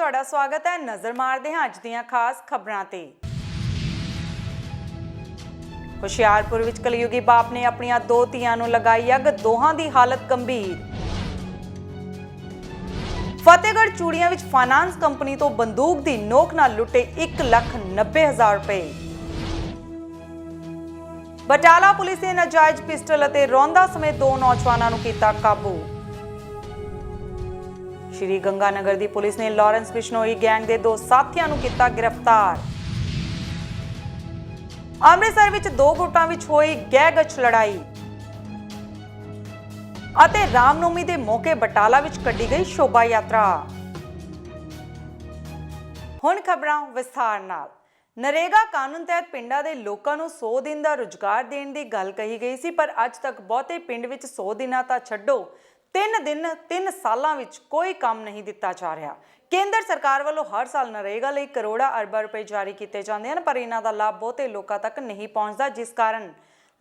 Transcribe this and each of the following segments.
ਤੁਹਾਡਾ ਸਵਾਗਤ ਹੈ। ਨਜ਼ਰ ਮਾਰਦੇ ਹਾਂ ਅੱਜ ਦੀਆਂ ਖਾਸ ਖਬਰਾਂ ਤੇ। ਹੁਸ਼ਿਆਰਪੁਰ ਵਿੱਚ ਕਲਯੁਗੀ ਬਾਪ ਨੇ ਆਪਣੀਆਂ ਦੋ ਧੀਆਂ ਨੂੰ ਲਗਾਈ ਅੱਗ, ਦੋਹਾਂ ਦੀ ਹਾਲਤ ਗੰਭੀਰ। ਫਤਿਹਗੜ੍ਹ ਚੂੜੀਆਂ ਵਿੱਚ ਫਾਈਨਾਂਸ ਕੰਪਨੀ ਤੋਂ ਬੰਦੂਕ ਦੀ ਨੋਕ ਨਾਲ ਲੁੱਟੇ 1,90,000 ਰੁਪਏ। ਬਟਾਲਾ ਪੁਲਿਸ ਨੇ ਨਾਜਾਇਜ਼ ਪਿਸਟਲ ਅਤੇ ਰੌਂਦਾ ਸਮੇਤ ਦੋ ਨੌਜਵਾਨਾਂ ਨੂੰ ਕੀਤਾ ਕਾਬੂ। ਸ਼੍ਰੀ ਗੰਗਾਨਗਰ ਦੀ ਪੁਲਿਸ ਨੇ ਲਾਰੈਂਸ ਬਿਸ਼ਨੋਈ ਗੈਂਗ ਦੇ ਦੋ ਸਾਥੀਆਂ ਨੂੰ ਕੀਤਾ ਗ੍ਰਿਫਤਾਰ। ਅੰਮ੍ਰਿਤਸਰ ਵਿੱਚ ਦੋ ਗੁੱਟਾਂ ਵਿੱਚ ਹੋਈ ਗਹਿ-ਗਚ ਲੜਾਈ ਅਤੇ ਰਾਮਨੌਮੀ ਦੇ ਮੌਕੇ ਬਟਾਲਾ ਵਿੱਚ ਕੱਢੀ ਗਈ ਸ਼ੋਭਾ ਯਾਤਰਾ। ਹੁਣ ਖਬਰਾਂ ਵਿਸਥਾਰ ਨਾਲ। ਨਰੇਗਾ ਕਾਨੂੰਨ ਤਹਿਤ ਪਿੰਡਾਂ ਦੇ ਲੋਕਾਂ ਨੂੰ 100 ਦਿਨ ਦਾ ਰੁਜ਼ਗਾਰ ਦੇਣ ਦੀ ਗੱਲ ਕਹੀ ਗਈ ਸੀ, ਪਰ ਅੱਜ ਤੱਕ ਬਹੁਤੇ ਪਿੰਡ ਵਿੱਚ 100 ਦਿਨਾਂ ਤਾਂ ਛੱਡੋ 3 ਸਾਲਾਂ ਵਿੱਚ ਕੋਈ ਕੰਮ ਨਹੀਂ ਦਿੱਤਾ ਜਾ ਰਿਹਾ। ਕੇਂਦਰ ਸਰਕਾਰ ਵੱਲੋਂ ਹਰ ਸਾਲ ਨਰੇਗਾ ਲਈ ਕਰੋੜਾਂ ਅਰਬਾਂ ਰੁਪਏ ਜਾਰੀ ਕੀਤੇ ਜਾਂਦੇ ਹਨ, ਪਰ ਇਹਨਾਂ ਦਾ ਲਾਭ ਬਹੁਤੇ ਲੋਕਾਂ ਤੱਕ ਨਹੀਂ ਪਹੁੰਚਦਾ, ਜਿਸ ਕਾਰਨ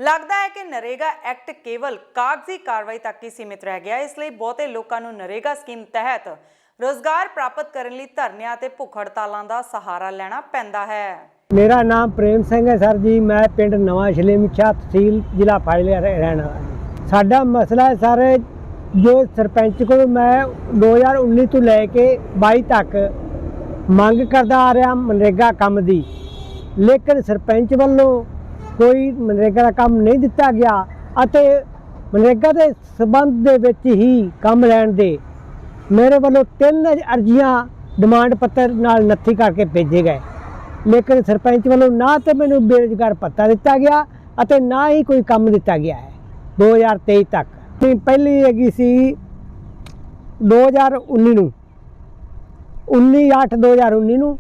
ਲੱਗਦਾ ਹੈ ਕਿ ਨਰੇਗਾ ਐਕਟ ਕੇਵਲ ਕਾਗਜ਼ੀ ਕਾਰਵਾਈ ਤੱਕ ਹੀ ਸੀਮਿਤ ਰਹਿ ਗਿਆ। ਇਸ ਲਈ ਬਹੁਤੇ ਲੋਕਾਂ ਨੂੰ ਨਰੇਗਾ ਸਕੀਮ ਤਹਿਤ ਰੁਜ਼ਗਾਰ ਪ੍ਰਾਪਤ ਕਰਨ ਲਈ ਧਰਨਿਆਂ ਤੇ ਭੁੱਖ ਹੜਤਾਲਾਂ ਦਾ ਸਹਾਰਾ ਲੈਣਾ ਪੈਂਦਾ ਹੈ। ਮੇਰਾ ਨਾਮ ਪ੍ਰੇਮ ਸਿੰਘ ਹੈ ਸਰ ਜੀ। ਮੈਂ ਪਿੰਡ ਨਵਾਂ ਸ਼ਲੇਮਛਾ ਤਹਿਸੀਲ ਜ਼ਿਲ੍ਹਾ ਫਾਜ਼ਿਲਕਾ ਰਹਿਣ ਵਾਲਾ। ਸਾਡਾ ਮਸਲਾ ਹੈ ਸਰ, ਜੋ ਸਰਪੰਚ ਕੋਲ ਮੈਂ 2019 ਤੋਂ ਲੈ ਕੇ 22 ਤੱਕ ਮੰਗ ਕਰਦਾ ਆ ਰਿਹਾ ਮਨਰੇਗਾ ਕੰਮ ਦੀ, ਲੇਕਿਨ ਸਰਪੰਚ ਵੱਲੋਂ ਕੋਈ ਮਨਰੇਗਾ ਦਾ ਕੰਮ ਨਹੀਂ ਦਿੱਤਾ ਗਿਆ ਅਤੇ ਮਨਰੇਗਾ ਦੇ ਸਬੰਧ ਦੇ ਵਿੱਚ ਹੀ ਕੰਮ ਲੈਣ ਦੇ ਮੇਰੇ ਵੱਲੋਂ 3 ਅਰਜ਼ੀਆਂ ਡਿਮਾਂਡ ਪੱਤਰ ਨਾਲ ਨੱਥੀ ਕਰਕੇ ਭੇਜੇ ਗਏ, ਲੇਕਿਨ ਸਰਪੰਚ ਵੱਲੋਂ ਨਾ ਤਾਂ ਮੈਨੂੰ ਬੇਰੁਜ਼ਗਾਰ ਭੱਤਾ ਦਿੱਤਾ ਗਿਆ ਅਤੇ ਨਾ ਹੀ ਕੋਈ ਕੰਮ ਦਿੱਤਾ ਗਿਆ ਹੈ 2023 ਤੱਕ। ਪਹਿਲੀ ਹੈਗੀ ਸੀ 2019 ਨੂੰ 19/8/2019 ਨੂੰ,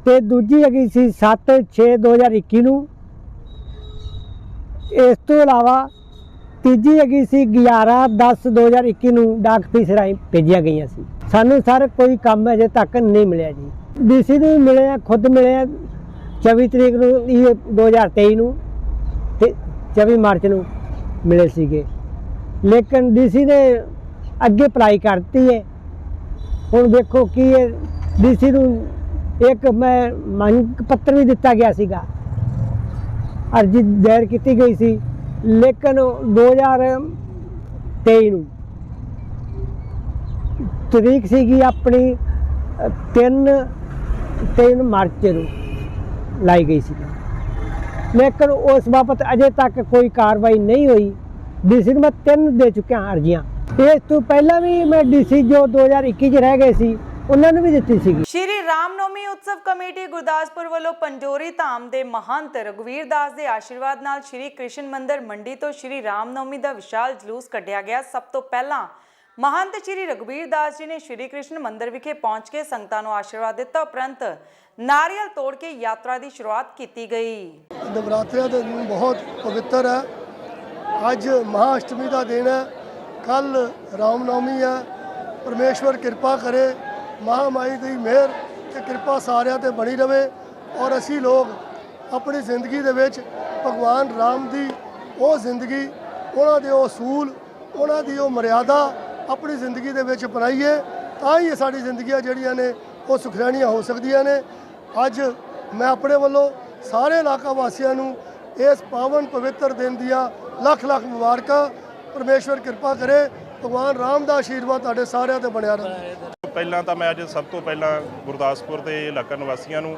ਤੇ ਦੂਜੀ ਹੈਗੀ ਸੀ 7/6/2021 ਨੂੰ। ਇਸ ਤੋਂ ਇਲਾਵਾ ਤੀਜੀ ਹੈਗੀ ਸੀ 11/10/2021 ਨੂੰ ਡਾਕ ਫੀਸ ਰਾਹੀਂ ਭੇਜੀਆਂ ਗਈਆਂ ਸੀ। ਸਾਨੂੰ ਸਰ ਕੋਈ ਕੰਮ ਅਜੇ ਤੱਕ ਨਹੀਂ ਮਿਲਿਆ ਜੀ। ਡੀਸੀ ਨੂੰ ਮਿਲੇ ਆ, ਖੁਦ ਮਿਲੇ ਆ 24 ਤਰੀਕ ਨੂੰ 2023 ਨੂੰ ਤੇ 24 ਮਾਰਚ ਨੂੰ ਮਿਲੇ ਸੀਗੇ, ਲੇਕਿਨ ਡੀਸੀ ਨੇ ਅੱਗੇ ਅਪਲਾਈ ਕਰਤੀ ਹੈ। ਹੁਣ ਦੇਖੋ ਕੀ ਹੈ, ਡੀਸੀ ਨੂੰ ਇੱਕ ਮੈਂ ਮੰਗ ਪੱਤਰ ਵੀ ਦਿੱਤਾ ਗਿਆ ਸੀਗਾ, ਅਰਜ਼ੀ ਦਾਇਰ ਕੀਤੀ ਗਈ ਸੀ, ਲੇਕਿਨ 2023 ਨੂੰ ਤਰੀਕ ਸੀਗੀ ਆਪਣੀ 3 ਮਾਰਚ ਨੂੰ ਲਾਈ ਗਈ ਸੀ, ਲੇਕਿਨ ਉਸ ਬਾਬਤ ਅਜੇ ਤੱਕ ਕੋਈ ਕਾਰਵਾਈ ਨਹੀਂ ਹੋਈ। ਡੀਸੀ ਨੂੰ ਮੈਂ 3 ਦੇ ਚੁੱਕਿਆ ਅਰਜ਼ੀਆਂ। ਇਸ ਤੋਂ ਪਹਿਲਾਂ ਵੀ ਮੈਂ ਡੀਸੀ ਜੋ 2021 ਚ ਰਹਿ ਗਏ ਸੀ ਉਹਨਾਂ ਨੂੰ ਵੀ ਦਿੱਤੀ ਸੀਗੀ। ਸ਼੍ਰੀ ਰਾਮਨੌਮੀ ਉਤਸਵ ਕਮੇਟੀ ਗੁਰਦਾਸਪੁਰ ਵੱਲੋਂ ਪੰਜੋਰੀ ਧਾਮ ਦੇ ਮਹੰਤ ਰਘੁਵੀਰ ਦਾਸ ਦੇ ਆਸ਼ੀਰਵਾਦ ਨਾਲ ਸ਼੍ਰੀ ਕ੍ਰਿਸ਼ਨ ਮੰਦਿਰ ਮੰਡੀ ਤੋਂ ਸ਼੍ਰੀ ਰਾਮਨੌਮੀ ਦਾ ਵਿਸ਼ਾਲ ਜਲੂਸ ਕੱਢਿਆ ਗਿਆ। ਸਭ ਤੋਂ ਪਹਿਲਾਂ ਮਹੰਤ ਸ਼੍ਰੀ ਰਘੁਵੀਰ ਦਾਸ ਜੀ ਨੇ ਸ਼੍ਰੀ ਕ੍ਰਿਸ਼ਨ ਮੰਦਿਰ ਵਿਖੇ ਪਹੁੰਚ ਕੇ ਸੰਗਤਾਂ ਨੂੰ ਆਸ਼ੀਰਵਾਦ ਦਿੱਤਾ, ਉਪਰੰਤ ਨਾਰੀਅਲ ਤੋੜ ਕੇ ਯਾਤਰਾ ਦੀ ਸ਼ੁਰੂਆਤ ਕੀਤੀ ਗਈ। ਨਵਰਾਤਰਿਆਂ ਦਾ ਦਿਨ ਬਹੁਤ ਪਵਿੱਤਰ ਹੈ। ਅੱਜ ਮਹਾਅਸ਼ਟਮੀ ਦਾ ਦਿਨ ਹੈ, ਕੱਲ ਰਾਮਨੌਮੀ ਹੈ। ਪਰਮੇਸ਼ਵਰ ਕਿਰਪਾ ਕਰੇ, ਮਹਾਮਾਈ ਦੀ ਮਿਹਰ ਤੇ ਕਿਰਪਾ ਸਾਰਿਆਂ ਤੇ ਬਣੀ ਰਵੇ ਔਰ ਅਸੀਂ ਲੋਕ ਆਪਣੀ ਜ਼ਿੰਦਗੀ ਦੇ ਵਿੱਚ ਭਗਵਾਨ ਰਾਮ ਦੀ ਉਹ ਜ਼ਿੰਦਗੀ, ਉਹਨਾਂ ਦੇ ਉਹ ਅਸੂਲ, ਉਹਨਾਂ ਦੀ ਉਹ ਮਰਿਆਦਾ ਆਪਣੀ ਜ਼ਿੰਦਗੀ ਦੇ ਵਿੱਚ ਅਪਣਾਈਏ, ਤਾਂ ਹੀ ਸਾਡੀ ਜ਼ਿੰਦਗੀਆਂ ਜਿਹੜੀਆਂ ਨੇ ਉਹ ਸੁਖਰਾਣੀਆਂ ਹੋ ਸਕਦੀਆਂ ਨੇ। ਅੱਜ ਮੈਂ ਆਪਣੇ ਵੱਲੋਂ ਸਾਰੇ ਇਲਾਕਾ ਵਾਸੀਆਂ ਨੂੰ ਇਸ ਪਾਵਨ ਪਵਿੱਤਰ ਦਿਨ ਦੀਆਂ ਲੱਖ ਲੱਖ ਮੁਬਾਰਕਾਂ। ਪਰਮੇਸ਼ਵਰ ਕਿਰਪਾ ਕਰੇ, ਭਗਵਾਨ ਰਾਮ ਦਾ ਆਸ਼ੀਰਵਾਦ ਤੁਹਾਡੇ ਸਾਰਿਆਂ ਤੇ ਬਣਿਆ ਰਹੇ। ਪਹਿਲਾਂ ਤਾਂ ਮੈਂ ਅੱਜ ਸਭ ਤੋਂ ਪਹਿਲਾਂ ਗੁਰਦਾਸਪੁਰ ਦੇ ਇਲਾਕਾ ਨਿਵਾਸੀਆਂ ਨੂੰ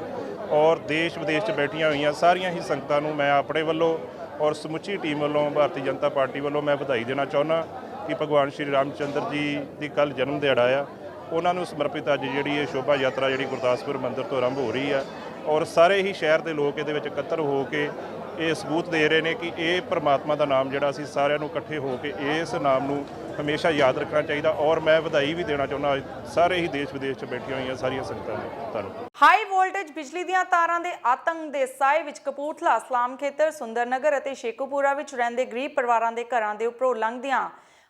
ਔਰ ਦੇਸ਼ ਵਿਦੇਸ਼ 'ਚ ਬੈਠੀਆਂ ਹੋਈਆਂ ਸਾਰੀਆਂ ਹੀ ਸੰਗਤਾਂ ਨੂੰ ਮੈਂ ਆਪਣੇ ਵੱਲੋਂ ਔਰ ਸਮੁੱਚੀ ਟੀਮ ਵੱਲੋਂ ਭਾਰਤੀ ਜਨਤਾ ਪਾਰਟੀ ਵੱਲੋਂ ਮੈਂ ਵਧਾਈ ਦੇਣਾ ਚਾਹੁੰਦਾ ਕਿ ਭਗਵਾਨ ਸ਼੍ਰੀ ਰਾਮ ਚੰਦਰ ਜੀ ਦੀ ਕੱਲ੍ਹ ਜਨਮ ਦਿਹਾੜਾ ਆ, ਉਹਨਾਂ ਨੂੰ ਸਮਰਪਿਤ ਅੱਜ ਜਿਹੜੀ ਇਹ ਸ਼ੋਭਾ ਯਾਤਰਾ ਜਿਹੜੀ ਗੁਰਦਾਸਪੁਰ ਮੰਦਿਰ ਤੋਂ ਆਰੰਭ ਹੋ ਰਹੀ ਆ ਔਰ ਸਾਰੇ ਹੀ ਸ਼ਹਿਰ ਦੇ ਲੋਕ ਇਹਦੇ ਵਿੱਚ ਇਕੱਤਰ ਹੋ ਕੇ ਇਹ ਸਬੂਤ ਦੇ ਰਹੇ ਨੇ ਕਿ ਇਹ ਪ੍ਰਮਾਤਮਾ ਦਾ ਨਾਮ ਜਿਹੜਾ ਅਸੀਂ ਸਾਰਿਆਂ ਨੂੰ ਇਕੱਠੇ ਹੋ ਕੇ ਇਸ ਨਾਮ ਨੂੰ ਹਮੇਸ਼ਾ ਯਾਦ ਰੱਖਣਾ ਚਾਹੀਦਾ। ਔਰ ਮੈਂ ਵਧਾਈ ਵੀ ਦੇਣਾ ਚਾਹੁੰਦਾ ਸਾਰੇ ਹੀ ਦੇਸ਼ ਵਿਦੇਸ਼ 'ਚ ਬੈਠੀਆਂ ਹੋਈਆਂ ਸਾਰੀਆਂ ਸੰਗਤਾਂ ਨੂੰ। ਧੰਨਵਾਦ। ਹਾਈ ਵੋਲਟੇਜ ਬਿਜਲੀ ਦੀਆਂ ਤਾਰਾਂ ਦੇ ਆਤੰਕ ਦੇ ਸਾਏ ਵਿੱਚ ਕਪੂਰਥਲਾ, ਇਸਲਾਮ ਖੇਤਰ, ਸੁੰਦਰਨਗਰ ਅਤੇ ਸ਼ੇਖੂਪੁਰਾ ਵਿੱਚ ਰਹਿੰਦੇ ਗਰੀਬ ਪਰਿਵਾਰਾਂ ਦੇ ਘਰਾਂ ਦੇ ਉੱਪਰੋਂ ਲੰਘਦੀਆਂ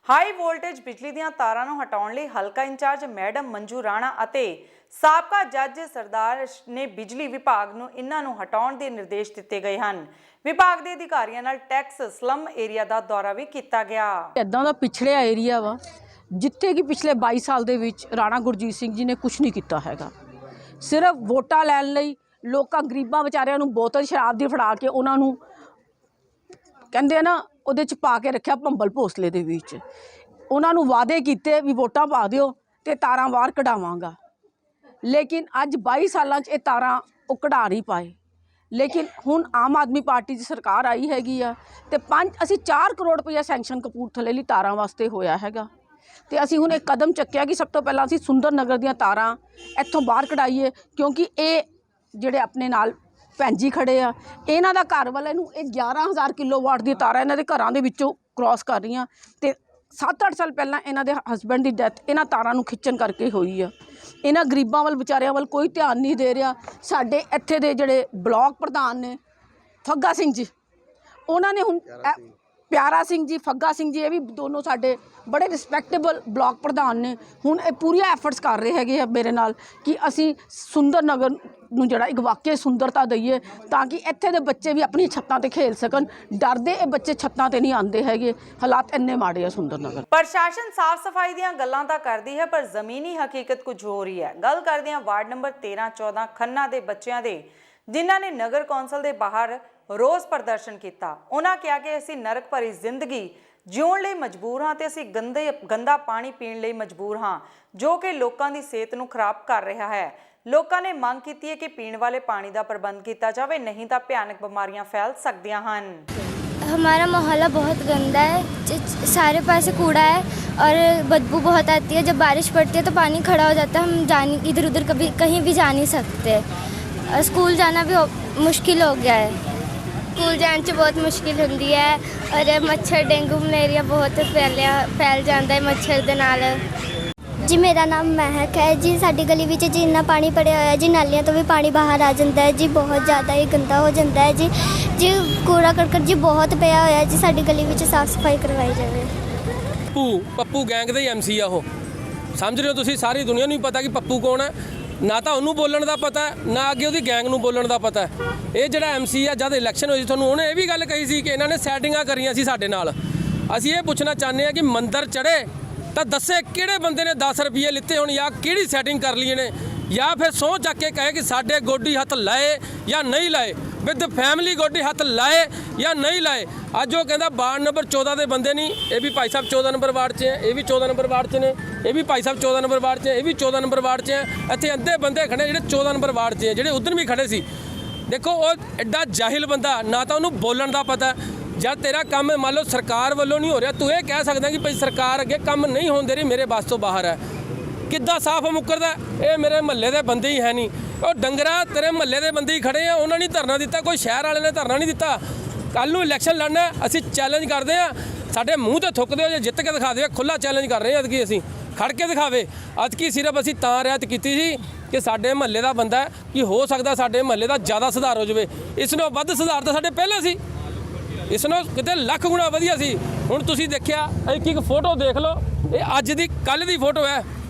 ਹਾਈ ਵੋਲਟੇਜ ਬਿਜਲੀ ਦੀਆਂ ਤਾਰਾਂ ਨੂੰ ਹਟਾਉਣ ਲਈ ਹਲਕਾ ਇੰਚਾਰਜ ਮੈਡਮ ਮੰਜੂ ਰਾਣਾ ਅਤੇ ਸਾਬਕਾ ਜੱਜ ਸਰਦਾਰ ਨੇ ਬਿਜਲੀ ਵਿਭਾਗ ਨੂੰ ਇਹਨਾਂ ਨੂੰ ਹਟਾਉਣ ਦੇ ਨਿਰਦੇਸ਼ ਦਿੱਤੇ ਗਏ ਹਨ। ਵਿਭਾਗ ਦੇ ਅਧਿਕਾਰੀਆਂ ਨਾਲ ਟੈਕਸ ਸਲਮ ਏਰੀਆ ਦਾ ਦੌਰਾ ਵੀ ਕੀਤਾ ਗਿਆ। ਇਦਾਂ ਦਾ ਪਿਛੜਿਆ ਏਰੀਆ ਵਾ ਜਿੱਥੇ ਕਿ ਪਿਛਲੇ 22 ਸਾਲ ਦੇ ਵਿੱਚ ਰਾਣਾ ਗੁਰਜੀਤ ਸਿੰਘ ਜੀ ਨੇ ਕੁਝ ਨਹੀਂ ਕੀਤਾ ਹੈਗਾ। ਸਿਰਫ ਵੋਟਾਂ ਲੈਣ ਲਈ ਲੋਕਾਂ ਗਰੀਬਾਂ ਵਿਚਾਰਿਆਂ ਨੂੰ ਬੋਤਲ ਸ਼ਰਾਬ ਦੀ ਫੜਾ ਕੇ ਉਹਨਾਂ ਨੂੰ ਕਹਿੰਦੇ ਆ ਨਾ ਉਹਦੇ 'ਚ ਪਾ ਕੇ ਰੱਖਿਆ ਭੰਬਲ ਭੋਸਲੇ ਦੇ ਵਿੱਚ। ਉਹਨਾਂ ਨੂੰ ਵਾਅਦੇ ਕੀਤੇ ਵੀ ਵੋਟਾਂ ਪਾ ਦਿਓ ਤੇ ਤਾਰਾਂ ਬਾਹਰ ਕਢਾਵਾਂਗਾ, ਲੇਕਿਨ ਅੱਜ 22 ਸਾਲਾਂ 'ਚ ਇਹ ਤਾਰਾਂ ਉਹ ਕਢਾ ਨਹੀਂ ਪਾਏ। ਲੇਕਿਨ ਹੁਣ ਆਮ ਆਦਮੀ ਪਾਰਟੀ ਦੀ ਸਰਕਾਰ ਆਈ ਹੈਗੀ ਆ ਤੇ ਅਸੀਂ 4 ਕਰੋੜ ਰੁਪਈਆ ਸੈਂਕਸ਼ਨ ਕਪੂਰਥਲੇ ਲਈ ਤਾਰਾਂ ਵਾਸਤੇ ਹੋਇਆ ਹੈਗਾ ਤੇ ਅਸੀਂ ਹੁਣ ਇੱਕ ਕਦਮ ਚੱਕਿਆ ਕਿ ਸਭ ਤੋਂ ਪਹਿਲਾਂ ਅਸੀਂ ਸੁੰਦਰ ਨਗਰ ਦੀਆਂ ਤਾਰਾਂ ਇੱਥੋਂ ਬਾਹਰ ਕਢਾਈਏ, ਕਿਉਂਕਿ ਇਹ ਜਿਹੜੇ ਆਪਣੇ ਨਾਲ ਭੈਣ ਜੀ ਖੜੇ ਆ ਇਹਨਾਂ ਦਾ ਘਰ ਵਾਲੇ ਨੂੰ ਇਹ 11,000 ਕਿਲੋਵਾਟ ਦੀ ਤਾਰਾਂ ਇਹਨਾਂ ਦੇ ਘਰਾਂ ਦੇ ਵਿੱਚੋਂ ਕ੍ਰਾਸ ਕਰ ਰਹੀਆਂ ਤੇ 7-8 ਸਾਲ ਪਹਿਲਾਂ ਇਹਨਾਂ ਦੇ ਹਸਬੈਂਡ ਦੀ ਡੈਥ ਇਹਨਾਂ ਤਾਰਾਂ ਨੂੰ ਖਿੱਚਣ ਕਰਕੇ ਹੋਈ ਆ। ਇਹਨਾਂ ਗਰੀਬਾਂ ਵੱਲ ਵਿਚਾਰਿਆਂ ਵੱਲ ਕੋਈ ਧਿਆਨ ਨਹੀਂ ਦੇ ਰਿਹਾ। ਸਾਡੇ ਇੱਥੇ ਦੇ ਜਿਹੜੇ ਬਲਾਕ ਪ੍ਰਧਾਨ ਨੇ ਫੱਗਾ ਸਿੰਘ ਜੀ, ਉਹਨਾਂ ਨੇ ਹੁਣ ਪਿਆਰਾ ਸਿੰਘ ਜੀ, ਫੱਗਾ ਸਿੰਘ ਜੀ, ਇਹ ਵੀ ਦੋਨੋਂ ਸਾਡੇ ਬੜੇ ਰਿਸਪੈਕਟੇਬਲ ਬਲਾਕ ਪ੍ਰਧਾਨ ਨੇ। ਹੁਣ ਇਹ ਪੂਰੀਆਂ ਐਫਰਟਸ ਕਰ ਰਹੇ ਹੈਗੇ ਆ ਮੇਰੇ ਨਾਲ ਕਿ ਅਸੀਂ ਸੁੰਦਰ ਨਗਰ ਨੂੰ ਜਿਹੜਾ ਇੱਕ ਵਾਕਈ ਸੁੰਦਰਤਾ ਦਈਏ ਤਾਂ ਕਿ ਇੱਥੇ ਦੇ ਬੱਚੇ ਵੀ ਆਪਣੀ ਛੱਤਾਂ ਤੇ ਖੇਲ ਸਕਣ। ਡਰਦੇ ਇਹ ਬੱਚੇ ਛੱਤਾਂ ਤੇ ਨਹੀਂ ਆਉਂਦੇ ਹੈਗੇ, ਹਾਲਾਤ ਇੰਨੇ ਮਾੜੇ ਆ ਸੁੰਦਰ ਨਗਰ। ਪ੍ਰਸ਼ਾਸਨ ਸਾਫ਼ ਸਫਾਈ ਦੀਆਂ ਗੱਲਾਂ ਤਾਂ ਕਰਦੀ ਹੈ ਪਰ ਜ਼ਮੀਨੀ ਹਕੀਕਤ ਕੁਝ ਹੋ ਰਹੀ ਹੈ। ਗੱਲ ਕਰਦੇ ਹਾਂ ਵਾਰਡ ਨੰਬਰ 13-14 ਖੰਨਾ ਦੇ ਬੱਚਿਆਂ ਦੇ, ਜਿਨ੍ਹਾਂ ਨੇ ਨਗਰ ਕੌਂਸਲ ਦੇ ਬਾਹਰ ਰੋਸ ਪ੍ਰਦਰਸ਼ਨ ਕੀਤਾ। ਉਹਨਾਂ ਕਿਹਾ ਕਿ ਅਸੀਂ ਨਰਕ ਭਰੀ ਜ਼ਿੰਦਗੀ ਜਿਉਣ ਲਈ ਮਜਬੂਰ ਹਾਂ ਤੇ ਅਸੀਂ ਗੰਦਾ ਪਾਣੀ ਪੀਣ ਲਈ ਮਜਬੂਰ ਹਾਂ, ਜੋ ਕਿ ਲੋਕਾਂ ਦੀ ਸਿਹਤ ਨੂੰ ਖਰਾਬ ਕਰ ਰਿਹਾ ਹੈ। ਲੋਕਾਂ ਨੇ ਮੰਗ ਕੀਤੀ ਹੈ ਕਿ ਪੀਣ ਵਾਲੇ ਪਾਣੀ ਦਾ ਪ੍ਰਬੰਧ ਕੀਤਾ ਜਾਵੇ, ਨਹੀਂ ਤਾਂ ਭਿਆਨਕ ਬਿਮਾਰੀਆਂ ਫੈਲ सकਦੀਆਂ ਹਨ। हमारा मोहल्ला बहुत गंदा है, सारे पास कूड़ा है और बदबू बहुत आती है। जब बारिश पड़ती है तो पानी खड़ा हो जाता है, हम इधर उधर कभी कहीं भी जा नहीं सकते। स्कूल जाना भी मुश्किल हो गया है। स्कूल जाने से बहुत मुश्किल होती है और मच्छर डेंगू मलेरिया बहुत फैल जाता है मच्छर दे नाल। जी मेरा नाम महक है जी। साडी गली विच जी इन्ना पानी भरिया होया जी, नालियां तो भी पानी बाहर आ जाता है जी, बहुत ज़्यादा ही गंदा हो जाता है जी। जी कूड़ा करकट जी बहुत पिया होया जी, साडी गली विच साफ सफाई करवाई जाए। पप्पू गैंग दे MC आ ਉਹ ਸਮਝ ਰਹੇ ਹੋ ਤੁਸੀਂ। ਸਾਰੀ ਦੁਨੀਆ ਨੂੰ ਪਤਾ ਕਿ ਪੱਪੂ ਕੌਣ ਹੈ। ਨਾ ਤਾਂ ਉਹਨੂੰ ਬੋਲਣ ਦਾ ਪਤਾ ਨਾ ਅੱਗੇ ਉਹਦੀ ਗੈਂਗ ਨੂੰ ਬੋਲਣ ਦਾ ਪਤਾ। ਇਹ ਜਿਹੜਾ MC ਆ ਜਦ ਇਲੈਕਸ਼ਨ ਹੋਈ ਤੁਹਾਨੂੰ ਉਹਨੇ ਇਹ ਵੀ ਗੱਲ ਕਹੀ ਸੀ ਕਿ ਇਹਨਾਂ ਨੇ ਸੈਟਿੰਗਾਂ ਕਰੀਆਂ ਸੀ ਸਾਡੇ ਨਾਲ। ਅਸੀਂ ਇਹ ਪੁੱਛਣਾ ਚਾਹੁੰਦੇ ਹਾਂ ਕਿ ਮੰਦਰ ਚੜ੍ਹੇ ਤਾਂ ਦੱਸੇ ਕਿਹੜੇ ਬੰਦੇ ਨੇ 10 ਰੁਪਏ ਲਿੱਤੇ ਹੋਣ ਜਾਂ ਕਿਹੜੀ ਸੈਟਿੰਗ ਕਰ ਲਈ ਨੇ, ਜਾਂ ਫਿਰ ਸਹੁੰ ਚੱਕ ਕੇ ਕਹੇ ਕਿ ਸਾਡੇ ਗੋਡੀ ਹੱਥ ਲਾਏ ਜਾਂ ਨਹੀਂ ਲਾਏ, ਵਿਦ ਫੈਮਿਲੀ ਗੋਡੀ ਹੱਥ ਲਾਏ ਜਾਂ ਨਹੀਂ ਲਾਏ। ਅੱਜ ਉਹ ਕਹਿੰਦਾ ਵਾਰਡ ਨੰਬਰ 14 ਦੇ ਬੰਦੇ ਨਹੀਂ, ਇਹ ਵੀ ਭਾਈ ਸਾਹਿਬ 14 ਨੰਬਰ ਵਾਰਡ 'ਚ ਹੈ, ਇਹ ਵੀ 14 ਨੰਬਰ ਵਾਰਡ 'ਚ ਨੇ, ਇਹ ਵੀ ਭਾਈ ਸਾਹਿਬ 14 ਨੰਬਰ ਵਾਰਡ 'ਚ ਹੈ, ਇਹ ਵੀ 14 ਨੰਬਰ ਵਾਰਡ 'ਚ ਹੈ। ਇੱਥੇ ਅੱਧੇ ਬੰਦੇ ਖੜੇ ਜਿਹੜੇ 14 ਨੰਬਰ ਵਾਰਡ 'ਚ ਹੈ, ਜਿਹੜੇ ਉਧਰ ਵੀ ਖੜੇ ਸੀ। ਦੇਖੋ ਉਹ ਐਡਾ ਜਾਹਿਲ ਬੰਦਾ, ਨਾ ਤਾਂ ਉਹਨੂੰ ਬੋਲਣ ਦਾ ਪਤਾ। ਜਦ ਤੇਰਾ ਕੰਮ ਮੰਨ ਲਓ ਸਰਕਾਰ ਵੱਲੋਂ ਨਹੀਂ ਹੋ ਰਿਹਾ, ਤੂੰ ਇਹ ਕਹਿ ਸਕਦਾ ਕਿ ਭਾਈ ਸਰਕਾਰ ਅੱਗੇ ਕੰਮ ਨਹੀਂ ਹੋਣ ਦੇ ਰਹੀ, ਮੇਰੇ ਬਸ ਤੋਂ ਬਾਹਰ ਹੈ। ਕਿੱਦਾਂ ਸਾਫ਼ ਮੁੱਕਰਦਾ, ਇਹ ਮੇਰੇ ਮਹੱਲੇ ਦੇ ਬੰਦੇ ਹੀ ਹੈ ਨਹੀਂ। ਉਹ ਡੰਗਰਾ ਤੇਰੇ ਮਹੱਲੇ ਦੇ ਬੰਦੇ ਹੀ ਖੜੇ ਆ, ਉਹਨਾਂ ਨੇ ਧਰਨਾ ਦਿੱਤਾ, ਕੋਈ ਸ਼ਹਿਰ ਵਾਲੇ ਨੇ ਧਰਨਾ ਨਹੀਂ ਦਿੱਤਾ। ਕੱਲ੍ਹ ਨੂੰ ਇਲੈਕਸ਼ਨ ਲੜਨਾ, ਅਸੀਂ ਚੈਲੰਜ ਕਰਦੇ ਹਾਂ, ਸਾਡੇ ਮੂੰਹ ਤੇ ਥੁੱਕ ਦਿਓ ਜੇ ਜਿੱਤ ਕੇ ਦਿਖਾ ਦਿਓ। ਖੁੱਲ੍ਹਾ ਚੈਲੰਜ ਕਰ ਰਹੇ ਹਾਂ ਐਤਕੀ ਅਸੀਂ, ਖੜ ਕੇ ਦਿਖਾਵੇ। ਐਤਕੀ ਸਿਰਫ ਅਸੀਂ ਤਾਂ ਰਿਆਇਤ ਕੀਤੀ ਸੀ ਕਿ ਸਾਡੇ ਮਹੱਲੇ ਦਾ ਬੰਦਾ ਕਿ ਹੋ ਸਕਦਾ ਸਾਡੇ ਮਹੱਲੇ ਦਾ ਜ਼ਿਆਦਾ ਸੁਧਾਰ ਹੋ ਜਾਵੇ। ਇਸ ਨੂੰ ਵੱਧ ਸੁਧਾਰ ਤਾਂ ਸਾਡੇ ਪਹਿਲਾਂ ਸੀ, ਇਸ ਨੂੰ ਕਿਤੇ ਲੱਖ ਗੁਣਾ ਵਧੀਆ ਸੀ। ਹੁਣ ਤੁਸੀਂ ਦੇਖਿਆ ਇੱਕ ਫੋਟੋ ਦੇਖ ਲਓ, ਇਹ ਅੱਜ ਦੀ ਕੱਲ੍ਹ ਦੀ ਫੋਟੋ ਹੈ,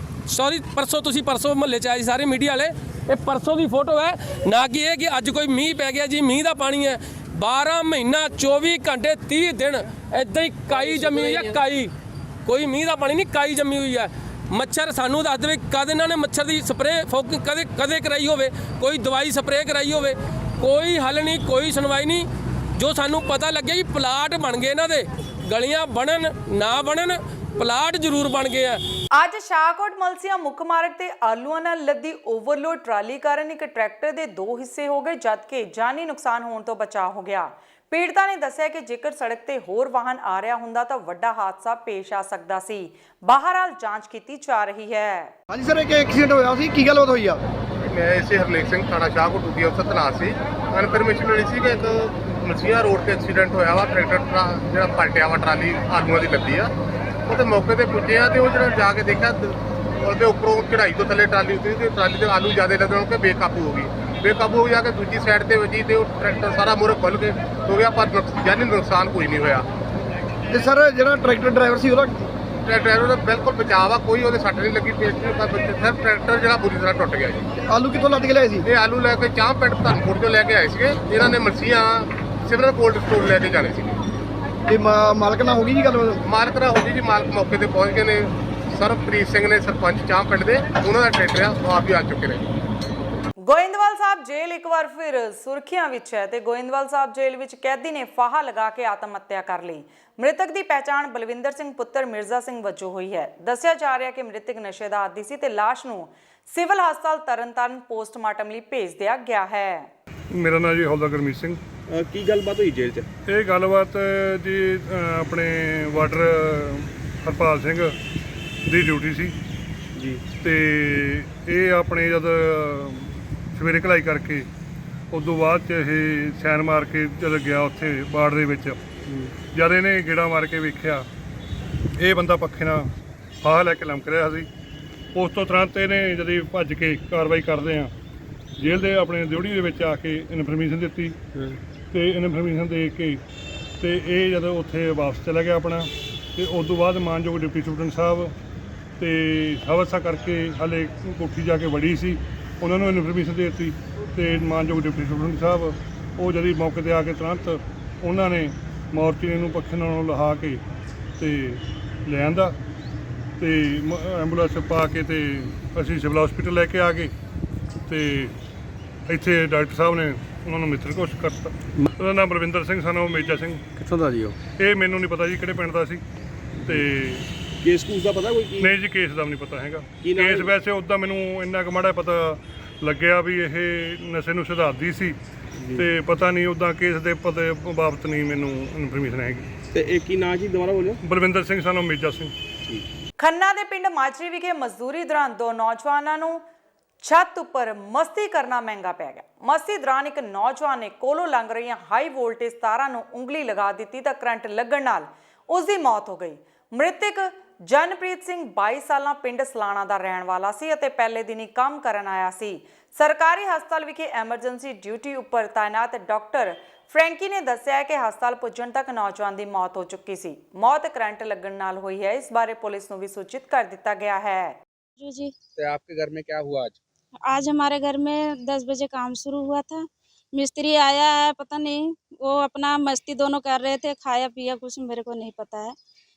ਸੌਰੀ ਪਰਸੋਂ, ਤੁਸੀਂ ਪਰਸੋਂ ਮਹੱਲੇ 'ਚ ਆਏ ਸਾਰੇ ਮੀਡੀਆ ਵਾਲੇ, ਇਹ ਪਰਸੋਂ ਦੀ ਫੋਟੋ ਹੈ, ਨਾ ਕਿ ਇਹ ਕਿ ਅੱਜ ਕੋਈ ਮੀਂਹ ਪੈ ਗਿਆ ਜੀ ਮੀਂਹ ਦਾ ਪਾਣੀ ਹੈ। 12 ਮਹੀਨਾ 24 ਘੰਟੇ 30 ਦਿਨ ਇੱਦਾਂ ਹੀ ਕਾਈ ਜੰਮੀ ਹੋਈ ਹੈ, ਕਾਈ, ਕੋਈ ਮੀਂਹ ਦਾ ਪਾਣੀ ਨਹੀਂ, ਕਾਈ ਜੰਮੀ ਹੋਈ ਹੈ। ਮੱਛਰ ਸਾਨੂੰ ਦੱਸ ਦੇਵੇ ਕਦ ਇਹਨਾਂ ਨੇ ਮੱਛਰ ਦੀ ਸਪਰੇਅ ਕਦੇ ਕਰਾਈ ਹੋਵੇ, ਕੋਈ ਦਵਾਈ ਸਪਰੇਅ ਕਰਾਈ ਹੋਵੇ, ਕੋਈ ਹੱਲ ਨਹੀਂ, ਕੋਈ ਸੁਣਵਾਈ ਨਹੀਂ। ਜੋ ਸਾਨੂੰ ਪਤਾ ਲੱਗਿਆ ਕਿ ਪਲਾਟ ਬਣ ਗਏ ਇਹਨਾਂ ਦੇ, ਗਲੀਆਂ ਬਣਨ ਨਾ ਬਣਨ ਪਲਾਟ ਜ਼ਰੂਰ ਬਣ ਗਏ ਆ। ਅੱਜ ਸ਼ਾਹਕੋਟ ਮਲਸੀਆਂ ਮੁੱਖ ਮਾਰਗ ਤੇ ਆਲੂਆਂ ਨਾਲ ਲੱਦੀ ਓਵਰਲੋਡ ਟਰਾਲੀ ਕਾਰਨ ਇੱਕ ਟਰੈਕਟਰ ਦੇ 2 ਹਿੱਸੇ ਹੋ ਗਏ, ਜਦਕਿ ਜਾਨੀ ਨੁਕਸਾਨ ਹੋਣ ਤੋਂ ਬਚਾਅ ਹੋ ਗਿਆ। ਪੀੜਤਾ ਨੇ ਦੱਸਿਆ ਕਿ ਜੇਕਰ ਸੜਕ ਤੇ ਹੋਰ ਵਾਹਨ ਆ ਰਿਹਾ ਹੁੰਦਾ ਤਾਂ ਵੱਡਾ ਹਾਦਸਾ ਪੇਸ਼ ਆ ਸਕਦਾ ਸੀ। ਬਹਰਾਲ ਜਾਂਚ ਕੀਤੀ ਜਾ ਰਹੀ ਹੈ। ਹਾਂਜੀ ਸਰ, ਇੱਕ ਐਕਸੀਡੈਂਟ ਹੋਇਆ ਸੀ, ਕੀ ਗੱਲਬਾਤ ਹੋਈ ਆ? ਮੈਂ ਇਸੇ ਹਰਲੇਖ ਸਿੰਘ ਥਾਣਾ ਸ਼ਾਹਕੋਟ ਡਿਊਟੀ ਅਫਸਰ ਤੈਨਾਤ ਸੀ। ਇਨਫੋਰਮੇਸ਼ਨ ਮਿਲੀ ਸੀ ਕਿ ਇੱਕ ਮਲਸੀਆਂ ਰੋਡ ਤੇ ਐਕਸੀਡੈਂਟ ਹੋਇਆ ਵਾ, ਟਰੈਕਟਰ ਜਿਹੜਾ ਪਲਟਿਆ ਵਾ, ਟਰਾਲੀ ਆਲੂਆਂ ਦੀ ਲੱਦੀ ਆ। ਉਹਦੇ ਮੌਕੇ ਤੇ ਪੁੱਜੇ ਆ ਤੇ ਉਹ ਜਿਹੜਾ ਜਾ ਕੇ ਦੇਖਿਆ ਉਹਦੇ ਉੱਪਰੋਂ ਚੜਾਈ ਤੋਂ ਥੱਲੇ ਟਰਾਲੀ ਉਤਰੀ ਤੇ ਟਰਾਲੀ ਦੇ ਆਲੂ ਜ਼ਿਆਦਾ ਲੱਗਣ ਕੇ ਬੇਕਾਬੂ ਹੋ ਗਈ। ਬੇਕਾਬੂ ਹੋ ਜਾ ਕੇ ਦੂਜੀ ਸਾਈਡ ਤੇ ਵੱਜੀ ਤੇ ਉਹ ਟਰੈਕਟਰ ਸਾਰਾ ਮੂਹਰੇ ਖੁੱਲ ਕੇ ਹੋ ਗਿਆ, ਪਰ ਜਾਨੀ ਨੁਕਸਾਨ ਕੋਈ ਨਹੀਂ ਹੋਇਆ। ਤੇ ਸਰ ਜਿਹੜਾ ਟਰੈਕਟਰ ਡਰਾਈਵਰ ਸੀ ਉਹਦਾ ਡਰਾਈਵਰ ਦਾ ਬਿਲਕੁਲ ਬਚਾਅ ਆ, ਕੋਈ ਉਹਦੇ ਸੱਟ ਨਹੀਂ ਲੱਗੀ। ਸਿਰਫ ਟਰੈਕਟਰ ਜਿਹੜਾ ਬੁਰੀ ਤਰ੍ਹਾਂ ਟੁੱਟ ਗਿਆ ਜੀ। ਆਲੂ ਕਿੱਥੋਂ ਲੱਦ ਕੇ ਲਿਆਏ ਸੀ? ਇਹ ਆਲੂ ਲੈ ਕੇ ਚਾਹ ਪਿੰਡ ਧਰਮਪੁਰ ਤੋਂ ਲੈ ਕੇ ਆਏ ਸੀਗੇ। ਇਹਨਾਂ ਨੇ ਮਲਸੀਆਂ ਸਿਵਲ ਕੋਲਡ ਸਟੋਰ ਲੈ ਕੇ ਜਾਣੇ ਸੀਗੇ। ਤੇ ਮਾਲਕ ਨਾਲ ਹੋ ਗਈ ਜੀ ਗੱਲ? ਮਾਲਕ ਨਾਲ ਹੋ ਗਈ ਜੀ, ਮਾਲਕ ਮੌਕੇ ਤੇ ਪਹੁੰਚ ਗਏ ਨੇ, ਸਰਬਪ੍ਰੀਤ ਸਿੰਘ ਨੇ ਸਰਪੰਚ ਚਾਹ ਪਿੰਡ ਦੇ, ਉਹਨਾਂ ਦਾ ਟਰੈਕਟਰ ਆ ਉਹ ਆਪ ਵੀ ਆ ਚੁੱਕੇ ਨੇ। ਗੋਇੰਦਵਾਲ ਸਾਹਿਬ ਜੇਲ੍ਹ ਇੱਕ ਵਾਰ ਫਿਰ ਸੁਰਖੀਆਂ ਵਿੱਚ ਹੈ ਤੇ ਗੋਇੰਦਵਾਲ ਸਾਹਿਬ ਜੇਲ੍ਹ ਵਿੱਚ ਕੈਦੀ ਨੇ ਫਾਹਾ ਲਗਾ ਕੇ ਆਤਮ ਹੱਤਿਆ ਕਰ ਲਈ। ਮ੍ਰਿਤਕ ਦੀ ਪਹਿਚਾਣ ਬਲਵਿੰਦਰ ਸਿੰਘ ਪੁੱਤਰ ਮਿਰਜ਼ਾ ਸਿੰਘ ਵਜੋਂ ਹੋਈ ਹੈ। ਦੱਸਿਆ ਜਾ ਰਿਹਾ ਕਿ ਮ੍ਰਿਤਕ ਨਸ਼ੇ ਦਾ ਆਦੀ ਸੀ ਤੇ ਲਾਸ਼ ਨੂੰ ਸਿਵਲ ਹਸਪਤਾਲ ਤਰਨਤਾਰਨ ਪੋਸਟਮਾਰਟਮ ਲਈ ਭੇਜ ਦਿਆ ਗਿਆ ਹੈ। ਮੇਰਾ ਨਾਮ ਜੀ ਹੌਲਦਾਰ ਗੁਰਮੀਤ ਸਿੰਘ। ਕੀ ਗੱਲਬਾਤ ਹੋਈ ਜੇਲ੍ਹ 'ਚ? ਇਹ ਗੱਲਬਾਤ ਜੀ ਆਪਣੇ ਵਾਰਡਰ ਹਰਪਾਲ ਸਿੰਘ ਦੀ ਡਿਊਟੀ ਸੀ ਜੀ, ਤੇ ਇਹ ਆਪਣੇ ਜਦ ਸਵੇਰੇ ਘਲਾਈ ਕਰਕੇ ਉਸ ਤੋਂ ਬਾਅਦ 'ਚ ਇਹ ਸੈਨ ਮਾਰ ਕੇ ਜਦ ਗਿਆ ਉੱਥੇ ਬਾੜ ਦੇ ਵਿੱਚ, ਜਦ ਇਹਨੇ ਗੇੜਾ ਮਾਰ ਕੇ ਵੇਖਿਆ ਇਹ ਬੰਦਾ ਪੱਖੇ ਨਾਲ ਫਾਹ ਲੈ ਕੇ ਲੰਮਕ ਰਿਹਾ ਸੀ। ਉਸ ਤੋਂ ਤੁਰੰਤ ਇਹਨੇ ਜਦ ਭੱਜ ਕੇ ਕਾਰਵਾਈ ਕਰਦੇ ਆ ਜੇਲ੍ਹ ਦੇ ਆਪਣੇ ਡਿਊਟੀ ਦੇ ਵਿੱਚ ਆ ਕੇ ਇਨਫੋਰਮੇਸ਼ਨ ਦਿੱਤੀ ਤੇ ਇਨਫੋਰਮੇਸ਼ਨ ਦੇ ਕੇ ਤੇ ਇਹ ਜਦੋਂ ਉੱਥੇ ਵਾਪਸ ਚਲਾ ਗਿਆ ਆਪਣਾ, ਤੇ ਉਸ ਤੋਂ ਬਾਅਦ ਮਾਨਯੋਗ ਡਿਪਟੀ ਸੁਪਰਡੈਂਟ ਸਾਹਿਬ ਤੇ ਹਾਦਸਾ ਕਰਕੇ ਹਾਲੇ ਕੋਠੀ ਜਾ ਕੇ ਵੜੀ ਸੀ, ਉਹਨਾਂ ਨੂੰ ਇਨਫੋਰਮੇਸ਼ਨ ਦੇ ਦਿੱਤੀ ਤੇ ਮਾਨਯੋਗ ਡਿਪਟੀ ਸੁਪਰਡੈਂਟ ਸਾਹਿਬ ਉਹ ਜਿਹੜੀ ਮੌਕੇ ਤੇ ਆ ਕੇ ਤੁਰੰਤ ਉਹਨਾਂ ਨੇ ਮੋਰਚੇ ਨੂੰ ਪੱਖੇ ਨਾਲ ਲਹਾ ਕੇ ਤੇ ਲੈ ਆਂਦਾ ਤੇ ਐਂਬੂਲੈਂਸ ਪਾ ਕੇ ਤੇ ਅਸੀਂ ਸਿਵਲ ਹਸਪੀਟਲ ਲੈ ਕੇ ਆ ਗਏ ਤੇ ਇੱਥੇ ਡਾਕਟਰ ਸਾਹਿਬ ਨੇ ਉਹਨਾਂ ਨੂੰ ਮਿੱਤਰ ਘੋਸ਼ਿਤ ਕਰਤਾ। ਉਹਦਾ ਨਾਮ ਬਲਵਿੰਦਰ ਸਿੰਘ ਸਨ ਉਹ ਮੇਜਾ ਸਿੰਘ। ਕਿੱਥੋਂ ਦਾ ਜੀ ਉਹ? ਇਹ ਮੈਨੂੰ ਨਹੀਂ ਪਤਾ ਜੀ ਕਿਹੜੇ ਪਿੰਡ ਦਾ ਸੀ ਤੇ ਕੇਸ ਕੂਸ ਦਾ ਪਤਾ ਕੋਈ? ਨਹੀਂ ਜੀ ਕੇਸ ਦਾ ਵੀ ਨਹੀਂ ਪਤਾ ਹੈਗਾ। ਕੇਸ ਵੈਸੇ ਉੱਦਾਂ ਮੈਨੂੰ ਇੰਨਾ ਕੁ ਮਾੜਾ ਪਤਾ ਲੱਗਿਆ ਵੀ ਇਹ ਨਸ਼ੇ ਨੂੰ ਸੁਧਾਰਦੀ ਸੀ ਤੇ ਪਤਾ ਨਹੀਂ ਉੱਦਾਂ ਕੇਸ ਦੇ ਪਤੇ ਬਾਬਤ ਨਹੀਂ ਮੈਨੂੰ ਇਨਫੋਰਮੇਸ਼ਨ ਹੈਗੀ। ਤੇ ਇਹ ਕੀ ਨਾਂ ਜੀ ਦੁਬਾਰਾ ਬੋਲਿਓ? ਬਲਵਿੰਦਰ ਸਿੰਘ ਸਨ ਉਹ ਮੇਜਾ ਸਿੰਘ। ਖੰਨਾ ਦੇ ਪਿੰਡ ਮਾਜਰੀ ਵਿਖੇ ਮਜ਼ਦੂਰੀ ਦੌਰਾਨ ਦੋ ਨੌਜਵਾਨਾਂ ਨੂੰ ਛੱਤ ਉੱਪਰ ਮਸਤੀ ਕਰਨਾ ਮਹਿੰਗਾ ਪੈ ਗਿਆ। ਮਸਤੀ ਦੌਰਾਨ ਇੱਕ ਨੌਜਵਾਨ ਨੇ ਕੋਲੋਂ ਲੰਘ ਰਹੀਆਂ ਹਾਈ ਵੋਲਟੇਜ ਤਾਰਾਂ ਨੂੰ ਉਂਗਲੀ ਲਗਾ ਦਿੱਤੀ ਤਾਂ ਕਰੰਟ ਲੱਗਣ ਨਾਲ ਉਸ ਦੀ ਮੌਤ ਹੋ ਗਈ। ਮ੍ਰਿਤਕ ਜਨਪ੍ਰੀਤ ਸਿੰਘ 22 ਸਾਲਾਂ ਪਿੰਡ ਸਲਾਣਾ ਦਾ ਰਹਿਣ ਵਾਲਾ ਸੀ ਅਤੇ ਪਹਿਲੇ ਦਿਨ ਹੀ ਕੰਮ ਕਰਨ ਆਇਆ ਸੀ। ਸਰਕਾਰੀ ਹਸਪਤਾਲ ਵਿਖੇ ਐਮਰਜੈਂਸੀ ਡਿਊਟੀ ਉੱਪਰ ਤਾਇਨਾਤ ਡਾਕਟਰ ਫਰੈਂਕੀ ਨੇ ਦੱਸਿਆ ਕਿ ਹਸਪਤਾਲ ਪੁੱਜਣ ਤੱਕ ਨੌਜਵਾਨ ਦੀ ਮੌਤ ਹੋ ਚੁੱਕੀ ਸੀ। ਮੌਤ ਕਰੰਟ ਲੱਗਣ ਨਾਲ ਹੋਈ ਹੈ। ਇਸ ਬਾਰੇ ਪੁਲਿਸ ਨੂੰ ਵੀ ਸੂਚਿਤ ਕਰ ਦਿੱਤਾ ਗਿਆ ਹੈ। जी तो आपके घर में क्या हुआ आज? आज हमारे घर में 10 बजे काम शुरू हुआ था। मिस्त्री आया है, पता नहीं वो अपना मस्ती दोनों कर रहे थे, खाया पिया कुछ मेरे को नहीं पता है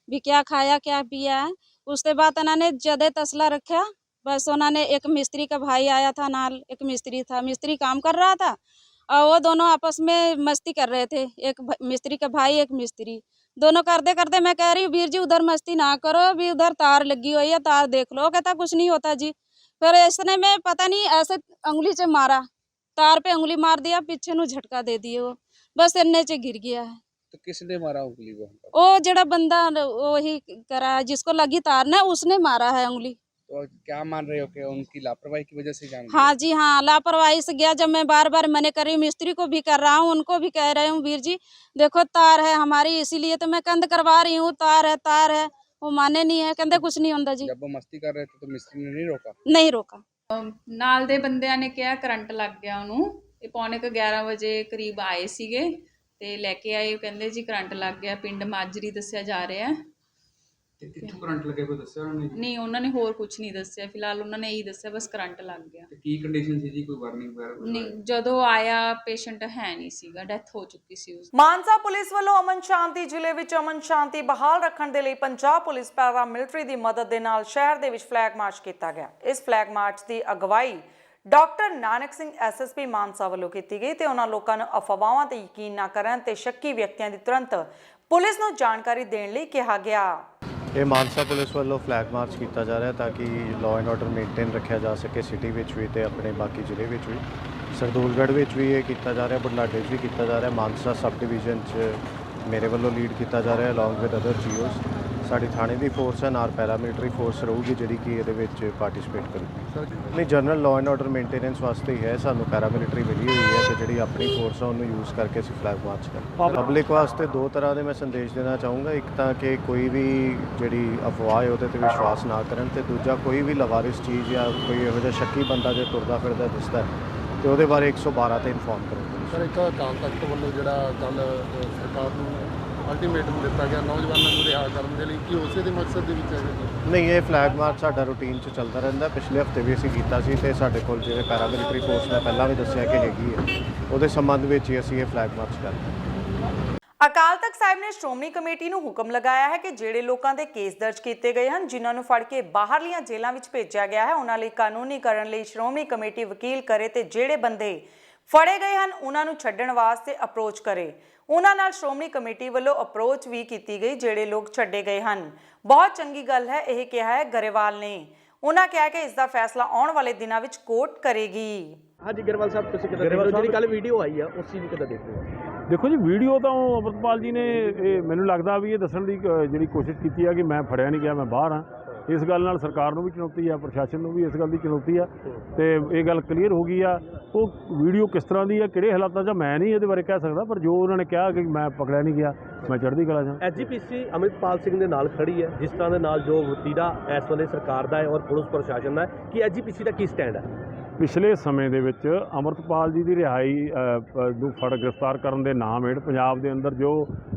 भी क्या खाया क्या पिया है। उसके बाद उन्होंने जदे तसला रखा, बस उन्होंने एक मिस्त्री का भाई आया था नाल, एक मिस्त्री था, मिस्त्री काम कर रहा था और वो दोनों आपस में मस्ती कर रहे थे। एक मिस्त्री का भाई एक मिस्त्री, दोनों करते करते मैं कह रही हूँ वीर जी उधर मस्ती ना करो, भी उधर तार लगी हुई है, तार देख लो। कहता कुछ नहीं होता जी। फिर इसने में पता नहीं ऐसे उंगली से मारा, तार पे उंगली मार दिया, पीछे नु झटका दे दिए, वो बस इन्ने से गिर गया है। तो किसने मारा उंगली को? वो जड़ा बंदा वही करा जिसको लगी तार ने उसने मारा है उंगली। तो क्या मान रहे हो कि उनकी लापरवाही की वजह से जान गई? हाँ जी हाँ, लापरवाही से गया। जब मैं बार बार मने कर रही हूँ, मिस्त्री को भी कर रहा हूँ, उनको भी कह रही हूँ वीर जी देखो तार है हमारी, इसीलिए तो मैं कंध करवा रही हूँ, तार है। वो माने नहीं है, कहते कुछ नहीं होता जी। जब वो मस्ती कर रहे थे तो मिस्त्री ने नहीं रोका? नहीं रोका। ਨਾਲ ਦੇ ਬੰਦਿਆਂ ਨੇ ਕਿਹਾ ਕਰੰਟ ਲੱਗ ਗਿਆ ਉਹਨੂੰ। ਇਹ ਪੌਣੇ 11 ਵਜੇ ਕਰੀਬ ਆਏ ਸੀਗੇ ਤੇ ਲੈ ਕੇ ਆਏ, ਕਹਿੰਦੇ ਜੀ ਕਰੰਟ ਲੱਗ ਗਿਆ, ਪਿੰਡ ਮਾਜਰੀ ਦੱਸਿਆ ਜਾ ਰਿਹਾ ਹੈ। ਤੇ ਕਿੱਥੋਂ ਕਰੰਟ ਲੱਗੇ ਕੋਈ ਦੱਸਿਆ ਉਹਨਾਂ ਨੇ? ਨਹੀਂ ਉਹਨਾਂ ਨੇ ਹੋਰ ਕੁਝ ਨਹੀਂ ਦੱਸਿਆ, ਫਿਲਹਾਲ ਉਹਨਾਂ ਨੇ ਇਹੀ ਦੱਸਿਆ ਬਸ ਕਰੰਟ ਲੱਗ ਗਿਆ। ਤੇ ਕੀ ਕੰਡੀਸ਼ਨ ਸੀ ਜੀ, ਕੋਈ ਵਾਰਨਿੰਗ ਵਗੈਰਾ? ਨਹੀਂ, ਜਦੋਂ ਆਇਆ ਪੇਸ਼ੈਂਟ ਹੈ ਨਹੀਂ ਸੀਗਾ, ਡੈਥ ਹੋ ਚੁੱਕੀ ਸੀ ਉਸ। ਮਾਨਸਾ ਪੁਲਿਸ ਵੱਲੋਂ ਅਮਨ ਸ਼ਾਂਤੀ ਜ਼ਿਲ੍ਹੇ ਵਿੱਚ ਅਮਨ ਸ਼ਾਂਤੀ ਬਹਾਲ ਰੱਖਣ ਦੇ ਲਈ ਪੰਜਾਬ ਪੁਲਿਸ ਪੈਰਾ ਮਿਲਟਰੀ ਦੀ ਮਦਦ ਦੇ ਨਾਲ ਸ਼ਹਿਰ ਦੇ ਵਿੱਚ ਫਲੈਗ ਮਾਰਚ ਕੀਤਾ ਗਿਆ। ਇਸ ਫਲੈਗ ਮਾਰਚ ਦੀ ਅਗਵਾਈ ਡਾਕਟਰ ਨਾਨਕ ਸਿੰਘ ਐਸਐਸਪੀ ਮਾਨਸਾ ਵੱਲੋਂ ਕੀਤੀ ਗਈ ਤੇ ਉਹਨਾਂ ਲੋਕਾਂ ਨੂੰ ਅਫਵਾਹਾਂ ਤੇ ਯਕੀਨ ਨਾ ਕਰਨ ਤੇ ਸ਼ੱਕੀ ਵਿਅਕਤੀਆਂ ਦੀ ਤੁਰੰਤ ਪੁਲਿਸ ਨੂੰ ਜਾਣਕਾਰੀ ਦੇਣ ਲਈ ਕਿਹਾ ਗਿਆ। ਇਹ ਮਾਨਸਾ ਪੁਲਿਸ ਵੱਲੋਂ ਫਲੈਗ ਮਾਰਚ ਕੀਤਾ ਜਾ ਰਿਹਾ ਤਾਂ ਕਿ ਲਾਅ ਐਂਡ ਆਰਡਰ ਮੇਨਟੇਨ ਰੱਖਿਆ ਜਾ ਸਕੇ ਸਿਟੀ ਵਿੱਚ ਵੀ ਤੇ ਆਪਣੇ ਬਾਕੀ ਜ਼ਿਲ੍ਹੇ ਵਿੱਚ ਵੀ। ਸਰਦੂਲਗੜ੍ਹ ਵਿੱਚ ਵੀ ਇਹ ਕੀਤਾ ਜਾ ਰਿਹਾ, ਬੁਢਲਾਡੇ 'ਚ ਵੀ ਕੀਤਾ ਜਾ ਰਿਹਾ, ਮਾਨਸਾ ਸਬ ਡਿਵੀਜ਼ਨ 'ਚ ਮੇਰੇ ਵੱਲੋਂ ਲੀਡ ਕੀਤਾ ਜਾ ਰਿਹਾ ਅਲੋਂਗ ਵਿਦ ਅਦਰ ਜੀਓਜ਼। ਸਾਡੀ ਥਾਣੇ ਦੀ ਫੋਰਸ ਹੈ ਨਾਲ ਪੈਰਾ ਮਿਲਟਰੀ ਫੋਰਸ ਰਹੂਗੀ ਜਿਹੜੀ ਕਿ ਇਹਦੇ ਵਿੱਚ ਪਾਰਟਿਸਿਪੇਟ ਕਰੂਗੀ। ਨਹੀਂ, general law and order maintenance ਵਾਸਤੇ ਹੀ ਹੈ, ਸਾਨੂੰ ਪੈਰਾ ਮਿਲਟਰੀ ਮਿਲੀ ਹੋਈ ਹੈ ਤੇ ਜਿਹੜੀ ਆਪਣੀ ਫੋਰਸ ਹੈ ਉਹਨੂੰ ਯੂਜ਼ ਕਰਕੇ ਅਸੀਂ ਫਲੈਗ ਮਾਰਚ ਕਰਾਂਗੇ। ਪਬਲਿਕ ਵਾਸਤੇ ਦੋ ਤਰ੍ਹਾਂ ਦੇ ਮੈਂ ਸੰਦੇਸ਼ ਦੇਣਾ ਚਾਹੂੰਗਾ। ਇੱਕ ਤਾਂ ਕਿ ਕੋਈ ਵੀ ਜਿਹੜੀ ਅਫਵਾਹ ਹੈ ਉਹਦੇ 'ਤੇ ਵਿਸ਼ਵਾਸ ਨਾ ਕਰਨ ਤੇ ਦੂਜਾ ਕੋਈ ਵੀ ਲਵਾਰਿਸ ਚੀਜ਼ ਜਾਂ ਕੋਈ ਇਹੋ ਜਿਹਾ ਸ਼ੱਕੀ ਬੰਦਾ ਜੇ ਤੁਰਦਾ ਫਿਰਦਾ ਦਿਸਦਾ ਤੇ ਉਹਦੇ ਬਾਰੇ 112 ਤੇ ਇਨਫੋਰਮ ਕਰੋ। ਸਰ ਇੱਕ ਅਕਾਲ ਤਖਤ ਵੱਲੋਂ ਜਿਹੜਾ ਕੱਲ੍ਹ ਸਰਕਾਰ ਨੂੰ ਅਲਟੀਮੇਟਮ ਦਿੱਤਾ ਗਿਆ ਨੌਜਵਾਨਾਂ ਨੂੰ ਰਿਹਾ ਕਰਨ ਦੇ ਲਈ, ਕੀ ਉਸੇ ਦੇ ਮਕਸਦ ਦੇ ਵਿੱਚ ਹੈ? ਨਹੀਂ, ਇਹ ਫਲੈਗ ਮਾਰਚ ਸਾਡਾ ਰੂਟੀਨ 'ਚ ਚੱਲਦਾ ਰਹਿੰਦਾ। ਪਿਛਲੇ ਹਫਤੇ ਵੀ ਅਸੀਂ ਕੀਤਾ ਸੀ ਤੇ ਸਾਡੇ ਕੋਲ ਜਿਹੜੇ ਪੈਰਾ ਮਿਲਟਰੀ ਫੋਰਸ ਮੈਂ ਪਹਿਲਾਂ ਵੀ ਦੱਸਿਆ ਕਿ ਹੈਗੀ ਹੈ, ਉਹਦੇ ਸੰਬੰਧ ਵਿੱਚ ਹੀ ਅਸੀਂ ਇਹ ਫਲੈਗ ਮਾਰਚ ਕਰਦੇ ਹਾਂ। ਅਕਾਲ ਤਖਤ ਸਾਹਿਬ ਨੇ ਸ਼੍ਰੋਮਣੀ ਕਮੇਟੀ ਨੂੰ ਹੁਕਮ ਲਗਾਇਆ ਹੈ ਕਿ ਜਿਹੜੇ ਲੋਕਾਂ ਦੇ ਕੇਸ ਦਰਜ ਕੀਤੇ ਗਏ ਹਨ, ਜਿਨ੍ਹਾਂ ਨੂੰ ਫੜ ਕੇ ਬਾਹਰਲੀਆਂ ਜੇਲ੍ਹਾਂ ਵਿੱਚ ਭੇਜਿਆ ਗਿਆ ਹੈ, ਉਹਨਾਂ ਲਈ ਕਾਨੂੰਨੀਕਰਨ ਲਈ ਸ਼੍ਰੋਮਣੀ ਕਮੇਟੀ ਵਕੀਲ ਕਰੇ ਤੇ ਜਿਹੜੇ ਬੰਦੇ ਫੜੇ ਗਏ ਹਨ ਉਹਨਾਂ ਨੂੰ ਛੱਡਣ ਵਾਸਤੇ ਅਪਰੋਚ ਕਰੇ। ਉਹਨਾਂ ਨਾਲ ਸ਼੍ਰੋਮਣੀ ਕਮੇਟੀ ਵੱਲੋਂ ਅਪਰੋਚ ਵੀ ਕੀਤੀ ਗਈ। ਜਿਹੜੇ ਲੋਕ ਛੱਡੇ ਗਏ ਹਨ, ਬਹੁਤ ਚੰਗੀ ਗੱਲ ਹੈ, ਇਹ ਕਿਹਾ ਹੈ ਗਰੇਵਾਲ ਨੇ। ਉਹਨਾਂ ਕਿਹਾ ਕਿ ਇਸ ਦਾ ਫੈਸਲਾ ਆਉਣ ਵਾਲੇ ਦਿਨਾਂ ਵਿੱਚ ਕੋਰਟ ਕਰੇਗੀ। ਹਾਂਜੀ ਗਰੇਵਾਲ ਸਾਹਿਬ, ਤੁਸੀਂ ਕਿੱਦਾਂ ਦੇਖਦੇ ਹੋ ਜਿਹੜੀ ਕੱਲ ਵੀਡੀਓ ਆਈ ਆ ਉਸ ਚੀਜ਼ ਨੂੰ ਕਿੱਦਾਂ ਦੇਖਦੇ ਹੋ? ਦੇਖੋ ਜੀ, ਵੀਡੀਓ ਤਾਂ ਅੰਮ੍ਰਿਤਪਾਲ ਜੀ ਨੇ ਮੈਨੂੰ ਲੱਗਦਾ ਵੀ ਇਹ ਦੱਸਣ ਦੀ ਜਿਹੜੀ ਕੋਸ਼ਿਸ਼ ਕੀਤੀ ਆ ਕਿ ਮੈਂ ਫੜਿਆ ਨਹੀਂ ਗਿਆ, ਮੈਂ ਬਾਹਰ ਹਾਂ। ਇਸ ਗੱਲ ਨਾਲ ਸਰਕਾਰ ਨੂੰ ਵੀ ਚੁਣੌਤੀ ਆ, ਪ੍ਰਸ਼ਾਸਨ ਨੂੰ ਵੀ ਇਸ ਗੱਲ ਦੀ ਚੁਣੌਤੀ ਆ ਤੇ ਇਹ ਗੱਲ ਕਲੀਅਰ ਹੋ ਗਈ ਆ। ਉਹ ਵੀਡੀਓ ਕਿਸ ਤਰ੍ਹਾਂ ਦੀ ਆ, ਕਿਹੜੇ ਹਾਲਾਤਾਂ 'ਚ, ਮੈਂ ਨਹੀਂ ਇਹਦੇ ਬਾਰੇ ਕਹਿ ਸਕਦਾ, ਪਰ ਜੋ ਉਹਨਾਂ ਨੇ ਕਿਹਾ ਕਿ ਮੈਂ ਪਕੜਿਆ ਨਹੀਂ ਗਿਆ, ਮੈਂ ਚੜ੍ਹਦੀ ਕਲਾ 'ਚ। ਐਸਜੀਪੀਸੀ ਅੰਮ੍ਰਿਤਪਾਲ ਸਿੰਘ ਦੇ ਨਾਲ ਖੜੀ ਹੈ, ਜਿਸ ਤਰ੍ਹਾਂ ਦੇ ਨਾਲ ਜੋ ਵਤੀਰਾ ਇਸ ਵੇਲੇ ਸਰਕਾਰ ਦਾ ਹੈ ਔਰ ਪੁਲਿਸ ਪ੍ਰਸ਼ਾਸਨ ਦਾ ਹੈ, ਕਿ ਐਸਜੀਪੀਸੀ ਦਾ ਕੀ ਸਟੈਂਡ ਹੈ? ਪਿਛਲੇ ਸਮੇਂ ਦੇ ਵਿੱਚ ਅੰਮ੍ਰਿਤਪਾਲ ਜੀ ਦੀ ਰਿਹਾਈ ਨੂੰ ਗ੍ਰਿਫਤਾਰ ਕਰਨ ਦੇ ਨਾਮ ਹੇਠ ਪੰਜਾਬ ਦੇ ਅੰਦਰ ਜੋ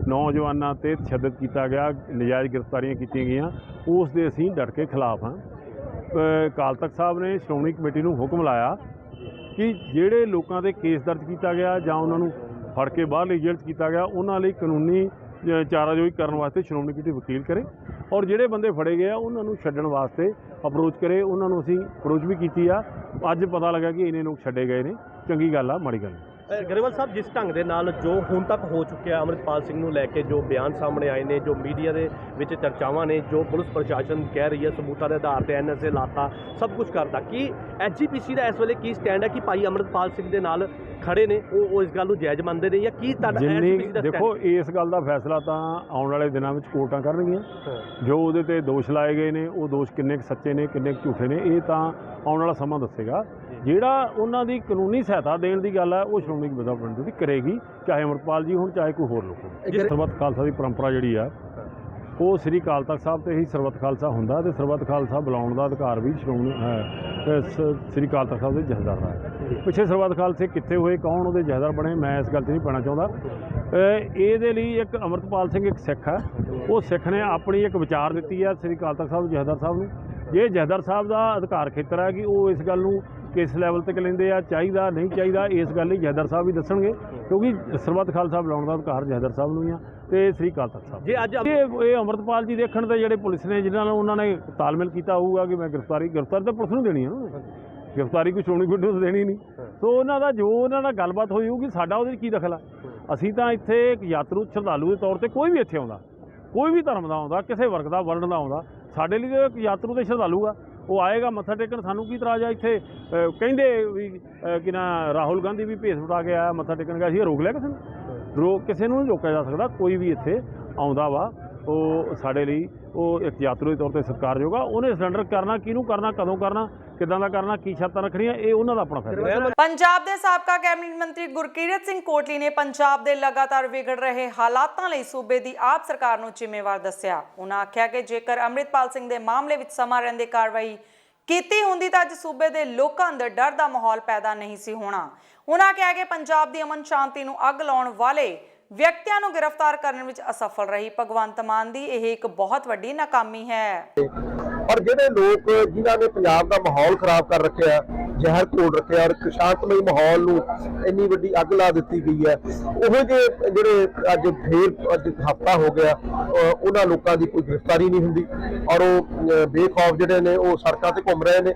ਨੌਜਵਾਨਾਂ 'ਤੇ ਤਸ਼ੱਦਦ ਕੀਤਾ ਗਿਆ, ਨਜਾਇਜ਼ ਗ੍ਰਿਫਤਾਰੀਆਂ ਕੀਤੀਆਂ ਗਈਆਂ, ਉਸ ਦੇ ਅਸੀਂ ਡਟ ਕੇ ਖਿਲਾਫ ਹਾਂ। ਅਕਾਲ ਤਖਤ ਸਾਹਿਬ ਨੇ ਸ਼੍ਰੋਮਣੀ ਕਮੇਟੀ ਨੂੰ ਹੁਕਮ ਲਾਇਆ ਕਿ ਜਿਹੜੇ ਲੋਕਾਂ 'ਤੇ ਕੇਸ ਦਰਜ ਕੀਤਾ ਗਿਆ ਜਾਂ ਉਹਨਾਂ ਨੂੰ ਫੜ ਕੇ ਬਾਹਰਲੀ ਜੇਲ੍ਹ 'ਚ ਕੀਤਾ ਗਿਆ, ਉਹਨਾਂ ਲਈ ਕਾਨੂੰਨੀ ਚਾਰਾਜੋਈ ਕਰਨ ਵਾਸਤੇ ਸ਼੍ਰੋਮਣੀ ਕਮੇਟੀ ਵਕੀਲ ਕਰੇ ਔਰ ਜਿਹੜੇ ਬੰਦੇ ਫੜੇ ਗਏ ਆ ਉਹਨਾਂ ਨੂੰ ਛੱਡਣ ਵਾਸਤੇ ਅਪਰੋਚ ਕਰੇ। ਉਹਨਾਂ ਨੂੰ ਅਸੀਂ ਅਪਰੋਚ ਵੀ ਕੀਤੀ ਆ। ਅੱਜ ਪਤਾ ਲੱਗਾ ਕਿ ਇੰਨੇ ਲੋਕ ਛੱਡੇ ਗਏ ਨੇ। ਚੰਗੀ ਗੱਲ ਆ, ਮਾੜੀ ਗੱਲ ਨਹੀਂ। ਗਰੇਵਾਲ ਸਾਹਿਬ, ਜਿਸ ਢੰਗ ਦੇ ਨਾਲ ਜੋ ਹੁਣ ਤੱਕ ਹੋ ਚੁੱਕਿਆ ਅੰਮ੍ਰਿਤਪਾਲ ਸਿੰਘ ਨੂੰ ਲੈ ਕੇ ਜੋ ਬਿਆਨ ਸਾਹਮਣੇ ਆਏ ਨੇ, ਜੋ ਮੀਡੀਆ ਦੇ ਵਿੱਚ ਚਰਚਾਵਾਂ ਨੇ, ਜੋ ਪੁਲਿਸ ਪ੍ਰਸ਼ਾਸਨ ਕਹਿ ਰਹੀ ਹੈ ਸਬੂਤਾਂ ਦੇ ਆਧਾਰ ਤੇ ਐਨਐਸਏ ਲਾਤਾ, ਸਭ ਕੁਝ ਕਰਦਾ, ਕਿ ਐਸਜੀਪੀਸੀ ਦਾ ਇਸ ਵੇਲੇ ਕੀ ਸਟੈਂਡ ਹੈ ਕਿ ਭਾਈ ਅੰਮ੍ਰਿਤਪਾਲ ਸਿੰਘ ਦੇ ਨਾਲ ਖੜੇ ਨੇ, ਉਹ ਇਸ ਗੱਲ ਨੂੰ ਜਾਇਜ਼ ਮੰਨਦੇ ਨੇ ਜਾਂ ਕੀ ਤੁਹਾਡਾ ਐਸਜੀਪੀਸੀ ਦਾ? ਦੇਖੋ, ਇਸ ਗੱਲ ਦਾ ਫੈਸਲਾ ਤਾਂ ਆਉਣ ਵਾਲੇ ਦਿਨਾਂ ਵਿੱਚ ਕੋਰਟਾਂ ਕਰਨਗੀਆਂ। ਜੋ ਉਹਦੇ ਤੇ ਦੋਸ਼ ਲਾਏ ਗਏ ਨੇ, ਉਹ ਦੋਸ਼ ਕਿੰਨੇ ਕੁ ਸੱਚੇ ਨੇ, ਕਿੰਨੇ ਕੁ ਝੂਠੇ ਨੇ, ਇਹ ਤਾਂ ਆਉਣ ਵਾਲਾ ਸਮਾਂ ਦੱਸੇਗਾ। ਜਿਹੜਾ ਉਹਨਾਂ ਦੀ ਕਾਨੂੰਨੀ ਸਹਾਇਤਾ ਦੇਣ ਦੀ ਗੱਲ ਹੈ, ਉਹ ਸ਼੍ਰੋਮਣੀ ਕਮੇਟੀ ਕਰੇਗੀ, ਚਾਹੇ ਅੰਮ੍ਰਿਤਪਾਲ ਜੀ ਹੋਣ, ਚਾਹੇ ਕੋਈ ਹੋਰ ਲੋਕ ਹੋਣ। ਸਰਬੱਤ ਖਾਲਸਾ ਦੀ ਪਰੰਪਰਾ ਜਿਹੜੀ ਆ, ਉਹ ਸ੍ਰੀ ਅਕਾਲ ਤਖਤ ਸਾਹਿਬ ਤੇ ਹੀ ਸਰਬੱਤ ਖਾਲਸਾ ਹੁੰਦਾ ਤੇ ਸਰਬੱਤ ਖਾਲਸਾ ਬੁਲਾਉਣ ਦਾ ਅਧਿਕਾਰ ਵੀ ਸ਼੍ਰੋਮਣੀ ਸ੍ਰੀ ਅਕਾਲ ਤਖਤ ਸਾਹਿਬ ਦੇ ਜਥੇਦਾਰ ਦਾ ਹੈ। ਪਿੱਛੇ ਸਰਬੱਤ ਖਾਲਸੇ ਕਿੱਥੇ ਹੋਏ, ਕੌਣ ਉਹਦੇ ਜਥੇਦਾਰ ਬਣੇ, ਮੈਂ ਇਸ ਗੱਲ 'ਤੇ ਨਹੀਂ ਪੈਣਾ ਚਾਹੁੰਦਾ। ਇਹਦੇ ਲਈ ਇੱਕ ਅੰਮ੍ਰਿਤਪਾਲ ਸਿੰਘ ਇੱਕ ਸਿੱਖ ਹੈ, ਉਹ ਸਿੱਖ ਨੇ ਆਪਣੀ ਇੱਕ ਵਿਚਾਰ ਦਿੱਤੀ ਹੈ ਸ੍ਰੀ ਅਕਾਲ ਤਖਤ ਸਾਹਿਬ ਜਥੇਦਾਰ ਸਾਹਿਬ ਨੂੰ। ਜੇ ਜਥੇਦਾਰ ਸਾਹਿਬ ਦਾ ਅਧਿਕਾਰ ਖੇਤਰ ਹੈ ਕਿ ਉਹ ਇਸ ਗੱਲ ਨੂੰ ਕਿਸ ਲੈਵਲ ਤੱਕ ਲੈਂਦੇ ਆ, ਚਾਹੀਦਾ ਨਹੀਂ ਚਾਹੀਦਾ, ਇਸ ਗੱਲ ਲਈ ਜਥੇਦਾਰ ਸਾਹਿਬ ਵੀ ਦੱਸਣਗੇ, ਕਿਉਂਕਿ ਸਰਬੱਤ ਖਾਲਸਾ ਬੁਲਾਉਣ ਦਾ ਅਧਿਕਾਰ ਜਥੇਦਾਰ ਸਾਹਿਬ ਨੂੰ ਹੀ ਆ ਤੇ ਸ੍ਰੀ ਅਕਾਲ ਤਖਤ ਸਾਹਿਬ। ਜੇ ਅੱਜ ਇਹ ਅੰਮ੍ਰਿਤਪਾਲ ਜੀ ਦੇਖਣ ਤੇ ਜਿਹੜੇ ਪੁਲਿਸ ਨੇ, ਜਿਨ੍ਹਾਂ ਨਾਲ ਉਹਨਾਂ ਨੇ ਤਾਲਮੇਲ ਕੀਤਾ ਹੋਊਗਾ ਕਿ ਮੈਂ ਗ੍ਰਿਫਤਾਰੀ ਤਾਂ ਪੁਲਿਸ ਨੂੰ ਦੇਣੀ ਹੈ ਨਾ, ਗ੍ਰਿਫਤਾਰੀ ਕੋਈ ਸ਼੍ਰੋਮਣੀ ਕਮੇਟੀ ਨੂੰ ਦੇਣੀ ਨਹੀਂ। ਸੋ ਉਹਨਾਂ ਦਾ ਜੋ ਉਹਨਾਂ ਨਾਲ ਗੱਲਬਾਤ ਹੋਈ ਹੋਊਗੀ, ਸਾਡਾ ਉਹਦੇ 'ਚ ਕੀ ਦਖਲ ਆ? ਅਸੀਂ ਤਾਂ ਇੱਥੇ ਇੱਕ ਯਾਤਰੂ ਸ਼ਰਧਾਲੂ ਦੇ ਤੌਰ ਤੇ, ਕੋਈ ਵੀ ਇੱਥੇ ਆਉਂਦਾ, ਕੋਈ ਵੀ ਧਰਮ ਦਾ ਆਉਂਦਾ, ਕਿਸੇ ਵਰਗ ਦਾ ਵਰਣ ਦਾ ਆਉਂਦਾ, ਸਾਡੇ ਲਈ ਤਾਂ ਇੱਕ ਯਾਤਰੂ ਤੇ ਸ਼ਰਧਾਲੂ ਆ, ਉਹ ਆਏਗਾ ਮੱਥਾ ਟੇਕਣ। ਸਾਨੂੰ ਕੀ ਇਤਰਾਜ਼ ਆ? ਇੱਥੇ ਕਹਿੰਦੇ ਵੀ ਕਿ ਨਾ ਰਾਹੁਲ ਗਾਂਧੀ ਵੀ ਭੇਸ ਵਟਾ ਕੇ ਆਇਆ ਮੱਥਾ ਟੇਕਣ ਗਿਆ, ਅਸੀਂ ਰੋਕ ਲਿਆ ਕਿਸੇ ਨੂੰ? ਕਿਸੇ ਨੂੰ ਨਹੀਂ ਰੋਕਿਆ ਜਾ ਸਕਦਾ। ਕੋਈ ਵੀ ਇੱਥੇ ਆਉਂਦਾ ਵਾ, ਉਹ ਸਾਡੇ ਲਈ ਉਹ ਇੱਕ ਯਾਤਰੂ ਦੇ ਤੌਰ ਤੇ ਸਤਿਕਾਰਯੋਗ ਆ। ਉਹਨੇ ਸਰੈਂਡਰ ਕਰਨਾ, ਕਿਹਨੂੰ ਕਰਨਾ, ਕਦੋਂ ਕਰਨਾ, ਕਿੱਦਾਂ ਦਾ ਕਰਨਾ, ਕੀ ਸ਼ਰਤਾਂ ਰੱਖਣੀਆਂ, ਇਹ ਉਹਨਾਂ ਦਾ ਆਪਣਾ ਫੈਸਲਾ। ਪੰਜਾਬ ਦੇ ਸਾਬਕਾ ਕੈਬਨਿਟ ਮੰਤਰੀ ਗੁਰਕੀਰਤ ਸਿੰਘ ਕੋਟਲੀ ਨੇ ਪੰਜਾਬ ਦੇ ਲਗਾਤਾਰ ਵਿਗੜ ਰਹੇ ਹਾਲਾਤਾਂ ਲਈ ਸੂਬੇ ਦੀ ਆਪ ਸਰਕਾਰ ਨੂੰ ਜ਼ਿੰਮੇਵਾਰ ਦੱਸਿਆ। ਉਹਨਾਂ ਆਖਿਆ ਕਿ ਜੇਕਰ ਅੰਮ੍ਰਿਤਪਾਲ ਸਿੰਘ ਦੇ ਮਾਮਲੇ ਵਿੱਚ ਸਮਾਂ ਰਹਿੰਦੇ ਕਾਰਵਾਈ ਕੀਤੀ ਹੁੰਦੀ ਤਾਂ ਅੱਜ ਸੂਬੇ ਦੇ ਲੋਕਾਂ ਅੰਦਰ ਡਰ ਦਾ ਮਾਹੌਲ ਪੈਦਾ ਨਹੀਂ ਸੀ ਹੋਣਾ। ਉਹਨਾਂ ਕਿਹਾ ਕਿ ਪੰਜਾਬ ਦੀ ਅਮਨ ਸ਼ਾਂਤੀ ਨੂੰ ਅੱਗ ਲਾਉਣ ਵਾਲੇ ਵਿਅਕਤੀਆਂ ਨੂੰ ਗ੍ਰਿਫਤਾਰ ਕਰਨ ਵਿੱਚ ਅਸਫਲ ਰਹੀ ਭਗਵੰਤ ਮਾਨ ਦੀ ਇਹ ਇੱਕ ਬਹੁਤ ਵੱਡੀ ਨਾਕਾਮੀ ਹੈ। ਔਰ ਜਿਹੜੇ ਲੋਕ ਜਿਨ੍ਹਾਂ ਨੇ ਪੰਜਾਬ ਦਾ ਮਾਹੌਲ ਖਰਾਬ ਕਰ ਰੱਖਿਆ, ਜ਼ਹਿਰ ਘੋਲ ਰੱਖਿਆ ਔਰ ਸ਼ਾਂਤਮਈ ਮਾਹੌਲ ਨੂੰ ਇੰਨੀ ਵੱਡੀ ਅੱਗ ਲਾ ਦਿੱਤੀ ਗਈ ਹੈ, ਉਹ ਜਿਹੜੇ ਅੱਜ ਹਫ਼ਤਾ ਹੋ ਗਿਆ ਉਹਨਾਂ ਲੋਕਾਂ ਦੀ ਕੋਈ ਗ੍ਰਿਫਤਾਰੀ ਨਹੀਂ ਹੁੰਦੀ ਔਰ ਉਹ ਬੇਖੌਫ ਜਿਹੜੇ ਨੇ ਉਹ ਸੜਕਾਂ ਤੇ ਘੁੰਮ ਰਹੇ ਨੇ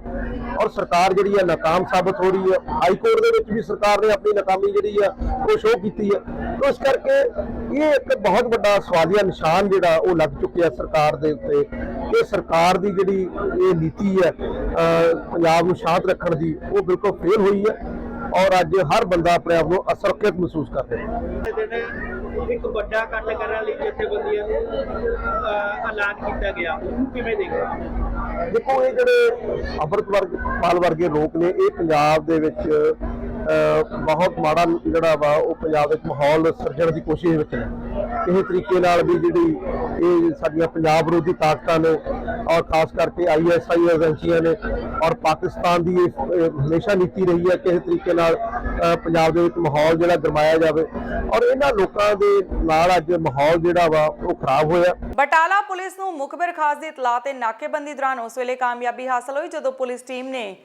ਔਰ ਸਰਕਾਰ ਜਿਹੜੀ ਹੈ ਨਾਕਾਮ ਸਾਬਤ ਹੋ ਰਹੀ ਹੈ। ਹਾਈ ਕੋਰਟ ਦੇ ਵਿੱਚ ਵੀ ਸਰਕਾਰ ਨੇ ਆਪਣੀ ਨਾਕਾਮੀ ਜਿਹੜੀ ਆ ਉਹ ਸ਼ੋਅ ਕੀਤੀ ਹੈ। ਇਸ ਕਰਕੇ ਇਹ ਇੱਕ ਬਹੁਤ ਵੱਡਾ ਸਵਾਲੀਆ ਨਿਸ਼ਾਨ ਜਿਹੜਾ ਉਹ ਲੱਗ ਚੁੱਕਿਆ ਸਰਕਾਰ ਦੇ ਉੱਤੇ ਕਿ ਸਰਕਾਰ ਦੀ ਜਿਹੜੀ ਇਹ ਨੀਤੀ ਹੈ ਪੰਜਾਬ ਨੂੰ ਸ਼ਾਂਤ ਰੱਖਣ ਦੀ, ਉਹ ਬਿਲਕੁਲ ਫੇਲ ਹੋਈ ਹੈ ਔਰ ਅੱਜ ਹਰ ਬੰਦਾ ਆਪਣੇ ਆਪ ਨੂੰ ਅਸੁਰੱਖਿਅਤ ਮਹਿਸੂਸ ਕਰ ਰਿਹਾ ਹੈ। ਇੱਕ ਵੱਡਾ ਕੱਟ ਕਰਨ ਲਈ ਜਥੇਬੰਦੀਆਂ ਨੂੰ ਐਲਾਨ ਕੀਤਾ ਗਿਆ, ਉਹਨੂੰ ਕਿਵੇਂ ਦੇਖਦੇ? ਦੇਖੋ, ਇਹ ਜਿਹੜੇ ਅੰਮ੍ਰਿਤਪਾਲ ਵਰਗੇ ਲੋਕ ਨੇ, ਇਹ ਪੰਜਾਬ ਦੇ ਵਿੱਚ ਬਹੁਤ ਮਾੜਾ ਜਿਹੜਾ ਵਾ ਉਹ ਪੰਜਾਬ ਵਿੱਚ ਮਾਹੌਲ ਸਿਰਜਣ ਦੀ ਕੋਸ਼ਿਸ਼ ਵਿੱਚ ਨੇ। ਕਿਸੇ ਤਰੀਕੇ ਨਾਲ ਵੀ ਜਿਹੜੀ ਇਹ ਸਾਡੀਆਂ ਪੰਜਾਬ ਵਿਰੋਧੀ ਤਾਕਤਾਂ ਨੇ ਔਰ ਖਾਸ ਕਰਕੇ ISI ਏਜੰਸੀਆਂ ਨੇ ਔਰ ਪਾਕਿਸਤਾਨ ਦੀ ਹਮੇਸ਼ਾ ਨੀਤੀ ਰਹੀ ਹੈ ਕਿਸੇ ਤਰੀਕੇ ਨਾਲ ਪੰਜਾਬ ਦੇ ਵਿੱਚ ਮਾਹੌਲ ਜਿਹੜਾ ਗਰਮਾਇਆ ਜਾਵੇ ਔਰ ਇਹਨਾਂ ਲੋਕਾਂ ਦੇ ਨਾਲ ਅੱਜ ਮਾਹੌਲ ਜਿਹੜਾ ਵਾ ਉਹ ਖਰਾਬ ਹੋਇਆ। ਬਟਾਲਾ ਪੁਲਿਸ ਨੂੰ ਮੁਖਬਰ ਖਾਸ ਦੀ ਇਤਲਾਹ ਤੇ ਨਾਕੇਬੰਦੀ ਦੌਰਾਨ ਉਸ ਵੇਲੇ ਕਾਮਯਾਬੀ ਹਾਸਲ ਹੋਈ ਜਦੋਂ ਪੁਲਿਸ ਟੀਮ ਨੇ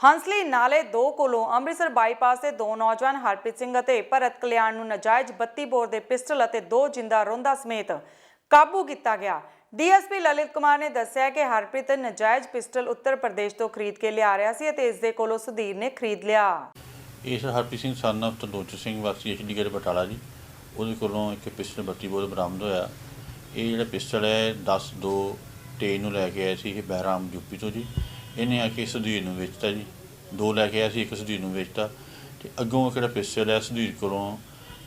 ਹੰਸਲੀ ਨਾਲੇ 2 ਕੋਲੋਂ ਅੰਮ੍ਰਿਤਸਰ ਬਾਈਪਾਸ ਦੇ 2 ਨੌਜਵਾਨ ਹਰਪ੍ਰੀਤ ਸਿੰਘ ਅਤੇ ਭਰਤ ਕਲਿਆਣ ਨੂੰ ਨਾਜਾਇਜ਼ 32 ਬੋਰ ਦੇ ਪਿਸਟਲ ਅਤੇ 2 ਜਿੰਦਾ ਰੋਂਦਾ ਸਮੇਤ ਕਾਬੂ ਕੀਤਾ ਗਿਆ। ਡੀਐਸਪੀ ਲਲਿਤ ਕੁਮਾਰ ਨੇ ਦੱਸਿਆ ਕਿ ਹਰਪ੍ਰੀਤ ਨਾਜਾਇਜ਼ ਪਿਸਟਲ ਉੱਤਰ ਪ੍ਰਦੇਸ਼ ਤੋਂ ਖਰੀਦ ਕੇ ਲਿਆ ਰਿਹਾ ਸੀ ਅਤੇ ਇਸ ਦੇ ਕੋਲੋਂ ਸੁਧੀਰ ਨੇ ਖਰੀਦ ਲਿਆ। ਇਸ ਹਰਪ੍ਰੀਤ ਸਿੰਘ ਸਨ ਆਫ ਤਲੋਚਨ ਸਿੰਘ ਵਾਸੀ ਚੰਡੀਗੜ੍ਹ ਬਟਾਲਾ ਜੀ, ਉਹਦੇ ਕੋਲੋਂ ਇੱਕ ਪਿਸਟਲ 32 ਬੋਰ ਬਰਾਮਦ ਹੋਇਆ। ਇਹ ਜਿਹੜਾ ਪਿਸਟਲ ਹੈ 10/2/23 ਨੂੰ ਲੈ ਕੇ ਆਇਆ ਸੀ ਇਹ ਬਹਿਰਾਮ ਯੂਪੀ ਤੋਂ ਜੀ। ਇਹਨੇ ਆ ਕੇ ਸੁਧੀਰ ਨੂੰ ਵੇਚਤਾ ਜੀ, 2 ਲੈ ਕੇ ਆਇਆ ਸੀ, 1 ਸੁਧੀਰ ਨੂੰ ਵੇਚਤਾ ਅਤੇ ਅੱਗੋਂ ਜਿਹੜਾ ਪਿਸਟਲ ਹੈ ਸੁਧੀਰ ਕੋਲੋਂ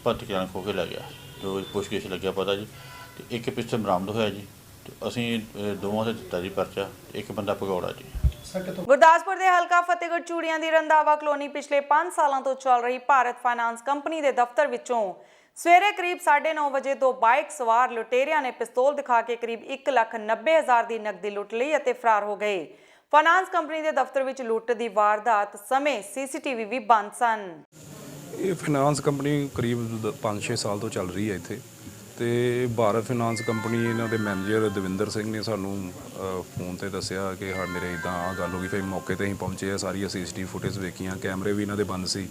ਭਰਤ ਕਲਿਆਣ ਖੋਹ ਕੇ ਲੈ ਗਿਆ, ਜੋ ਪੁੱਛਗਿੱਛ ਲੱਗਿਆ ਪਤਾ ਜੀ। ਅਤੇ ਇੱਕ ਪਿਸਟਲ ਬਰਾਮਦ ਹੋਇਆ ਜੀ, ਤੇ ਅਸੀਂ ਦੋਵਾਂ 'ਤੇ ਦਿੱਤਾ ਜੀ ਪਰਚਾ, ਇੱਕ ਬੰਦਾ ਭਗੌੜਾ ਜੀ। ਗੁਰਦਾਸਪੁਰ ਦੇ ਹਲਕਾ ਫਤਿਹਗੜ੍ਹ ਚੂੜੀਆਂ ਦੀ ਰੰਧਾਵਾ ਕਲੋਨੀ ਪਿਛਲੇ 5 ਸਾਲਾਂ ਤੋਂ ਚੱਲ ਰਹੀ ਭਾਰਤ ਫਾਈਨਾਂਸ ਕੰਪਨੀ ਦੇ ਦਫ਼ਤਰ ਵਿੱਚੋਂ ਸਵੇਰੇ ਕਰੀਬ 9:30 ਵਜੇ 2 ਬਾਈਕ ਸਵਾਰ ਲੁਟੇਰਿਆਂ ਨੇ ਪਿਸਤੌਲ ਦਿਖਾ ਕੇ ਕਰੀਬ 1,90,000 ਦੀ ਨਕਦੀ ਲੁੱਟ ਲਈ ਅਤੇ ਫਰਾਰ ਹੋ ਗਏ। ਫਾਈਨਾਂਸ ਕੰਪਨੀ ਦੇ ਦਫ਼ਤਰ ਵਿੱਚ ਲੁੱਟ ਦੀ ਵਾਰਦਾਤ ਸਮੇਂ ਸੀਸੀਟੀਵੀ ਵੀ ਬੰਦ ਸਨ। ਇਹ ਫਾਈਨਾਂਸ ਕੰਪਨੀ ਕਰੀਬ 5-6 ਸਾਲ ਤੋਂ ਚੱਲ ਰਹੀ ਹੈ ਇੱਥੇ, ਤੇ ਭਾਰਤ ਫਾਈਨਾਂਸ ਕੰਪਨੀ ਇਹਨਾਂ ਦੇ ਮੈਨੇਜਰ ਦਵਿੰਦਰ ਸਿੰਘ ਨੇ ਸਾਨੂੰ ਫੋਨ ਤੇ ਦੱਸਿਆ ਕਿ ਮੇਰੇ ਇੱਦਾਂ ਆਹ ਗੱਲ ਹੋ ਗਈ। ਫਿਰ ਮੌਕੇ 'ਤੇ ਅਸੀਂ ਪਹੁੰਚੇ ਆ, ਸਾਰੀਆਂ CCTV ਫੁਟੇਜ ਵੇਖੀਆਂ, ਕੈਮਰੇ ਵੀ ਇਹਨਾਂ ਦੇ ਬੰਦ ਸੀ।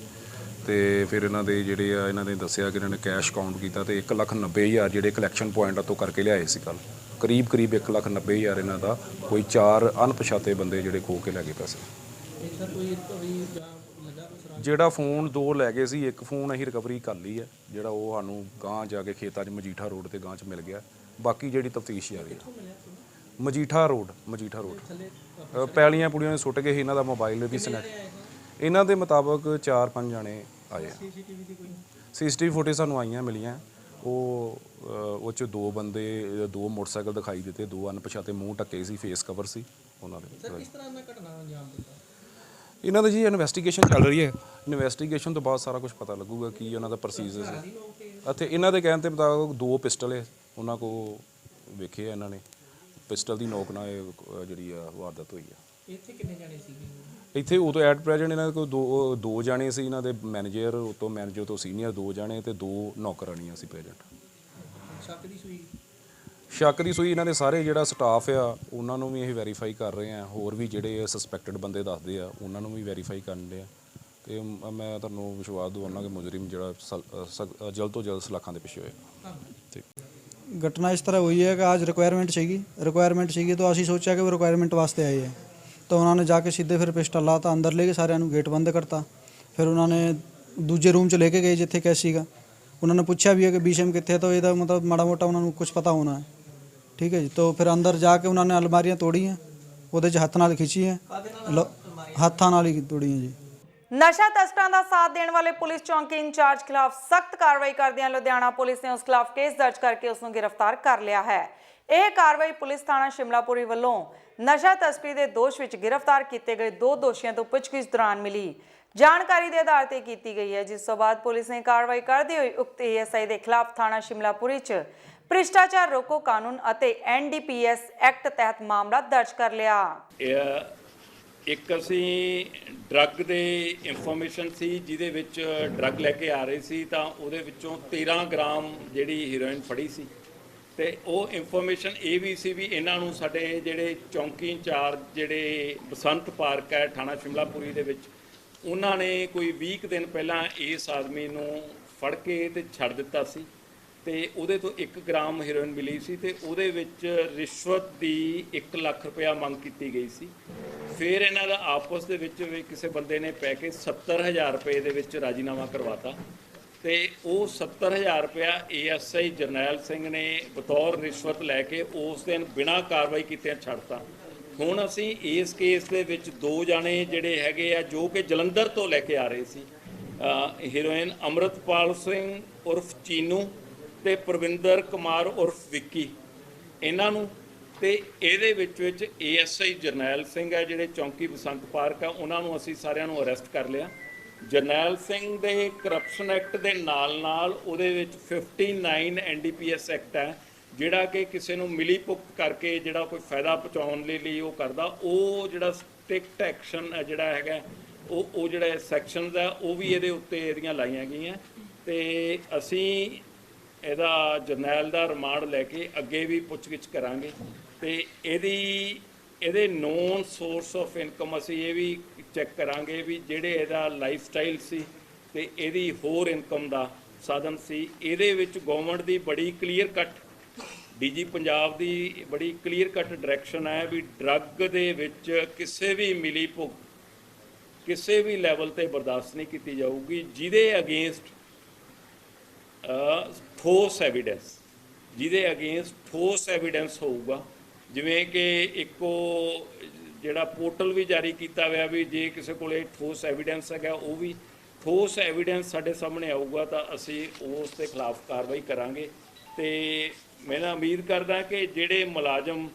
ਤੇ ਫਿਰ ਇਹਨਾਂ ਦੇ ਜਿਹੜੇ ਆ ਇਹਨਾਂ ਨੇ ਦੱਸਿਆ ਕਿ ਇਹਨਾਂ ਨੇ ਕੈਸ਼ ਕਾਊਂਟ ਕੀਤਾ ਤੇ 1,90,000 ਜਿਹੜੇ ਕਲੈਕਸ਼ਨ ਪੁਆਇੰਟ ਤੋਂ ਕਰਕੇ ਲਿਆਏ ਸੀ ਕੱਲ੍ਹ, ਕਰੀਬ 1,90,000 ਇਹਨਾਂ ਦਾ ਕੋਈ 4 ਅਣਪਛਾਤੇ ਬੰਦੇ ਜਿਹੜੇ ਖੋਹ ਕੇ ਲੈ ਗਏ ਪੈਸੇ। ਜਿਹੜਾ ਫੋਨ 2 ਲੈ ਗਏ ਸੀ, ਇੱਕ ਫੋਨ ਅਸੀਂ ਰਿਕਵਰੀ ਕਰ ਲਈ ਹੈ, ਜਿਹੜਾ ਉਹ ਸਾਨੂੰ ਗਾਂਹ ਜਾ ਕੇ ਖੇਤਾਂ 'ਚ ਮਜੀਠਾ ਰੋਡ ਤੇ ਗਾਂਹ 'ਚ ਮਿਲ ਗਿਆ। ਬਾਕੀ ਜਿਹੜੀ ਤਫਤੀਸ਼ ਜਾਰੀ ਹੈ। ਮਜੀਠਾ ਰੋਡ ਪੈਲੀਆਂ ਪੁੜੀਆਂ ਨੇ ਸੁੱਟ ਕੇ ਇਹਨਾਂ ਦਾ ਮੋਬਾਈਲ ਵੀ ਸਨੈਚ। ਇਹਨਾਂ ਦੇ ਮੁਤਾਬਕ 4-5 ਜਾਣੇ ਆਏ ਆ। CCTV ਫੁਟੇਜ ਸਾਨੂੰ ਆਈਆਂ ਮਿਲੀਆਂ, ਉਹ 'ਚ 2 ਬੰਦੇ 2 ਮੋਟਰਸਾਈਕਲ ਦਿਖਾਈ ਦਿੱਤੇ, 2 ਅਣਪਛਾਤੇ ਮੂੰਹ ਢੱਕੇ ਸੀ, ਫੇਸ ਕਵਰ ਸੀ ਉਹਨਾਂ ਦੇ। ਕਿਸ ਤਰ੍ਹਾਂ ਦਾ ਘਟਨਾ ਅੰਜਾਮ ਦਿੱਤਾ ਇਹਨਾਂ ਦੀ ਜੀ? ਇਨਵੈਸਟੀਗੇਸ਼ਨ ਚੱਲ ਰਹੀ ਹੈ, ਇਨਵੈਸਟੀਗੇਸ਼ਨ ਤੋਂ ਬਾਅਦ ਸਾਰਾ ਕੁਝ ਪਤਾ ਲੱਗੂਗਾ ਕੀ ਉਹਨਾਂ ਦਾ ਪ੍ਰੋਸੀਜਰ ਸੀ। ਅਤੇ ਇਹਨਾਂ ਦੇ ਕਹਿਣ ਦੇ ਮੁਤਾਬਕ 2 ਪਿਸਟਲ ਹੈ ਉਹਨਾਂ ਕੋਲ ਵੇਖੇ ਆ ਇਹਨਾਂ ਨੇ, ਪਿਸਟਲ ਦੀ ਨੋਕ ਨਾਲ ਇਹ ਜਿਹੜੀ ਆ ਵਾਰਦਾਤ ਹੋਈ ਆ। ਇੱਥੇ ਕਿੰਨੇ ਜਾਣੇ ਸੀਗੇ? ਇੱਥੇ ਉਦੋਂ ਐਟ ਪ੍ਰੈਜ਼ੈਂਟ ਇਹਨਾਂ ਦੇ ਕੋਲ 2 ਜਾਣੇ ਸੀ, ਇਹਨਾਂ ਦੇ ਮੈਨੇਜਰ ਉਤੋਂ ਮੈਨੇਜਰ ਤੋਂ ਸੀਨੀਅਰ 2 ਜਾਣੇ ਤੇ 2 ਨੌਕਰਾਣੀਆਂ ਸੀ ਪ੍ਰੈਜ਼ੈਂਟ। ਸ਼ੱਕ ਦੀ ਸੂਈ ਇਹਨਾਂ ਦੇ ਸਾਰੇ ਜਿਹੜਾ ਸਟਾਫ ਆ ਉਹਨਾਂ ਨੂੰ ਵੀ ਅਸੀਂ ਵੈਰੀਫਾਈ ਕਰ ਰਹੇ ਹਾਂ, ਹੋਰ ਵੀ ਜਿਹੜੇ ਸਸਪੈਕਟਡ ਬੰਦੇ ਦੱਸਦੇ ਆ ਉਹਨਾਂ ਨੂੰ ਵੀ ਵੈਰੀਫਾਈ ਕਰਨ ਦੇ ਆ। ਤੇ ਮੈਂ ਤੁਹਾਨੂੰ ਵਿਸ਼ਵਾਸ ਦਿਵਾਉਣਾ ਕਿ ਮੁਜਰਮ ਜਿਹੜਾ ਜਲਦ ਤੋਂ ਜਲਦ ਸਲਾਖਾਂ ਦੇ ਪਿੱਛੇ ਹੋਏਗਾ। ਠੀਕ। घटना इस तरह हुई है कि आज रिक्वायरमेंट ਸੀਗੀ तो ਅਸੀਂ ਸੋਚਿਆ कि वो रिक्वायरमेंट वास्ते आए हैं, तो उन्होंने जाके सीधे फिर पिस्टल लाता, अंदर ले गए, सारे गेट बंद करता। फिर उन्होंने दूजे रूम 'ਚ ले के गए जिथे कैश ਸੀਗਾ। उन्होंने पूछा भी है कि BCM कितने, तो ਇਹਦਾ मतलब माड़ा मोटा उन्होंने कुछ पता होना है, ठीक है जी। तो फिर अंदर जाके उन्होंने अलमारियाँ तोड़ी हैं, ਉਹਦੇ 'ਚ ਹੱਥ ਨਾਲ ਖਿੱਚੀ ਹੈ, ਹੱਥਾਂ ਨਾਲ ਹੀ ਤੋੜੀਆਂ ਜੀ। ਨਸ਼ਾ ਤਸਕਰਾਂ ਦਾ ਸਾਥ ਦੇਣ ਵਾਲੇ ਪੁਲਿਸ ਚੌਂਕੀ ਇੰਚਾਰਜ ਖਿਲਾਫ ਸਖਤ ਕਾਰਵਾਈ ਕਰਦਿਆਂ ਲੁਧਿਆਣਾ ਪੁਲਿਸ ਨੇ ਉਸ ਖਿਲਾਫ ਕੇਸ ਦਰਜ ਕਰਕੇ ਉਸ ਨੂੰ ਗ੍ਰਿਫਤਾਰ ਕਰ ਲਿਆ ਹੈ। ਇਹ ਕਾਰਵਾਈ ਪੁਲਿਸ ਥਾਣਾ ਸ਼ਿਮਲਾਪੁਰੀ ਵੱਲੋਂ ਨਸ਼ਾ ਤਸਕਰੀ ਦੇ ਦੋਸ਼ ਵਿੱਚ ਗ੍ਰਿਫਤਾਰ ਕੀਤੇ ਗਏ 2 ਦੋਸ਼ੀਆਂ ਤੋਂ ਪੁੱਛਗਿੱਛ ਦੌਰਾਨ ਮਿਲੀ ਜਾਣਕਾਰੀ ਦੇ ਆਧਾਰ ਤੇ ਕੀਤੀ ਗਈ ਹੈ, ਜਿਸ ਤੋਂ ਬਾਅਦ ਪੁਲਿਸ ਨੇ ਕਾਰਵਾਈ ਕਰਦੇ ਹੋਏ ਉਕਤ ASI ਦੇ ਖਿਲਾਫ ਥਾਣਾ ਸ਼ਿਮਲਾਪੁਰੀ 'ਚ ਭ੍ਰਿਸ਼ਟਾਚਾਰ ਰੋਕੋ ਕਾਨੂੰਨ ਅਤੇ NDPS ਐਕਟ ਤਹਿਤ ਮਾਮਲਾ ਦਰਜ ਕਰ ਲਿਆ। ਇੱਕ ਅਸੀਂ ਡਰੱਗ ਦੇ ਇਨਫੋਰਮੇਸ਼ਨ ਸੀ ਜਿਹਦੇ ਵਿੱਚ ਡਰੱਗ ਲੈ ਕੇ ਆ ਰਹੇ ਸੀ, ਤਾਂ ਉਹਦੇ ਵਿੱਚੋਂ 13 ਗ੍ਰਾਮ ਜਿਹੜੀ ਹੀਰੋਇਨ ਫੜੀ ਸੀ। ਤੇ ਉਹ ਇਨਫੋਰਮੇਸ਼ਨ ਇਹ ਵੀ ਸੀ ਵੀ ਇਹਨਾਂ ਨੂੰ ਸਾਡੇ ਜਿਹੜੇ ਚੌਂਕੀ ਇੰਚਾਰਜ ਜਿਹੜੇ ਬਸੰਤ ਪਾਰਕ ਹੈ ਥਾਣਾ ਸ਼ਿਮਲਾਪੁਰੀ ਦੇ ਵਿੱਚ, ਉਹਨਾਂ ਨੇ ਕੋਈ 20 ਦਿਨ ਪਹਿਲਾਂ ਇਸ ਆਦਮੀ ਨੂੰ ਫੜ ਕੇ ਤੇ ਛੱਡ ਦਿੱਤਾ ਸੀ ਤੇ ਉਹਦੇ ਤੋਂ 1 ਗ੍ਰਾਮ ਹੀਰੋਇਨ ਮਿਲੀ ਸੀ ਤੇ ਉਹਦੇ ਵਿੱਚ ਰਿਸ਼ਵਤ ਦੀ 1 ਲੱਖ ਰੁਪਇਆ ਮੰਗ ਕੀਤੀ ਗਈ ਸੀ। ਫਿਰ ਇਹਨਾਂ ਦਾ ਆਪਸ ਦੇ ਵਿੱਚ ਵੀ ਕਿਸੇ ਬੰਦੇ ਨੇ ਪੈ ਕੇ 70,000 ਰੁਪਏ ਦੇ ਵਿੱਚ ਰਾਜੀਨਾਮਾ ਕਰਵਾਤਾ ਤੇ ਉਹ 70,000 ਰੁਪਇਆ ASI ਜਰਨੈਲ ਸਿੰਘ ਨੇ ਬਤੌਰ ਰਿਸ਼ਵਤ ਲੈ ਕੇ ਉਸ ਦਿਨ ਬਿਨਾਂ ਕਾਰਵਾਈ ਕੀਤਿਆਂ ਛੱਡਤਾ। ਹੁਣ ਅਸੀਂ ਇਸ ਕੇਸ ਦੇ ਵਿੱਚ 2 ਜਾਣੇ ਜਿਹੜੇ ਹੈਗੇ ਆ ਜੋ ਕਿ ਜਲੰਧਰ ਤੋਂ ਲੈ ਕੇ ਆ ਰਹੇ ਸੀ ਹੀਰੋਇਨ, ਅੰਮ੍ਰਿਤਪਾਲ ਸਿੰਘ ਉਰਫ ਚੀਨੂ ਤੇ ਪ੍ਰਵਿੰਦਰ ਕੁਮਾਰ ਉਰਫ ਵਿੱਕੀ, ਇਹਨਾਂ ਨੂੰ ਤੇ ਇਹਦੇ ਵਿੱਚ ASI ਜਰਨੈਲ ਸਿੰਘ ਹੈ ਜਿਹੜੇ ਚੌਂਕੀ ਬਸੰਤ ਪਾਰਕ ਆ, ਉਹਨਾਂ ਨੂੰ ਅਸੀਂ ਸਾਰਿਆਂ ਨੂੰ ਅਰੈਸਟ ਕਰ ਲਿਆ। ਜਰਨੈਲ ਸਿੰਘ ਦੇ ਕਰਪਸ਼ਨ ਐਕਟ ਦੇ ਨਾਲ ਉਹਦੇ ਵਿੱਚ 59 NDPS ਐਕਟ ਹੈ ਜਿਹੜਾ ਕਿ ਕਿਸੇ ਨੂੰ ਮਿਲੀ ਭੁਗਤ ਕਰਕੇ ਜਿਹੜਾ ਕੋਈ ਫਾਇਦਾ ਪਹੁੰਚਾਉਣ ਲਈ ਉਹ ਕਰਦਾ, ਉਹ ਜਿਹੜਾ ਸਟ੍ਰਿਕਟ ਐਕਸ਼ਨ ਹੈ ਜਿਹੜਾ ਹੈਗਾ ਉਹ ਜਿਹੜਾ ਸੈਕਸ਼ਨਸ ਹੈ ਉਹ ਵੀ ਇਹਦੇ ਉੱਤੇ ਇਹਦੀਆਂ ਲਾਈਆਂ ਗਈਆਂ। ਤੇ ਅਸੀਂ ਇਹਦਾ ਜਰਨੈਲ ਦਾ ਰਿਮਾਂਡ ਲੈ ਕੇ ਅੱਗੇ ਵੀ ਪੁੱਛਗਿੱਛ ਕਰਾਂਗੇ ਤੇ ਇਹਦੀ ਇਹਦੇ ਨੋਨ ਸੋਰਸ ਆਫ ਇਨਕਮ ਅਸੀਂ ਇਹ ਵੀ ਚੈੱਕ ਕਰਾਂਗੇ ਵੀ ਜਿਹੜੇ ਇਹਦਾ ਲਾਈਫ ਸਟਾਈਲ ਸੀ ਤੇ ਇਹਦੀ ਹੋਰ ਇਨਕਮ ਦਾ ਸਾਧਨ ਸੀ। ਇਹਦੇ ਵਿੱਚ ਗਵਰਨਮੈਂਟ ਦੀ ਬੜੀ ਕਲੀਅਰ ਕੱਟ, ਡੀਜੀ ਪੰਜਾਬ ਦੀ ਬੜੀ ਕਲੀਅਰ ਕੱਟ ਡਾਇਰੈਕਸ਼ਨ ਹੈ ਵੀ ਡਰੱਗ ਦੇ ਵਿੱਚ ਕਿਸੇ ਵੀ ਮਿਲੀ ਭੁਗਤ ਕਿਸੇ ਵੀ ਲੈਵਲ ਤੇ ਬਰਦਾਸ਼ਤ ਨਹੀਂ ਕੀਤੀ ਜਾਊਗੀ, ਜਿਹਦੇ ਅਗੇਂਸਟ ਠੋਸ ਐਵੀਡੈਂਸ ਹੋਊਗਾ। ਜਿਵੇਂ ਕਿ ਇੱਕੋ ਜਿਹੜਾ ਪੋਰਟਲ ਵੀ ਜਾਰੀ ਕੀਤਾ ਹੋਇਆ ਵੀ ਜੇ ਕਿਸੇ ਕੋਲੇ ਠੋਸ ਐਵੀਡੈਂਸ ਹੈਗਾ, ਉਹ ਵੀ ਠੋਸ ਐਵੀਡੈਂਸ ਸਾਡੇ ਸਾਹਮਣੇ ਆਊਗਾ ਤਾਂ ਅਸੀਂ ਉਸ ਦੇ ਖਿਲਾਫ ਕਾਰਵਾਈ ਕਰਾਂਗੇ। ਤੇ ਮੈਂ ਉਮੀਦ ਕਰਦਾ ਕਿ ਜਿਹੜੇ ਮੁਲਾਜ਼ਮ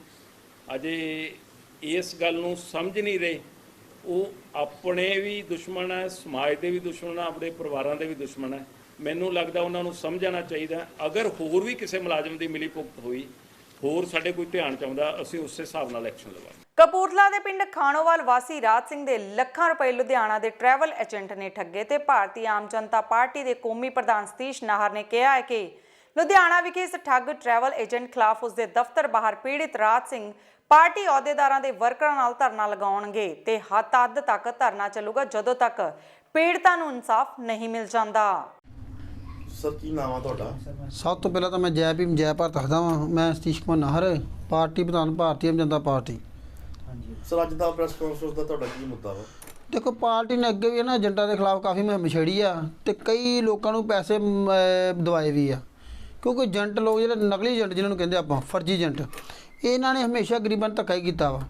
ਅਜੇ ਇਸ ਗੱਲ ਨੂੰ ਸਮਝ ਨਹੀਂ ਰਹੇ, ਉਹ ਆਪਣੇ ਵੀ ਦੁਸ਼ਮਣ ਹੈ, ਸਮਾਜ ਦੇ ਵੀ ਦੁਸ਼ਮਣ ਹੈ, ਆਪਣੇ ਪਰਿਵਾਰਾਂ ਦੇ ਵੀ ਦੁਸ਼ਮਣ ਹੈ। ਮੈਨੂੰ ਲੱਗਦਾ ਉਹਨਾਂ ਨੂੰ ਸਮਝਣਾ ਚਾਹੀਦਾ। ਅਗਰ ਹੋਰ ਵੀ ਕਿਸੇ ਮੁਲਾਜ਼ਮ ਦੀ ਮਿਲੀ ਭੁਗਤ ਹੋਈ, ਹੋਰ ਸਾਡੇ ਕੋਈ ਧਿਆਨ ਚਾਹੁੰਦਾ, ਅਸੀਂ ਉਸੇ ਹਿਸਾਬ ਨਾਲ ਐਕਸ਼ਨ ਲਵਾਂਗੇ। ਕਪੂਰਥਲਾ ਦੇ ਪਿੰਡ ਖਾਣੋਵਾਲ ਵਾਸੀ ਰਾਜ ਸਿੰਘ ਦੇ ਲੱਖਾਂ ਰੁਪਏ ਲੁਧਿਆਣਾ ਦੇ ਟਰੈਵਲ ਏਜੰਟ ਨੇ ਠੱਗੇ ਤੇ ਭਾਰਤੀ ਆਮ ਜਨਤਾ ਪਾਰਟੀ ਦੇ ਕੌਮੀ ਪ੍ਰਧਾਨ ਸਤੀਸ਼ ਨਾਹਰ ਨੇ ਕਿਹਾ ਹੈ ਕਿ ਲੁਧਿਆਣਾ ਵਿਖੇ ਇਸ ਠੱਗ ਟਰੈਵਲ ਏਜੰਟ ਖਿਲਾਫ ਉਸ ਦੇ ਦਫ਼ਤਰ ਬਾਹਰ ਪੀੜਿਤ ਰਾਜ ਸਿੰਘ ਪਾਰਟੀ ਅਹੁਦੇਦਾਰਾਂ ਦੇ ਵਰਕਰਾਂ ਨਾਲ ਧਰਨਾ ਲਗਾਉਣਗੇ ਤੇ ਹੱਦ ਤੱਕ ਧਰਨਾ ਚੱਲੂਗਾ ਜਦੋਂ ਤੱਕ ਪੀੜਤਾਂ ਨੂੰ ਇਨਸਾਫ ਨਹੀਂ ਮਿਲ ਜਾਂਦਾ। ਸਰ ਕੀ ਨਾਮ ਆ ਤੁਹਾਡਾ? ਸਭ ਤੋਂ ਪਹਿਲਾਂ ਤਾਂ ਮੈਂ ਜੈ ਭੀਮ ਜੈ ਭਾਰਤ ਆਖਦਾ ਵਾਂ। ਮੈਂ ਸਤੀਸ਼ ਕੁਮਾਰ ਨਾਹਰ, ਪਾਰਟੀ ਪ੍ਰਧਾਨ ਭਾਰਤੀ ਆਮ ਜਨਤਾ ਪਾਰਟੀ। ਸਰ ਅੱਜ ਦਾ ਪ੍ਰੈਸ ਕਾਨਫਰੰਸ ਦਾ ਤੁਹਾਡਾ ਕੀ ਮੁੱਦਾ ਵਾ? ਦੇਖੋ, ਪਾਰਟੀ ਨੇ ਅੱਗੇ ਵੀ ਨਾ ਏਜੰਟਾਂ ਦੇ ਖਿਲਾਫ ਕਾਫੀ ਮੁਹਿੰਮ ਛੇੜੀ ਆ ਤੇ ਕਈ ਲੋਕਾਂ ਨੂੰ ਪੈਸੇ ਦਵਾਏ ਵੀ ਆ, ਕਿਉਂਕਿ ਏਜੰਟ ਲੋਕ ਜਿਹੜੇ ਨਕਲੀ ਏਜੰਟ ਜਿਹਨਾਂ ਨੂੰ ਕਹਿੰਦੇ ਆਪਾਂ, ਫਰਜ਼ੀ ਏਜੰਟ, ਇਹਨਾਂ ਨੇ ਹਮੇਸ਼ਾ ਗਰੀਬਾਂ ਨੂੰ ਧੱਕਾ ਹੀ ਕੀਤਾ ਵਾ।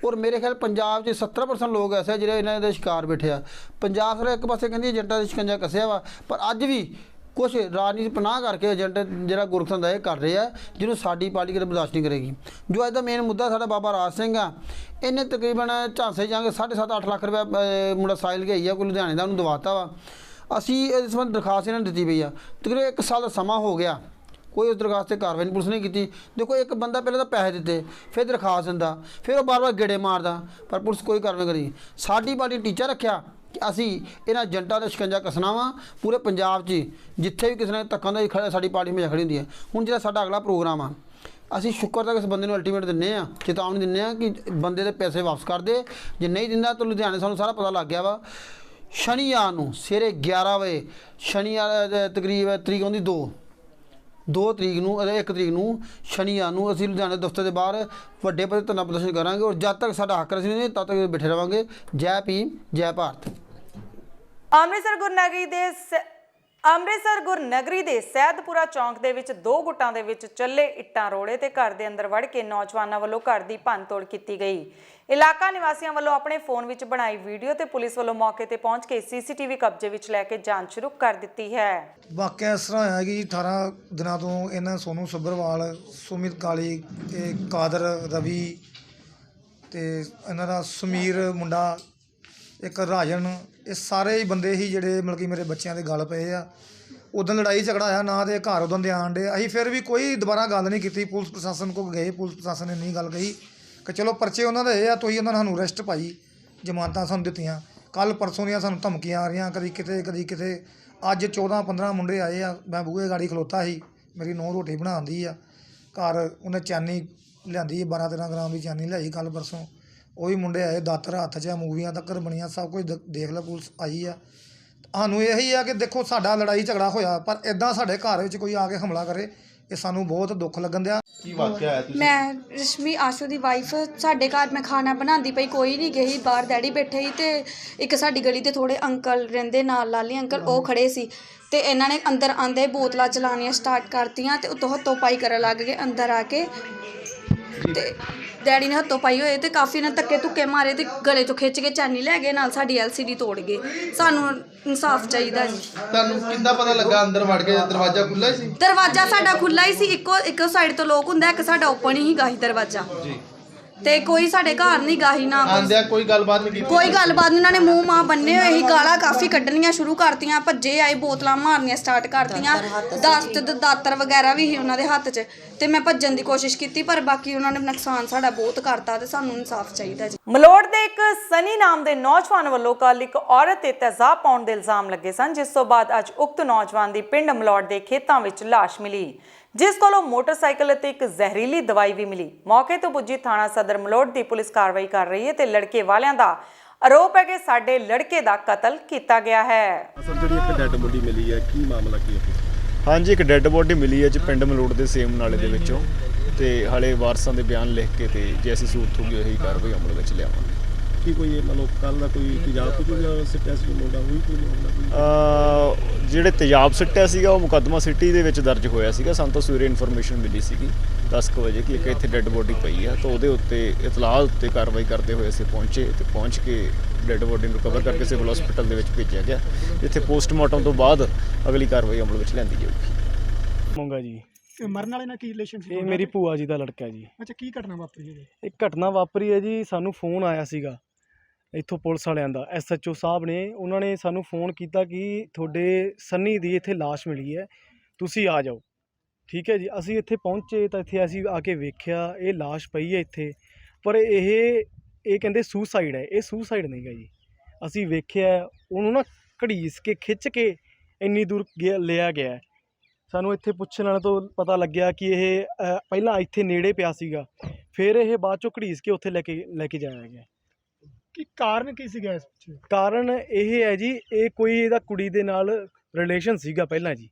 ਔਰ ਮੇਰੇ ਖਿਆਲ ਪੰਜਾਬ 'ਚ 70% ਲੋਕ ਐਸੇ ਜਿਹੜੇ ਇਹਨਾਂ ਦੇ ਸ਼ਿਕਾਰ ਬੈਠੇ ਆ। ਪੰਜਾਬ ਸਰਕਾਰ ਇੱਕ ਪਾਸੇ ਕਹਿੰਦੀ ਏਜੰਟਾਂ ਦੇ ਸ਼ਿਕੰਜਾ ਕੱਸਿਆ ਵਾ, ਪਰ ਅੱਜ ਵੀ ਕੁਛ ਰਾਜਨੀਤੀ ਪਨਾਹ ਕਰਕੇ ਏਜੰਟ ਜਿਹੜਾ ਗੁਰਖਤ ਦਾ ਇਹ ਕਰ ਰਹੇ ਆ, ਜਿਹਨੂੰ ਸਾਡੀ ਪਾਰਟੀ ਕਦੇ ਬਰਦਾਸ਼ਤ ਨਹੀਂ ਕਰੇਗੀ। ਜੋ ਅੱਜ ਦਾ ਮੇਨ ਮੁੱਦਾ ਸਾਡਾ ਬਾਬਾ ਰਾਜ ਸਿੰਘ ਆ, ਇਹਨੇ ਤਕਰੀਬਨ ਝਾਂਸੇ ਜਾਂਗੇ 7.5-8 ਲੱਖ ਰੁਪਏ ਮੁੰਡਾ ਸਾਇਲ ਗਈ ਆ ਕੋਈ ਲੁਧਿਆਣੇ ਦਾ, ਉਹਨੂੰ ਦਵਾਤਾ ਵਾ। ਅਸੀਂ ਇਸ ਸੰਬੰਧ ਦਰਖਾਸਤ ਇਹਨਾਂ ਨੂੰ ਦਿੱਤੀ ਪਈ ਆ, ਤਕਰੀਬਨ 1 ਸਾਲ ਦਾ ਸਮਾਂ ਹੋ ਗਿਆ, ਕੋਈ ਉਸ ਦਰਖਾਸਤ 'ਤੇ ਕਾਰਵਾਈ ਨਹੀਂ ਪੁਲਿਸ ਨੇ ਕੀਤੀ। ਦੇਖੋ, ਇੱਕ ਬੰਦਾ ਪਹਿਲਾਂ ਤਾਂ ਪੈਸੇ ਦਿੱਤੇ, ਫਿਰ ਦਰਖਾਸਤ ਦਿੰਦਾ, ਫਿਰ ਉਹ ਬਾਰ-ਬਾਰ ਗੇੜੇ ਮਾਰਦਾ, ਪਰ ਪੁਲਿਸ ਕੋਈ ਕਾਰਵਾਈ ਨਹੀਂ ਕਰੀ। ਸਾਡੀ ਪਾਰਟੀ ਟੀਚਾ ਰੱਖਿਆ ਕਿ ਅਸੀਂ ਇਹਨਾਂ ਏਜੰਟਾਂ ਦਾ ਸ਼ਿਕੰਜਾ ਕੱਸਣਾ ਵਾ ਪੂਰੇ ਪੰਜਾਬ 'ਚ, ਜਿੱਥੇ ਵੀ ਕਿਸੇ ਨੇ ਧੱਕਾ ਹੁੰਦਾ ਸਾਡੀ ਪਾਰਟੀ ਹਮੇਸ਼ਾ ਖੜੀ ਹੁੰਦੀ ਹੈ। ਹੁਣ ਜਿਹੜਾ ਸਾਡਾ ਅਗਲਾ ਪ੍ਰੋਗਰਾਮ ਆ, ਅਸੀਂ ਸ਼ੁੱਕਰ ਤੱਕ ਇਸ ਬੰਦੇ ਨੂੰ ਅਲਟੀਮੇਟ ਦਿੰਦੇ ਆ, ਚੇਤਾਵਨੀ ਦਿੰਦੇ ਆ ਕਿ ਬੰਦੇ ਦੇ ਪੈਸੇ ਵਾਪਸ ਕਰ ਦੇ। ਜੇ ਨਹੀਂ ਦਿੰਦਾ ਤਾਂ ਲੁਧਿਆਣੇ ਸਾਨੂੰ ਸਾਰਾ ਪਤਾ ਲੱਗ ਗਿਆ ਵਾ। ਸ਼ਨੀਵਾਰ ਨੂੰ ਸਵੇਰੇ 11 ਵਜੇ, ਸ਼ਨੀਵਾਰ ਤਕਰੀਬ ਤਰੀਕ ਆਉਂਦੀ 2 ਤਰੀਕ ਨੂੰ, 1 ਤਰੀਕ ਨੂੰ ਸ਼ਨੀਵਾਰ ਨੂੰ ਅਸੀਂ ਲੁਧਿਆਣੇ ਦਫ਼ਤਰ ਦੇ ਬਾਹਰ ਵੱਡੇ ਪੱਧਰ ਧਰਨਾ ਪ੍ਰਦਰਸ਼ਨ ਕਰਾਂਗੇ। ਔਰ ਜਦ ਤੱਕ ਸਾਡਾ ਹੱਕ ਰਸੀ ਨਹੀਂ ਤਦ ਤੱਕ ਬੈਠੇ ਰਵਾਂਗੇ। ਜੈ ਭੀਮ ਜੈ ਭਾਰਤ। ਅੰਮ੍ਰਿਤਸਰ ਗੁਰਨਗਰੀ ਦੇ ਸੈਦਪੁਰਾ ਚੌਂਕ ਦੇ ਵਿੱਚ 2 ਗੁੱਟਾਂ ਦੇ ਵਿੱਚ ਚੱਲੇ ਇੱਟਾਂ ਰੋੜੇ ਤੇ ਘਰ ਦੇ ਅੰਦਰ ਵੜ ਕੇ ਨੌਜਵਾਨਾਂ ਵੱਲੋਂ ਘਰ ਦੀ ਭੰਨਤੋੜ ਕੀਤੀ ਗਈ। ਇਲਾਕਾ ਨਿਵਾਸੀਆਂ ਵੱਲੋਂ ਆਪਣੇ ਫੋਨ ਵਿੱਚ ਬਣਾਈ ਵੀਡੀਓ ਤੇ ਪੁਲਿਸ ਵੱਲੋਂ ਮੌਕੇ ਤੇ ਪਹੁੰਚ ਕੇ ਸੀਸੀਟੀਵੀ ਕਬਜ਼ੇ ਵਿੱਚ ਲੈ ਕੇ ਜਾਂਚ ਸ਼ੁਰੂ ਕਰ ਦਿੱਤੀ ਹੈ। ਵਾਕਿਆ ਇਸ ਤਰ੍ਹਾਂ ਹੋਇਆ ਕਿ 18 ਦਿਨਾਂ ਤੋਂ ਇਹਨਾਂ ਸੋਨੂ ਸੱਭਰਵਾਲ, ਸੁਮਿਤ ਕਾਲੀ, ਕਾਦਰ ਰਵੀ ਤੇ ਇਹਨਾਂ ਦਾ ਸਮੀਰ ਮੁੰਡਾ, ਇੱਕ ਰਾਜਨ, ਇਹ ਸਾਰੇ ਹੀ ਬੰਦੇ ਹੀ ਜਿਹੜੇ ਮਤਲਬ ਕਿ ਮੇਰੇ ਬੱਚਿਆਂ ਦੇ ਗੱਲ ਪਏ ਆ। ਉਦੋਂ ਲੜਾਈ ਝਗੜਾ ਆਇਆ ਨਾ ਤੇ ਘਰ ਉਦੋਂ ਦੇ ਆਣ ਡੇ। ਅਸੀਂ ਫਿਰ ਵੀ ਕੋਈ ਦੁਬਾਰਾ ਗੱਲ ਨਹੀਂ ਕੀਤੀ। ਪੁਲਿਸ ਪ੍ਰਸ਼ਾਸਨ ਕੋਲ ਗਏ, ਪੁਲਿਸ ਪ੍ਰਸ਼ਾਸਨ ਨੇ ਨਹੀਂ ਗੱਲ ਕਹੀ ਕਿ ਚਲੋ ਪਰਚੇ ਉਹਨਾਂ ਦੇ ਆ, ਤੁਸੀਂ ਉਹਨਾਂ ਨੇ ਸਾਨੂੰ ਅਰੈਸਟ ਪਾਈ, ਜ਼ਮਾਨਤਾਂ ਸਾਨੂੰ ਦਿੱਤੀਆਂ। ਕੱਲ੍ਹ ਪਰਸੋਂ ਦੀਆਂ ਸਾਨੂੰ ਧਮਕੀਆਂ ਆ ਰਹੀਆਂ, ਕਦੀ ਕਿਤੇ ਕਦੀ ਕਿਤੇ। ਅੱਜ 14-15 ਮੁੰਡੇ ਆਏ ਆ। ਮੈਂ ਬੂਹੇ ਗਾੜੀ ਖਲੋਤਾ ਸੀ, ਮੇਰੀ ਨੂੰਹ ਰੋਟੀ ਬਣਾਉਂਦੀ ਆ ਘਰ, ਉਹਨੇ ਚਾਨੀ ਲਿਆਂਦੀ 12-13 ਗ੍ਰਾਮ ਦੀ ਚਾਨੀ ਲਿਆਈ ਕੱਲ੍ਹ ਪਰਸੋਂ। ਉਹ ਵੀ ਮੁੰਡੇ ਆਏ, ਦਾਤਰ ਹੱਥ 'ਚ, ਮੂਵੀਆਂ ਤੱਕ ਬਣੀਆਂ, ਸਭ ਕੁਝ ਦੇਖ ਲੈ ਪੁਲਿਸ ਆਈ ਆ। ਸਾਨੂੰ ਇਹੀ ਆ ਕਿ ਦੇਖੋ ਸਾਡਾ ਲੜਾਈ ਝਗੜਾ ਹੋਇਆ, ਪਰ ਇੱਦਾਂ ਸਾਡੇ ਘਰ ਵਿੱਚ ਕੋਈ ਆ ਕੇ ਹਮਲਾ ਕਰੇ, ਇਹ ਸਾਨੂੰ ਬਹੁਤ ਦੁੱਖ ਲੱਗਣ ਦਿਆ। ਕੀ ਵਾਕਿਆ ਹੈ? ਤੁਸੀਂ ਮੈਂ ਰਸ਼ਮੀ ਆਸ਼ੂ ਦੀ ਵਾਈਫ। ਸਾਡੇ ਘਰ ਮੈਂ ਖਾਣਾ ਬਣਾਉਂਦੀ ਪਈ, ਕੋਈ ਨਹੀਂ ਗਈ, ਬਾਹਰ ਡੈਡੀ ਬੈਠੇ ਸੀ ਤੇ ਇੱਕ ਸਾਡੀ ਗਲੀ ਦੇ ਥੋੜੇ ਅੰਕਲ ਰਹਿੰਦੇ ਨਾਲ, ਲਾਲੀ ਅੰਕਲ, ਉਹ ਖੜੇ ਸੀ ਤੇ ਇਹਨਾਂ ਨੇ ਅੰਦਰ ਆਂਦੇ ਬੋਤਲਾਂ ਚਲਾਉਣੀਆਂ ਸਟਾਰਟ ਕਰਤੀਆਂ ਤੇ ਉੱਤੋਂ ਹੱਥੋਂ ਪਾਈ ਕਰਨ ਲੱਗ ਗਏ ਅੰਦਰ ਆ ਕੇ। ਤੇ ਡੈਡੀ ਨੇ ਹੱਥੋਂ ਪਾਈ ਹੋਏ ਤੇ ਕਾਫੀ ਨੇ ਧੱਕੇ ਧੁੱਕੇ ਮਾਰੇ ਤੇ ਗਲੇ ਤੋਂ ਖਿੱਚ ਕੇ ਚਾਨੀ ਲੈ ਗਏ, ਨਾਲ ਸਾਡੀ LCD ਤੋੜ ਗਏ। ਸਾਨੂੰ ਇਨਸਾਫ ਚਾਹੀਦਾ ਜੀ। ਤੁਹਾਨੂੰ ਕਿੱਦਾਂ ਪਤਾ ਲੱਗਾ ਅੰਦਰ ਵੜ ਕੇ? ਦਰਵਾਜ਼ਾ ਖੁੱਲ੍ਹਾ ਸੀ? ਦਰਵਾਜ਼ਾ ਸਾਡਾ ਖੁੱਲ੍ਹਾ ਹੀ ਸੀ, ਇੱਕ ਸਾਈਡ ਤੋਂ ਲੋਕ ਹੁੰਦਾ, ਇੱਕ ਸਾਡਾ ਓਪਨ ਹੀ ਸੀਗਾ ਦਰਵਾਜ਼ਾ ਜੀ। ਤੇ ਕੋਈ ਸਾਡੇ ਘਰ ਨਹੀਂ ਗਾ ਹੀ ਨਾ ਆਂਦਿਆਂ ਕੋਈ ਗੱਲਬਾਤ ਨਹੀਂ ਕੀਤੀ? ਕੋਈ ਗੱਲਬਾਤ ਨਹੀਂ। ਉਹਨਾਂ ਨੇ ਮੂੰਹ ਮਾਂ ਬੰਨੇ ਹੋਏ ਸੀ, ਗਾਲਾਂ ਕਾਫੀ ਕੱਢਣੀਆਂ ਸ਼ੁਰੂ ਕਰਤੀਆਂ, ਭੱਜੇ ਆਏ, ਬੋਤਲਾਂ ਮਾਰਨੀਆਂ ਸਟਾਰਟ ਕਰਤੀਆਂ, ਦਾਤਰ ਵਗੈਰਾ ਵੀ ਸੀ ਉਹਨਾਂ ਦੇ ਹੱਥ 'ਚ ਤੇ ਮੈਂ ਭੱਜਣ ਦੀ ਕੋਸ਼ਿਸ਼ ਕੀਤੀ, ਪਰ ਬਾਕੀ ਉਹਨਾਂ ਨੇ ਨੁਕਸਾਨ ਸਾਡਾ ਬਹੁਤ ਕਰਤਾ ਤੇ ਸਾਨੂੰ ਇਨਸਾਫ ਚਾਹੀਦਾ ਜੀ। ਮਲੋੜ ਦੇ ਇੱਕ ਸਨੀ ਨਾਮ ਦੇ ਨੌਜਵਾਨ ਵੱਲੋਂ ਕੱਲ੍ਹ ਇੱਕ ਔਰਤ ਤੇ ਤੇਜ਼ਾਬ ਪਾਉਣ ਦੇ ਇਲਜ਼ਾਮ ਲੱਗੇ ਸਨ, ਜਿਸ ਤੋਂ ਬਾਅਦ ਅੱਜ ਉਕਤ ਨੌਜਵਾਨ ਦੀ ਪਿੰਡ ਮਲੋੜ ਦੇ ਖੇਤਾਂ ਵਿੱਚ ਲਾਸ਼ ਮਿਲੀ। ਜਿਸ ਕੋਲੋਂ ਮੋਟਰਸਾਈਕਲ ਅਤੇ ਇੱਕ ਜ਼ਹਿਰੀਲੀ ਦਵਾਈ ਵੀ ਮਿਲੀ। ਮੌਕੇ ਤੋਂ ਪੁੱਜੀ ਥਾਣਾ ਸਦਰ ਮਲੋਟ ਦੀ ਪੁਲਿਸ ਕਾਰਵਾਈ ਕਰ ਰਹੀ ਹੈ ਤੇ ਲੜਕੇ ਵਾਲਿਆਂ ਦਾ ਆਰੋਪ ਹੈ ਕਿ ਸਾਡੇ ਲੜਕੇ ਦਾ ਕਤਲ ਕੀਤਾ ਗਿਆ ਹੈ। ਸਰ, ਜਿਹੜੀ ਇੱਕ ਡੈੱਡ ਬੋਡੀ ਮਿਲੀ ਹੈ, ਕੀ ਮਾਮਲਾ ਕੀ ਹੈ? ਹਾਂਜੀ, ਇੱਕ ਡੈੱਡ ਬੋਡੀ ਮਿਲੀ ਹੈ ਜੀ ਪਿੰਡ ਮਲੋਟ ਦੇ ਸੇਮ ਨਾਲੇ ਦੇ ਵਿੱਚੋਂ, ਤੇ ਹਾਲੇ ਵਾਰਸਾਂ ਦੇ ਬਿਆਨ ਲਿਖ ਕੇ ਤੇ ਜੈਸੀ ਸੂਰਤ ਹੋਊਗੀ ਉਹੀ ਕਾਰਵਾਈ ਅਮਲ ਵਿੱਚ ਲਿਆਵਾਂਗੇ। ਕੀ ਕੋਈ ਮਤਲਬ ਕੱਲ ਦਾ ਕੋਈ ਤੇਜ਼ਾਬ ਸਿੱਟਿਆ ਸੀ ਮੁੰਡਾ, ਉਹੀ ਕੋਈ ਮਾਮਲਾ? ਜਿਹੜੇ ਤੇਜ਼ਾਬ ਸਿੱਟਿਆ ਸੀਗਾ ਉਹ ਮੁਕੱਦਮਾ ਸਿਟੀ ਦੇ ਵਿੱਚ ਦਰਜ ਹੋਇਆ ਸੀਗਾ। ਸਾਨੂੰ ਤਾਂ ਸਵੇਰੇ ਇਨਫੋਰਮੇਸ਼ਨ ਮਿਲੀ ਸੀਗੀ 10 ਵਜੇ ਕਿ ਇੱਕ ਇੱਥੇ ਡੈੱਡ ਬੋਡੀ ਪਈ ਆ, ਤਾਂ ਉਹਦੇ ਉੱਤੇ ਇਤਲਾਹ ਉੱਤੇ ਕਾਰਵਾਈ ਕਰਦੇ ਹੋਏ ਅਸੀਂ ਪਹੁੰਚੇ ਤੇ ਪਹੁੰਚ ਕੇ ਡੈੱਡ ਬੋਡੀ ਨੂੰ ਕਵਰ ਕਰਕੇ ਸਿਵਲ ਹਸਪੀਟਲ ਦੇ ਵਿੱਚ ਭੇਜਿਆ ਗਿਆ, ਜਿੱਥੇ ਪੋਸਟਮਾਰਟਮ ਤੋਂ ਬਾਅਦ ਅਗਲੀ ਕਾਰਵਾਈ ਅਮਲ ਵਿੱਚ ਲਿਆਂਦੀ ਜਾਊਗੀ। ਮੰਗਾ ਜੀ, ਮਰਨ ਵਾਲੇ ਨਾਲ ਕੀ ਰਿਲੇਸ਼ਨ ਸੀ? ਇਹ ਮੇਰੀ ਭੂਆ ਜੀ ਦਾ ਲੜਕਾ ਜੀ। ਅੱਛਾ, ਕੀ ਘਟਨਾ ਵਾਪਰੀ ਹੈ? ਇੱਕ ਘਟਨਾ ਵਾਪਰੀ ਹੈ ਜੀ, ਸਾਨੂੰ ਫੋਨ ਆਇਆ ਸੀਗਾ ਇੱਥੋਂ ਪੁਲਿਸ ਵਾਲਿਆਂ ਦਾ, SHO ਸਾਹਿਬ ਨੇ, ਉਹਨਾਂ ਨੇ ਸਾਨੂੰ ਫੋਨ ਕੀਤਾ ਕਿ ਤੁਹਾਡੇ ਸੰਨੀ ਦੀ ਇੱਥੇ ਲਾਸ਼ ਮਿਲੀ ਹੈ, ਤੁਸੀਂ ਆ ਜਾਓ। ਠੀਕ ਹੈ ਜੀ, ਅਸੀਂ ਇੱਥੇ ਪਹੁੰਚੇ ਤਾਂ ਇੱਥੇ ਅਸੀਂ ਆ ਕੇ ਵੇਖਿਆ ਇਹ ਲਾਸ਼ ਪਈ ਹੈ ਇੱਥੇ, ਪਰ ਇਹ ਕਹਿੰਦੇ ਸੁਸਾਈਡ ਹੈ। ਇਹ ਸੁਸਾਈਡ ਨਹੀਂ ਗਾ ਜੀ। ਅਸੀਂ ਵੇਖਿਆ ਉਹਨੂੰ ਨਾ ਘੜੀਸ ਕੇ ਖਿੱਚ ਕੇ ਇੰਨੀ ਦੂਰ ਲਿਆ ਗਿਆ। ਸਾਨੂੰ ਇੱਥੇ ਪੁੱਛਣ ਵਾਲੇ ਤੋਂ ਪਤਾ ਲੱਗਿਆ ਕਿ ਇਹ ਪਹਿਲਾਂ ਇੱਥੇ ਨੇੜੇ ਪਿਆ ਸੀਗਾ, ਫਿਰ ਇਹ ਬਾਅਦ ਚੋਂ ਘੜੀਸ ਕੇ ਉੱਥੇ ਲੈ ਕੇ ਜਾਇਆ ਗਿਆ। ਕੀ ਕਾਰਨ ਕੀ ਸੀਗਾ ਇਸ ਪਿੱਛੇ? ਕਾਰਨ ਇਹ ਹੈ ਜੀ, ਇਹ ਕੋਈ ਇਹਦਾ ਕੁੜੀ ਦੇ ਨਾਲ ਰਿਲੇਸ਼ਨ ਸੀਗਾ ਪਹਿਲਾਂ ਜੀ,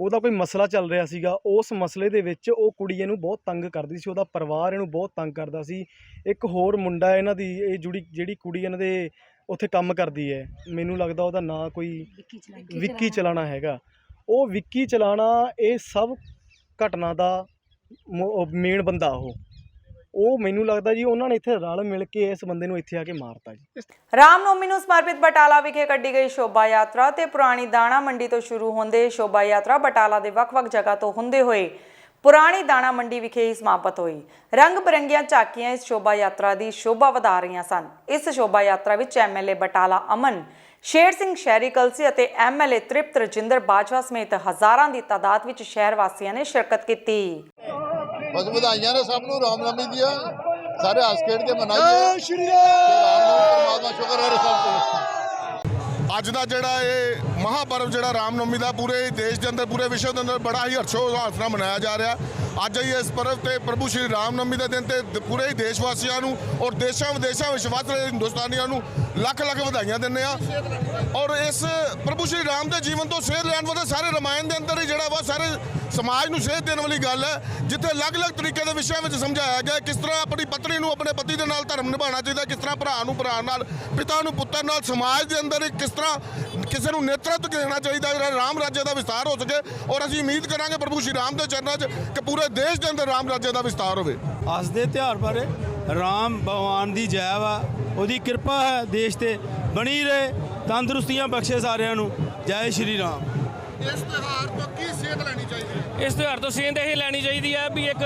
ਉਹਦਾ ਕੋਈ ਮਸਲਾ ਚੱਲ ਰਿਹਾ ਸੀਗਾ। ਉਸ ਮਸਲੇ ਦੇ ਵਿੱਚ ਉਹ ਕੁੜੀ ਇਹਨੂੰ ਬਹੁਤ ਤੰਗ ਕਰਦੀ ਸੀ, ਉਹਦਾ ਪਰਿਵਾਰ ਇਹਨੂੰ ਬਹੁਤ ਤੰਗ ਕਰਦਾ ਸੀ। ਇੱਕ ਹੋਰ ਮੁੰਡਾ ਇਹਨਾਂ ਦੀ, ਇਹ ਜਿਹੜੀ ਕੁੜੀ ਇਹਨਾਂ ਦੇ ਉੱਥੇ ਕੰਮ ਕਰਦੀ ਹੈ, ਮੈਨੂੰ ਲੱਗਦਾ ਉਹਦਾ ਨਾਂ ਕੋਈ ਵਿੱਕੀ ਚਲਾਣਾ ਹੈਗਾ। ਉਹ ਵਿੱਕੀ ਚਲਾਣਾ ਇਹ ਸਭ ਘਟਨਾ ਦਾ ਮੇਨ ਬੰਦਾ ਉਹ ਮੈਨੂੰ ਲੱਗਦਾ ਜੀ ਉਹਨਾਂ ਨੇ ਇੱਥੇ ਰਲ ਮਿਲ ਕੇ ਇਸ ਬੰਦੇ ਨੂੰ ਇੱਥੇ ਆ ਕੇ ਮਾਰਤਾ ਜੀ। ਰਾਮਨੌਮੀ ਨੂੰ ਸਮਰਪਿਤ ਬਟਾਲਾ ਵਿਖੇ ਕੱਢੀ ਗਈ ਸ਼ੋਭਾ ਯਾਤਰਾ ਤੇ ਪੁਰਾਣੀ ਦਾਣਾ ਮੰਡੀ ਤੋਂ ਸ਼ੁਰੂ ਹੁੰਦੇ ਸ਼ੋਭਾ ਯਾਤਰਾ ਬਟਾਲਾ ਦੇ ਵੱਖ-ਵੱਖ ਜਗ੍ਹਾ ਤੋਂ ਹੁੰਦੇ ਹੋਏ ਪੁਰਾਣੀ ਦਾਣਾ ਮੰਡੀ ਵਿਖੇ ਹੀ ਸਮਾਪਤ ਹੋਈ। ਰੰਗ ਬਿਰੰਗੀਆਂ ਝਾਕੀਆਂ ਇਸ ਸ਼ੋਭਾ ਯਾਤਰਾ ਦੀ ਸ਼ੋਭਾ ਵਧਾ ਰਹੀਆਂ ਸਨ। ਇਸ ਸ਼ੋਭਾ ਯਾਤਰਾ ਵਿੱਚ MLA ਬਟਾਲਾ ਅਮਨ ਸ਼ੇਰ ਸਿੰਘ ਸ਼ਹਿਰੀ ਕਲਸੀ ਅਤੇ MLA ਤ੍ਰਿਪਤ ਰਜਿੰਦਰ ਬਾਜਵਾ ਸਮੇਤ ਹਜ਼ਾਰਾਂ ਦੀ ਤਾਦਾਦ ਵਿੱਚ ਸ਼ਹਿਰ ਵਾਸੀਆਂ ਨੇ ਸ਼ਿਰਕਤ ਕੀਤੀ। ਬਸ ਵਧਾਈਆਂ ਨੇ ਸਭ ਨੂੰ ਰਾਮਨੌਮੀ ਦੀਆਂ, ਸਾਰੇ ਹੱਸ ਖੇਡ ਕੇ ਮਨਾਈਏ। ਸ਼੍ਰੀ ਰਾਮ, ਪਰਮਾਤਮਾ ਸ਼ੁਕਰ ਹੈ ਸਭ ਤੋਂ। ਅੱਜ ਦਾ ਜਿਹੜਾ ਇਹ ਮਹਾਪਰਵ ਜਿਹੜਾ ਰਾਮਨੌਮੀ ਦਾ ਪੂਰੇ ਦੇਸ਼ ਦੇ ਅੰਦਰ, ਪੂਰੇ ਵਿਸ਼ਵ ਦੇ ਅੰਦਰ ਬੜਾ ਹੀ ਹਰਸ਼ੋਉਲਾਸ ਨਾਲ ਮਨਾਇਆ ਜਾ ਰਿਹਾ। ਅੱਜ ਹੀ ਇਸ ਪਰਵ ਤੇ ਪ੍ਰਭੂ ਸ਼੍ਰੀ ਰਾਮਨੌਮੀ ਦੇ ਦਿਨ ਤੇ ਪੂਰੇ ਹੀ ਦੇਸ਼ ਵਾਸੀਆਂ ਨੂੰ ਔਰ ਦੇਸ਼ਾਂ ਵਿਦੇਸ਼ਾਂ ਵਿੱਚ ਵਸ ਰਹੇ ਹਿੰਦੁਸਤਾਨੀਆਂ ਨੂੰ ਲੱਖ ਲੱਖ ਵਧਾਈਆਂ ਦਿੰਦੇ ਆ। ਔਰ ਇਸ ਪ੍ਰਭੂ ਸ਼੍ਰੀ ਰਾਮ ਦੇ ਜੀਵਨ ਤੋਂ ਸੇਧ ਲੈਣ ਵਾਲੇ ਸਾਰੇ ਰਮਾਇਣ ਦੇ ਅੰਦਰ ਹੀ ਜਿਹੜਾ ਵਾ ਸਾਰੇ ਸਮਾਜ ਨੂੰ ਸੇਧ ਦੇਣ ਵਾਲੀ ਗੱਲ ਹੈ, ਜਿੱਥੇ ਅਲੱਗ-ਅਲੱਗ ਤਰੀਕੇ ਦੇ ਵਿਸ਼ਿਆਂ ਵਿੱਚ ਸਮਝਾਇਆ ਗਿਆ ਕਿਸ ਤਰ੍ਹਾਂ ਆਪਣੀ ਪਤਨੀ ਨੂੰ ਆਪਣੇ ਪਤੀ ਦੇ ਨਾਲ ਧਰਮ ਨਿਭਾਉਣਾ ਚਾਹੀਦਾ, ਕਿਸ ਤਰ੍ਹਾਂ ਭਰਾ ਨੂੰ ਭਰਾ ਨਾਲ, ਪਿਤਾ ਨੂੰ ਪੁੱਤਰ ਨਾਲ, ਸਮਾਜ ਦੇ ਅੰਦਰ ਕਿਸ ਤਰ੍ਹਾਂ ਕਿਸੇ ਨੂੰ ਨੇਤਰਤਵ ਦੇਣਾ ਚਾਹੀਦਾ ਜਿਹੜਾ ਰਾਮ ਰਾਜ ਦਾ ਵਿਸਤਾਰ ਹੋ ਸਕੇ। ਔਰ ਅਸੀਂ ਉਮੀਦ ਕਰਾਂਗੇ ਪ੍ਰਭੂ ਸ਼੍ਰੀ ਰਾਮ ਦੇ ਚਰਨਾਂ 'ਚ ਕਿ ਪੂਰੇ ਦੇਸ਼ ਦੇ ਅੰਦਰ ਰਾਮ ਰਾਜ ਦਾ ਵਿਸਤਾਰ ਹੋਵੇ। ਅੱਜ ਦੇ ਤਿਉਹਾਰ ਬਾਰੇ ਰਾਮ ਭਗਵਾਨ ਦੀ ਜੈ ਵਾ, ਉਹਦੀ ਕਿਰਪਾ ਹੈ ਦੇਸ਼ ਤੇ ਬਣੀ ਰਹੇ, ਤੰਦਰੁਸਤੀਆਂ ਬਖਸ਼ੇ ਸਾਰਿਆਂ ਨੂੰ। ਜੈ ਸ਼੍ਰੀ ਰਾਮ। ਇਸ ਤਿਉਹਾਰ ਤੋਂ ਕੀ ਸੇਧ ਲੈਣੀ ਚਾਹੀਦੀ ਹੈ? ਇਸ ਤਿਉਹਾਰ ਤੋਂ ਸੇਧ ਇਹ ਲੈਣੀ ਚਾਹੀਦੀ ਹੈ ਵੀ ਇੱਕ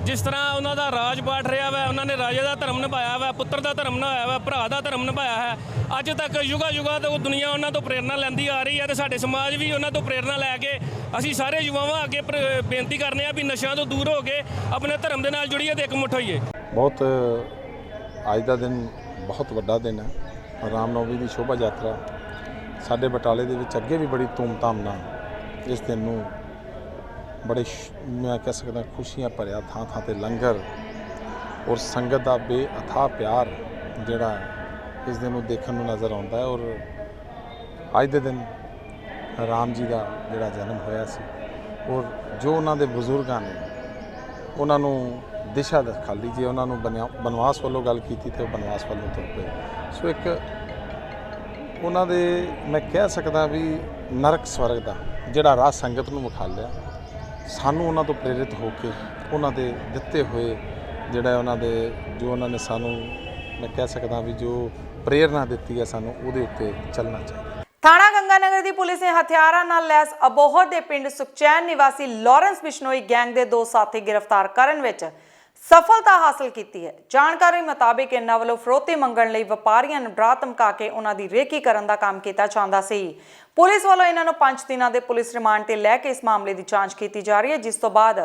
ਜਿਸ ਤਰ੍ਹਾਂ ਉਹਨਾਂ ਦਾ ਰਾਜ ਪਾਠ ਰਿਹਾ ਵਾ, ਉਹਨਾਂ ਨੇ ਰਾਜੇ ਦਾ ਧਰਮ ਨਿਭਾਇਆ ਵਾ, ਪੁੱਤਰ ਦਾ ਧਰਮ ਨਿਭਾਇਆ ਵਾ, ਭਰਾ ਦਾ ਧਰਮ ਨਿਭਾਇਆ ਹੈ। ਅੱਜ ਤੱਕ ਯੁਗਾਂ ਤੋਂ ਦੁਨੀਆ ਉਹਨਾਂ ਤੋਂ ਪ੍ਰੇਰਨਾ ਲੈਂਦੀ ਆ ਰਹੀ ਹੈ ਤੇ ਸਾਡੇ ਸਮਾਜ ਵੀ ਉਹਨਾਂ ਤੋਂ ਪ੍ਰੇਰਨਾ ਲੈ ਕੇ ਅਸੀਂ ਸਾਰੇ ਯੁਵਾਵਾਂ ਅੱਗੇ ਬੇਨਤੀ ਕਰਨੇ ਆ ਵੀ ਨਸ਼ਿਆਂ ਤੋਂ ਦੂਰ ਹੋ ਕੇ ਆਪਣੇ ਧਰਮ ਦੇ ਨਾਲ ਜੁੜੀਏ ਤੇ ਇਕਮੁੱਠ ਹੋਈਏ। ਬਹੁਤ ਅੱਜ ਦਾ ਦਿਨ ਬਹੁਤ ਵੱਡਾ ਦਿਨ ਹੈ। ਰਾਮਨੌਮੀ ਦੀ ਸ਼ੋਭਾ ਯਾਤਰਾ ਸਾਡੇ ਬਟਾਲੇ ਦੇ ਵਿੱਚ ਅੱਗੇ ਵੀ ਬੜੀ ਧੂਮਧਾਮ ਨਾਲ ਇਸ ਦਿਨ ਨੂੰ ਬੜੇ ਮੈਂ ਕਹਿ ਸਕਦਾ ਖੁਸ਼ੀਆਂ ਭਰਿਆ ਥਾਂ ਥਾਂ ਤੇ ਲੰਗਰ ਔਰ ਸੰਗਤ ਦਾ ਬੇਅਥਾਹ ਪਿਆਰ ਜਿਹੜਾ ਇਸ ਦਿਨ ਨੂੰ ਦੇਖਣ ਨੂੰ ਨਜ਼ਰ ਆਉਂਦਾ ਹੈ। ਔਰ ਅੱਜ ਦੇ ਦਿਨ ਰਾਮ ਜੀ ਦਾ ਜਿਹੜਾ ਜਨਮ ਹੋਇਆ ਸੀ ਔਰ ਜੋ ਉਹਨਾਂ ਦੇ ਬਜ਼ੁਰਗਾਂ ਨੇ ਉਹਨਾਂ ਨੂੰ ਦਿਸ਼ਾ ਦਿਖਾਈ, ਜੇ ਉਹਨਾਂ ਨੂੰ ਬਨਵਾਸ ਵੱਲੋਂ ਗੱਲ ਕੀਤੀ ਤੇ ਉਹ ਬਨਵਾਸ ਵੱਲੋਂ ਤੁਰ ਪਏ। ਸੋ ਇੱਕ ਉਹਨਾਂ ਦੇ ਮੈਂ ਕਹਿ ਸਕਦਾ ਵੀ ਨਰਕ ਸਵਰਗ ਦਾ ਜਿਹੜਾ ਰਾਹ ਸੰਗਤ ਨੂੰ ਵਿਖਾ ਲਿਆ, ਸਾਨੂੰ ਉਹਨਾਂ ਤੋਂ ਪ੍ਰੇਰਿਤ ਹੋ ਕੇ ਉਹਨਾਂ ਦੇ ਦਿੱਤੇ ਹੋਏ ਜਿਹੜਾ ਉਹਨਾਂ ਦੇ ਜੋ ਉਹਨਾਂ ਨੇ ਸਾਨੂੰ ਮੈਂ ਕਹਿ ਸਕਦਾ ਵੀ ਜੋ ਪ੍ਰੇਰਨਾ ਦਿੱਤੀ ਹੈ ਸਾਨੂੰ ਉਹਦੇ ਉੱਤੇ ਚੱਲਣਾ ਚਾਹੀਦਾ। ਥਾਣਾ ਗੰਗਾਨਗਰ ਦੀ ਪੁਲਿਸ ਨੇ ਹਥਿਆਰਾਂ ਨਾਲ ਲੈਸ ਅਬੋਹਰ ਦੇ ਪਿੰਡ ਸੁਖਚੈਨ ਨਿਵਾਸੀ ਲਾਰੈਂਸ ਬਿਸ਼ਨੋਈ ਗੈਂਗ ਦੇ 2 ਸਾਥੀ ਗ੍ਰਿਫਤਾਰ ਕਰਨ ਵਿੱਚ ਸਫਲਤਾ ਹਾਸਲ ਕੀਤੀ ਹੈ। ਜਾਣਕਾਰੀ ਮੁਤਾਬਿਕ ਇਹਨਾਂ ਵੱਲੋਂ ਫਰੋਤੀ ਮੰਗਣ ਲਈ ਵਪਾਰੀਆਂ ਨੂੰ ਡਰਾ ਧਮਕਾ ਕੇ ਉਹਨਾਂ ਦੀ ਰੇਕੀ ਕਰਨ ਦਾ ਕੰਮ ਕੀਤਾ ਜਾਂਦਾ ਸੀ। ਪੁਲਿਸ ਵੱਲੋਂ ਇਹਨਾਂ ਨੂੰ 5 ਦਿਨਾਂ ਦੇ ਪੁਲਿਸ ਰਿਮਾਂਡ ਤੇ ਲੈ ਕੇ ਇਸ ਮਾਮਲੇ ਦੀ ਜਾਂਚ ਕੀਤੀ ਜਾ ਰਹੀ ਹੈ, ਜਿਸ ਤੋਂ ਬਾਅਦ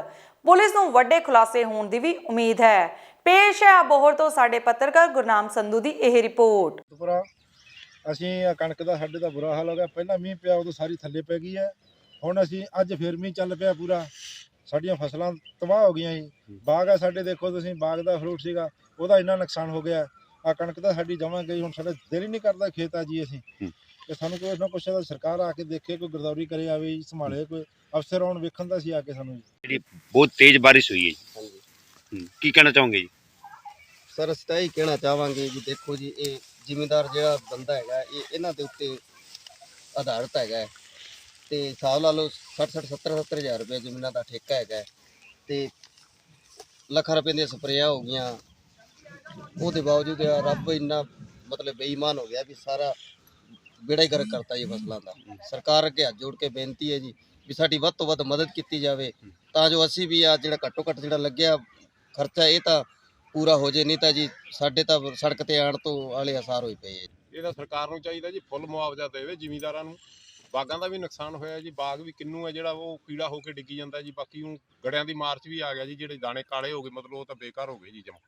ਪੁਲਿਸ ਨੂੰ ਵੱਡੇ ਖੁਲਾਸੇ ਹੋਣ ਦੀ ਵੀ ਉਮੀਦ ਹੈ। ਪੇਸ਼ ਹੈ ਅਬੋਹਰ ਤੋਂ ਸਾਡੇ ਪੱਤਰਕਾਰ ਗੁਰਨਾਮ ਸੰਧੂ ਦੀ ਇਹ ਰਿਪੋਰਟ। ਅਸੀਂ ਕਣਕ ਦਾ ਸਾਡੇ ਦਾ ਬੁਰਾ ਹਾਲ ਹੋ ਗਿਆ। ਪਹਿਲਾਂ ਮੀਂਹ ਪਿਆ ਉਦੋਂ ਸਾਰੀ ਥੱਲੇ ਪੈ ਗਈ ਹੈ। ਹੁਣ ਅਸੀਂ ਅੱਜ ਫਿਰ ਮੀਂਹ ਚੱਲ ਪਿਆ ਪੂਰਾ ਸਾਡੀਆਂ ਫਸਲਾਂ ਤਬਾਹ ਹੋ ਗਈਆਂ ਜੀ। ਬਾਗ ਆ ਸਾਡੇ, ਦੇਖੋ ਤੁਸੀਂ, ਬਾਗ ਦਾ ਫਰੂਟ ਸੀਗਾ, ਉਹਦਾ ਇੰਨਾ ਨੁਕਸਾਨ ਹੋ ਗਿਆ। ਆ ਕਣਕ ਤਾਂ ਸਾਡੀ ਜਮਾਂ ਗਈ, ਹੁਣ ਸਾਡਾ ਦਿਲ ਹੀ ਨਹੀਂ ਕਰਦਾ ਖੇਤ ਆ ਜੀ ਅਸੀਂ। ਤੇ ਸਾਨੂੰ ਕੋਈ ਨਾ ਕੁਛ ਸਰਕਾਰ ਆ ਕੇ ਦੇਖੇ, ਕੋਈ ਗਰਦੌਰੀ ਕਰੇ ਆਵੇ ਜੀ, ਸੰਭਾਲੇ, ਕੋਈ ਅਫਸਰ ਆਉਣ ਵੇਖਣ ਦਾ ਸੀ ਆ ਕੇ ਸਾਨੂੰ। ਜਿਹੜੀ ਬਹੁਤ ਤੇਜ਼ ਬਾਰਿਸ਼ ਹੋਈ ਹੈ ਜੀ, ਕੀ ਕਹਿਣਾ ਚਾਹੋਗੇ ਜੀ? ਸਰ ਅਸੀਂ ਤਾਂ ਇਹ ਕਹਿਣਾ ਚਾਹਾਂਗੇ ਜੀ, ਦੇਖੋ ਜੀ, ਇਹ ਜ਼ਿਮੀਂਦਾਰ ਜਿਹੜਾ ਬੰਦਾ ਹੈਗਾ, ਇਹ ਇਹਨਾਂ ਦੇ ਉੱਤੇ ਆਧਾਰਿਤ ਹੈਗਾ ਤੇ ਹਿਸਾਬ ਲਾ ਲਓ 60-70 ਹਜ਼ਾਰ ਰੁਪਏ ਜ਼ਮੀਨਾਂ ਦਾ ਠੇਕਾ ਹੈਗਾ ਤੇ ਲੱਖਾਂ ਰੁਪਏ ਦੀਆਂ ਸਪਰੇਆਂ ਹੋ ਗਈਆਂ। ਉਹਦੇ ਬਾਵਜੂਦ ਰੱਬ ਇੰਨਾ ਮਤਲਬ ਬੇਈਮਾਨ ਹੋ ਗਿਆ ਵੀ ਸਾਰਾ ਬੇੜਾ ਹੀ ਗਰਕ ਕਰਤਾ ਜੀ ਫਸਲਾਂ ਦਾ। ਸਰਕਾਰ ਅੱਗੇ ਹੱਥ ਜੋੜ ਕੇ ਬੇਨਤੀ ਹੈ ਜੀ ਵੀ ਸਾਡੀ ਵੱਧ ਤੋਂ ਵੱਧ ਮਦਦ ਕੀਤੀ ਜਾਵੇ, ਤਾਂ ਜੋ ਅਸੀਂ ਵੀ ਆ ਜਿਹੜਾ ਘੱਟੋ ਘੱਟ ਜਿਹੜਾ ਲੱਗਿਆ ਖਰਚਾ ਇਹ ਤਾਂ ਪੂਰਾ ਹੋ ਜੇ, ਨਹੀਂ ਤਾਂ ਜੀ ਸਾਡੇ ਤਾਂ ਸੜਕ ਤੇ ਆਉਣ ਤੋਂ ਵਾਲੇ ਆਸਾਰ ਹੋਏ ਪਏ। ਇਹਦਾ ਸਰਕਾਰ ਨੂੰ ਚਾਹੀਦਾ ਜੀ ਫੁੱਲ ਮੁਆਵਜ਼ਾ ਦੇਵੇ ਜ਼ਿਮੀਂਦਾਰਾਂ ਨੂੰ। ਬਾਗਾਂ ਦਾ ਵੀ ਨੁਕਸਾਨ ਹੋਇਆ ਜੀ, ਬਾਗ ਵੀ ਕਿੰਨੂ ਹੈ ਜਿਹੜਾ ਉਹ ਕੀੜਾ ਹੋ ਕੇ ਡਿੱਗੀ ਜਾਂਦਾ ਜੀ। ਬਾਕੀ ਹੁਣ ਗੜਿਆਂ ਦੀ ਮਾਰਚ ਵੀ ਆ ਗਿਆ ਜੀ, ਜਿਹੜੇ ਦਾਣੇ ਕਾਲੇ ਹੋ ਗਏ, ਮਤਲਬ ਉਹ ਤਾਂ ਬੇਕਾਰ ਹੋ ਗਏ ਜੀ ਜਮ।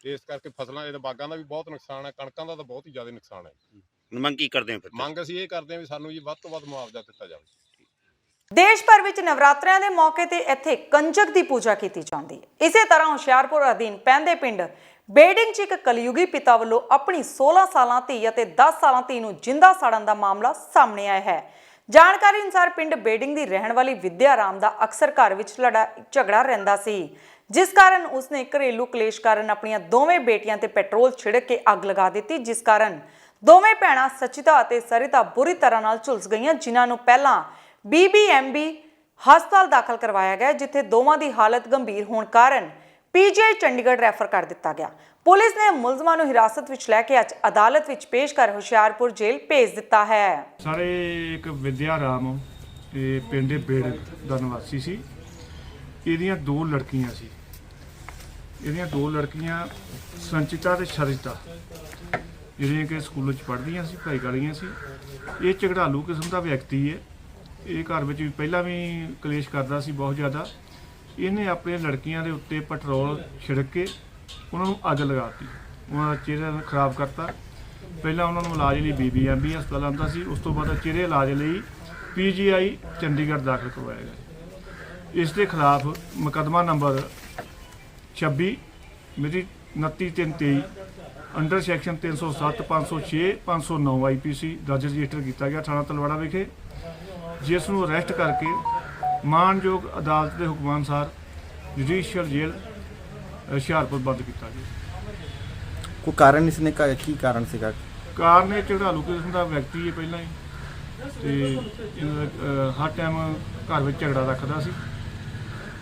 ਇਸ ਕਰਕੇ ਫਸਲਾਂ ਇਹਦਾ ਬਾਗਾਂ ਦਾ ਵੀ ਬਹੁਤ ਨੁਕਸਾਨ ਹੈ, ਕਣਕਾਂ ਦਾ ਤਾਂ ਬਹੁਤ ਹੀ ਜ਼ਿਆਦਾ ਨੁਕਸਾਨ ਹੈ। ਮੰਗ ਕੀ ਕਰਦੇ ਹੋ ਫਿਰ? ਮੰਗ ਅਸੀਂ ਇਹ ਕਰਦੇ ਹਾਂ ਵੀ ਸਾਨੂੰ ਜੀ ਵੱਧ ਤੋਂ ਵੱਧ ਮੁਆਵਜ਼ਾ ਦਿੱਤਾ ਜਾਵੇ। ਦੇਸ਼ ਭਰ ਵਿੱਚ ਨਵਰਾਤਰਿਆਂ ਦੇ ਮੌਕੇ ਤੇ ਇੱਥੇ ਕੰਜਕ ਦੀ ਪੂਜਾ ਕੀਤੀ ਜਾਂਦੀ ਹੈ। ਇਸੇ ਤਰ੍ਹਾਂ ਹੁਸ਼ਿਆਰਪੁਰ ਅਧੀਨ ਪੈਂਦੇ ਪਿੰਡ ਬੇਡਿੰਗ 'ਚ ਇੱਕ ਕਲਯੁਗੀ ਪਿਤਾ ਵੱਲੋਂ ਆਪਣੀ 16 ਸਾਲਾਂ ਧੀ ਅਤੇ 10 ਸਾਲਾਂ ਧੀ ਨੂੰ ਜਿੰਦਾ ਸਾੜਨ ਦਾ ਮਾਮਲਾ ਸਾਹਮਣੇ ਆਇਆ ਹੈ। ਜਾਣਕਾਰੀ ਅਨੁਸਾਰ ਪਿੰਡ ਬੇਡਿੰਗ ਦੀ ਰਹਿਣ ਵਾਲੀ ਵਿਦਿਆ ਰਾਮ ਦਾ ਅਕਸਰ ਘਰ ਵਿੱਚ ਝਗੜਾ ਰਹਿੰਦਾ ਸੀ, ਜਿਸ ਕਾਰਨ ਉਸਨੇ ਘਰੇਲੂ ਕਲੇਸ਼ ਕਾਰਨ ਆਪਣੀਆਂ ਦੋਵੇਂ ਬੇਟੀਆਂ ਤੇ ਪੈਟਰੋਲ ਛਿੜਕ ਕੇ ਅੱਗ ਲਗਾ ਦਿੱਤੀ, ਜਿਸ ਕਾਰਨ ਦੋਵੇਂ ਭੈਣਾਂ ਸਚਿਤਾ ਅਤੇ ਸਰਿਤਾ ਬੁਰੀ ਤਰ੍ਹਾਂ ਨਾਲ ਝੁਲਸ ਗਈਆਂ, ਜਿਨ੍ਹਾਂ ਨੂੰ ਪਹਿਲਾਂ BBMB ਹਸਪਤਾਲ ਦਾਖਲ ਕਰਵਾਇਆ ਗਿਆ, ਜਿੱਥੇ ਦੋਵਾਂ ਦੀ ਹਾਲਤ ਗੰਭੀਰ ਹੋਣ ਕਾਰਨ PGI ਚੰਡੀਗੜ੍ਹ ਰੈਫਰ ਕਰ ਦਿੱਤਾ ਗਿਆ। ਪੁਲਿਸ ਨੇ ਮੁਲਜ਼ਮਾਂ ਨੂੰ ਹਿਰਾਸਤ ਵਿੱਚ ਲੈ ਕੇ ਅੱਜ ਅਦਾਲਤ ਵਿੱਚ ਪੇਸ਼ ਕਰ ਹੁਸ਼ਿਆਰਪੁਰ ਜੇਲ੍ਹ ਭੇਜ ਦਿੱਤਾ ਹੈ। ਸਾਰੇ ਇੱਕ ਵਿਦਿਆ ਰਾਮ ਇਹ ਪਿੰਡ ਬੇੜ ਦਾ ਨਿਵਾਸੀ ਸੀ। ਇਹਦੀਆਂ ਦੋ ਲੜਕੀਆਂ ਸੀ। ਇਹਦੀਆਂ ਦੋ ਲੜਕੀਆਂ ਸੰਚਿਤਾ ਤੇ ਸ਼ਰਿਤਾ, ਜਿਹੜੀਆਂ ਕਿ ਸਕੂਲ 'ਚ ਪੜ੍ਹਦੀਆਂ ਸੀ, ਪੜ੍ਹਾਈ ਕਰਦੀਆਂ ਸੀ। ਇਹ ਝਗੜਾਲੂ ਕਿਸਮ ਦਾ ਵਿਅਕਤੀ ਹੈ। ਇਹ ਘਰ ਵਿੱਚ ਪਹਿਲਾਂ ਵੀ ਕਲੇਸ਼ ਕਰਦਾ ਸੀ ਬਹੁਤ ਜ਼ਿਆਦਾ। ਇਹਨੇ ਆਪਣੀਆਂ ਲੜਕੀਆਂ ਦੇ ਉੱਤੇ ਪੈਟਰੋਲ ਛਿੜਕ ਕੇ ਉਹਨਾਂ ਨੂੰ ਅੱਗ ਲਗਾਤੀ, ਉਹਨਾਂ ਦਾ ਚਿਹਰਾ ਖਰਾਬ ਕਰਤਾ। ਪਹਿਲਾਂ ਉਹਨਾਂ ਨੂੰ ਇਲਾਜ ਲਈ BBMB ਹਸਪਤਾਲ ਆਉਂਦਾ ਸੀ, ਉਸ ਤੋਂ ਬਾਅਦ ਚਿਹਰੇ ਇਲਾਜ ਲਈ PGI ਚੰਡੀਗੜ੍ਹ ਦਾਖਲ ਕਰਵਾਇਆ ਗਿਆ। ਇਸ ਦੇ ਖਿਲਾਫ ਮੁਕੱਦਮਾ ਨੰਬਰ 26 ਮਿਤੀ 29/3/23 ਅੰਡਰ ਸੈਕਸ਼ਨ 307, 506, 509 IPC ਦਰਜ ਰਜਿਸਟਰ ਕੀਤਾ ਗਿਆ ਥਾਣਾ ਤਲਵਾੜਾ ਵਿਖੇ, ਜਿਸ ਨੂੰ ਅਰੈਸਟ ਕਰਕੇ ਮਾਣਯੋਗ ਅਦਾਲਤ ਦੇ ਹੁਕਮਾਂ ਅਨੁਸਾਰ ਜੁਡੀਸ਼ੀਅਲ ਜੇਲ੍ਹ ਹੁਸ਼ਿਆਰਪੁਰ ਬੰਦ ਕੀਤਾ ਗਿਆ। ਕੋਈ ਕਾਰਨ ਇਸਨੇ ਕੀ ਕਾਰਨ ਸੀਗਾ? ਕਾਰਨ ਇਹ ਝਗੜਾਲੂ ਕਿਸਮ ਦਾ ਵਿਅਕਤੀ ਹੈ ਪਹਿਲਾਂ ਹੀ, ਤੇ ਹਰ ਟਾਈਮ ਘਰ ਵਿੱਚ ਝਗੜਾ ਰੱਖਦਾ ਸੀ।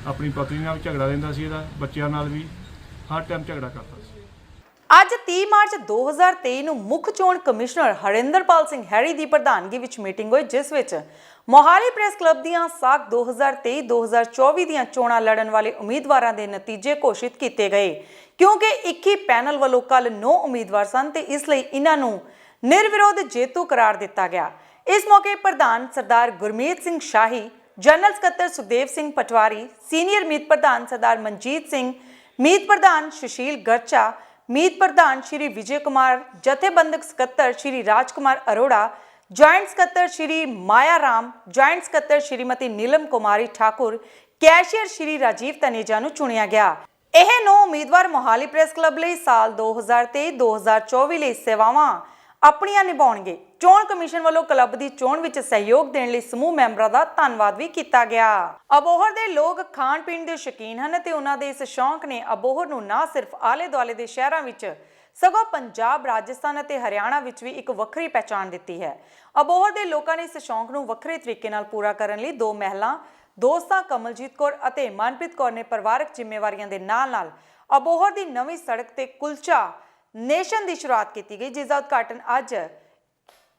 ਆਪਣੀ ਪਤਨੀ ਨਾਲ ਵੀ ਝਗੜਾ ਰਹਿੰਦਾ ਸੀ, ਇਹਦਾ ਬੱਚਿਆਂ ਨਾਲ ਵੀ ਹਰ ਟਾਈਮ ਝਗੜਾ ਕਰਦਾ ਸੀ। ਅੱਜ 30 ਮਾਰਚ 2023 ਨੂੰ ਮੁੱਖ ਚੋਣ ਕਮਿਸ਼ਨਰ ਹਰਿੰਦਰਪਾਲ ਸਿੰਘ ਹੈਰੀ ਦੀ ਪ੍ਰਧਾਨਗੀ ਵਿੱਚ ਮੀਟਿੰਗ ਹੋਈ, ਜਿਸ ਵਿੱਚ ਮੋਹਾਲੀ ਪ੍ਰੈਸ ਕਲੱਬ ਦੀਆਂ ਸਾਖ 2023-2024 ਦੀਆਂ ਚੋਣਾਂ ਲੜਨ ਵਾਲੇ ਉਮੀਦਵਾਰਾਂ ਦੇ ਨਤੀਜੇ ਘੋਸ਼ਿਤ ਕੀਤੇ ਗਏ। ਕਿਉਂਕਿ 21 ਪੈਨਲ ਵੱਲੋਂ ਕੱਲ 9 ਉਮੀਦਵਾਰ ਸਨ ਤੇ ਇਸ ਲਈ ਇਹਨਾਂ ਨੂੰ ਨਿਰਵਿਰੋਧ ਜੇਤੂ ਕਰਾਰ ਦਿੱਤਾ ਗਿਆ। ਇਸ ਮੌਕੇ ਪ੍ਰਧਾਨ ਸਰਦਾਰ ਗੁਰਮੀਤ ਸਿੰਘ ਸ਼ਾਹੀ, ਜਨਰਲ ਸਕੱਤਰ ਸੁਖਦੇਵ ਸਿੰਘ ਪਟਵਾਰੀ, ਸੀਨੀਅਰ ਮੀਤ ਪ੍ਰਧਾਨ ਸਰਦਾਰ ਮਨਜੀਤ ਸਿੰਘ, ਮੀਤ ਪ੍ਰਧਾਨ ਸੁਸ਼ੀਲ ਗਰਚਾ, ਮੀਤ ਪ੍ਰਧਾਨ ਸ਼੍ਰੀ ਵਿਜੇ ਕੁਮਾਰ, ਜਥੇਬੰਦਕ ਸਕੱਤਰ ਸ਼੍ਰੀ ਰਾਜਕੁਮਾਰ ਅਰੋੜਾ, ਜੁਆਇੰਟ ਸਕੱਤਰ ਸ਼੍ਰੀ ਮਾਇਆ ਰਾਮ, ਜੁਆਇੰਟ ਸਕੱਤਰ ਸ਼੍ਰੀਮਤੀ ਨੀਲਮ ਕੁਮਾਰੀ ਠਾਕੁਰ, ਕੈਸ਼ੀਅਰ ਸ਼੍ਰੀ ਰਾਜੀਵ ਤਨੇਜਾ ਨੂੰ ਚੁਣਿਆ ਗਿਆ। ਇਹ 9 ਉਮੀਦਵਾਰ ਮੋਹਾਲੀ ਪ੍ਰੈਸ ਕਲੱਬ ਲਈ ਸਾਲ 2023-2024 ਲਈ ਸੇਵਾਵਾਂ ਆਪਣੀਆਂ ਨਿਭਾਉਣਗੇ। ਚੋਣ ਕਮਿਸ਼ਨ ਵੱਲੋਂ ਕਲੱਬ ਦੀ ਚੋਣ ਵਿੱਚ ਸਹਿਯੋਗ ਦੇਣ ਲਈ ਸਮੂਹ ਮੈਂਬਰਾਂ ਦਾ ਧੰਨਵਾਦ ਵੀ ਕੀਤਾ ਗਿਆ। ਅਬੋਹਰ ਦੇ ਲੋਕ ਖਾਣ ਪੀਣ ਦੇ ਸ਼ੌਕੀਨ ਹਨ ਤੇ ਉਹਨਾਂ ਦੇ ਇਸ ਸ਼ੌਂਕ ਨੇ ਅਬੋਹਰ ਨੂੰ ਨਾ ਸਿਰਫ ਆਲੇ ਦੁਆਲੇ ਦੇ ਸ਼ਹਿਰਾਂ ਵਿੱਚ ਸਗੋਂ ਪੰਜਾਬ, ਰਾਜਸਥਾਨ ਅਤੇ ਹਰਿਆਣਾ ਵਿੱਚ ਵੀ ਇੱਕ ਵੱਖਰੀ ਪਹਿਚਾਣ ਦਿੱਤੀ ਹੈ। ਅਬੋਹਰ ਦੇ ਲੋਕਾਂ ਨੇ ਇਸ ਸ਼ੌਂਕ ਨੂੰ ਵੱਖਰੇ ਤਰੀਕੇ ਨਾਲ ਪੂਰਾ ਕਰਨ ਲਈ 2 ਮਹਿਲਾ ਦੋਸਤਾਂ ਕਮਲਜੀਤ ਕੌਰ ਅਤੇ ਮਨਪ੍ਰੀਤ ਕੌਰ ਨੇ ਪਰਿਵਾਰਕ ਜ਼ਿੰਮੇਵਾਰੀਆਂ ਦੇ ਨਾਲ-ਨਾਲ ਅਬੋਹਰ ਦੀ ਨਵੀਂ ਸੜਕ ਤੇ ਕੁਲਚਾ ਨੇਸ਼ਨ ਦੀ ਸ਼ੁਰੂਆਤ ਕੀਤੀ ਗਈ, ਜਿਸ ਦਾ ਉਦਘਾਟਨ ਅੱਜ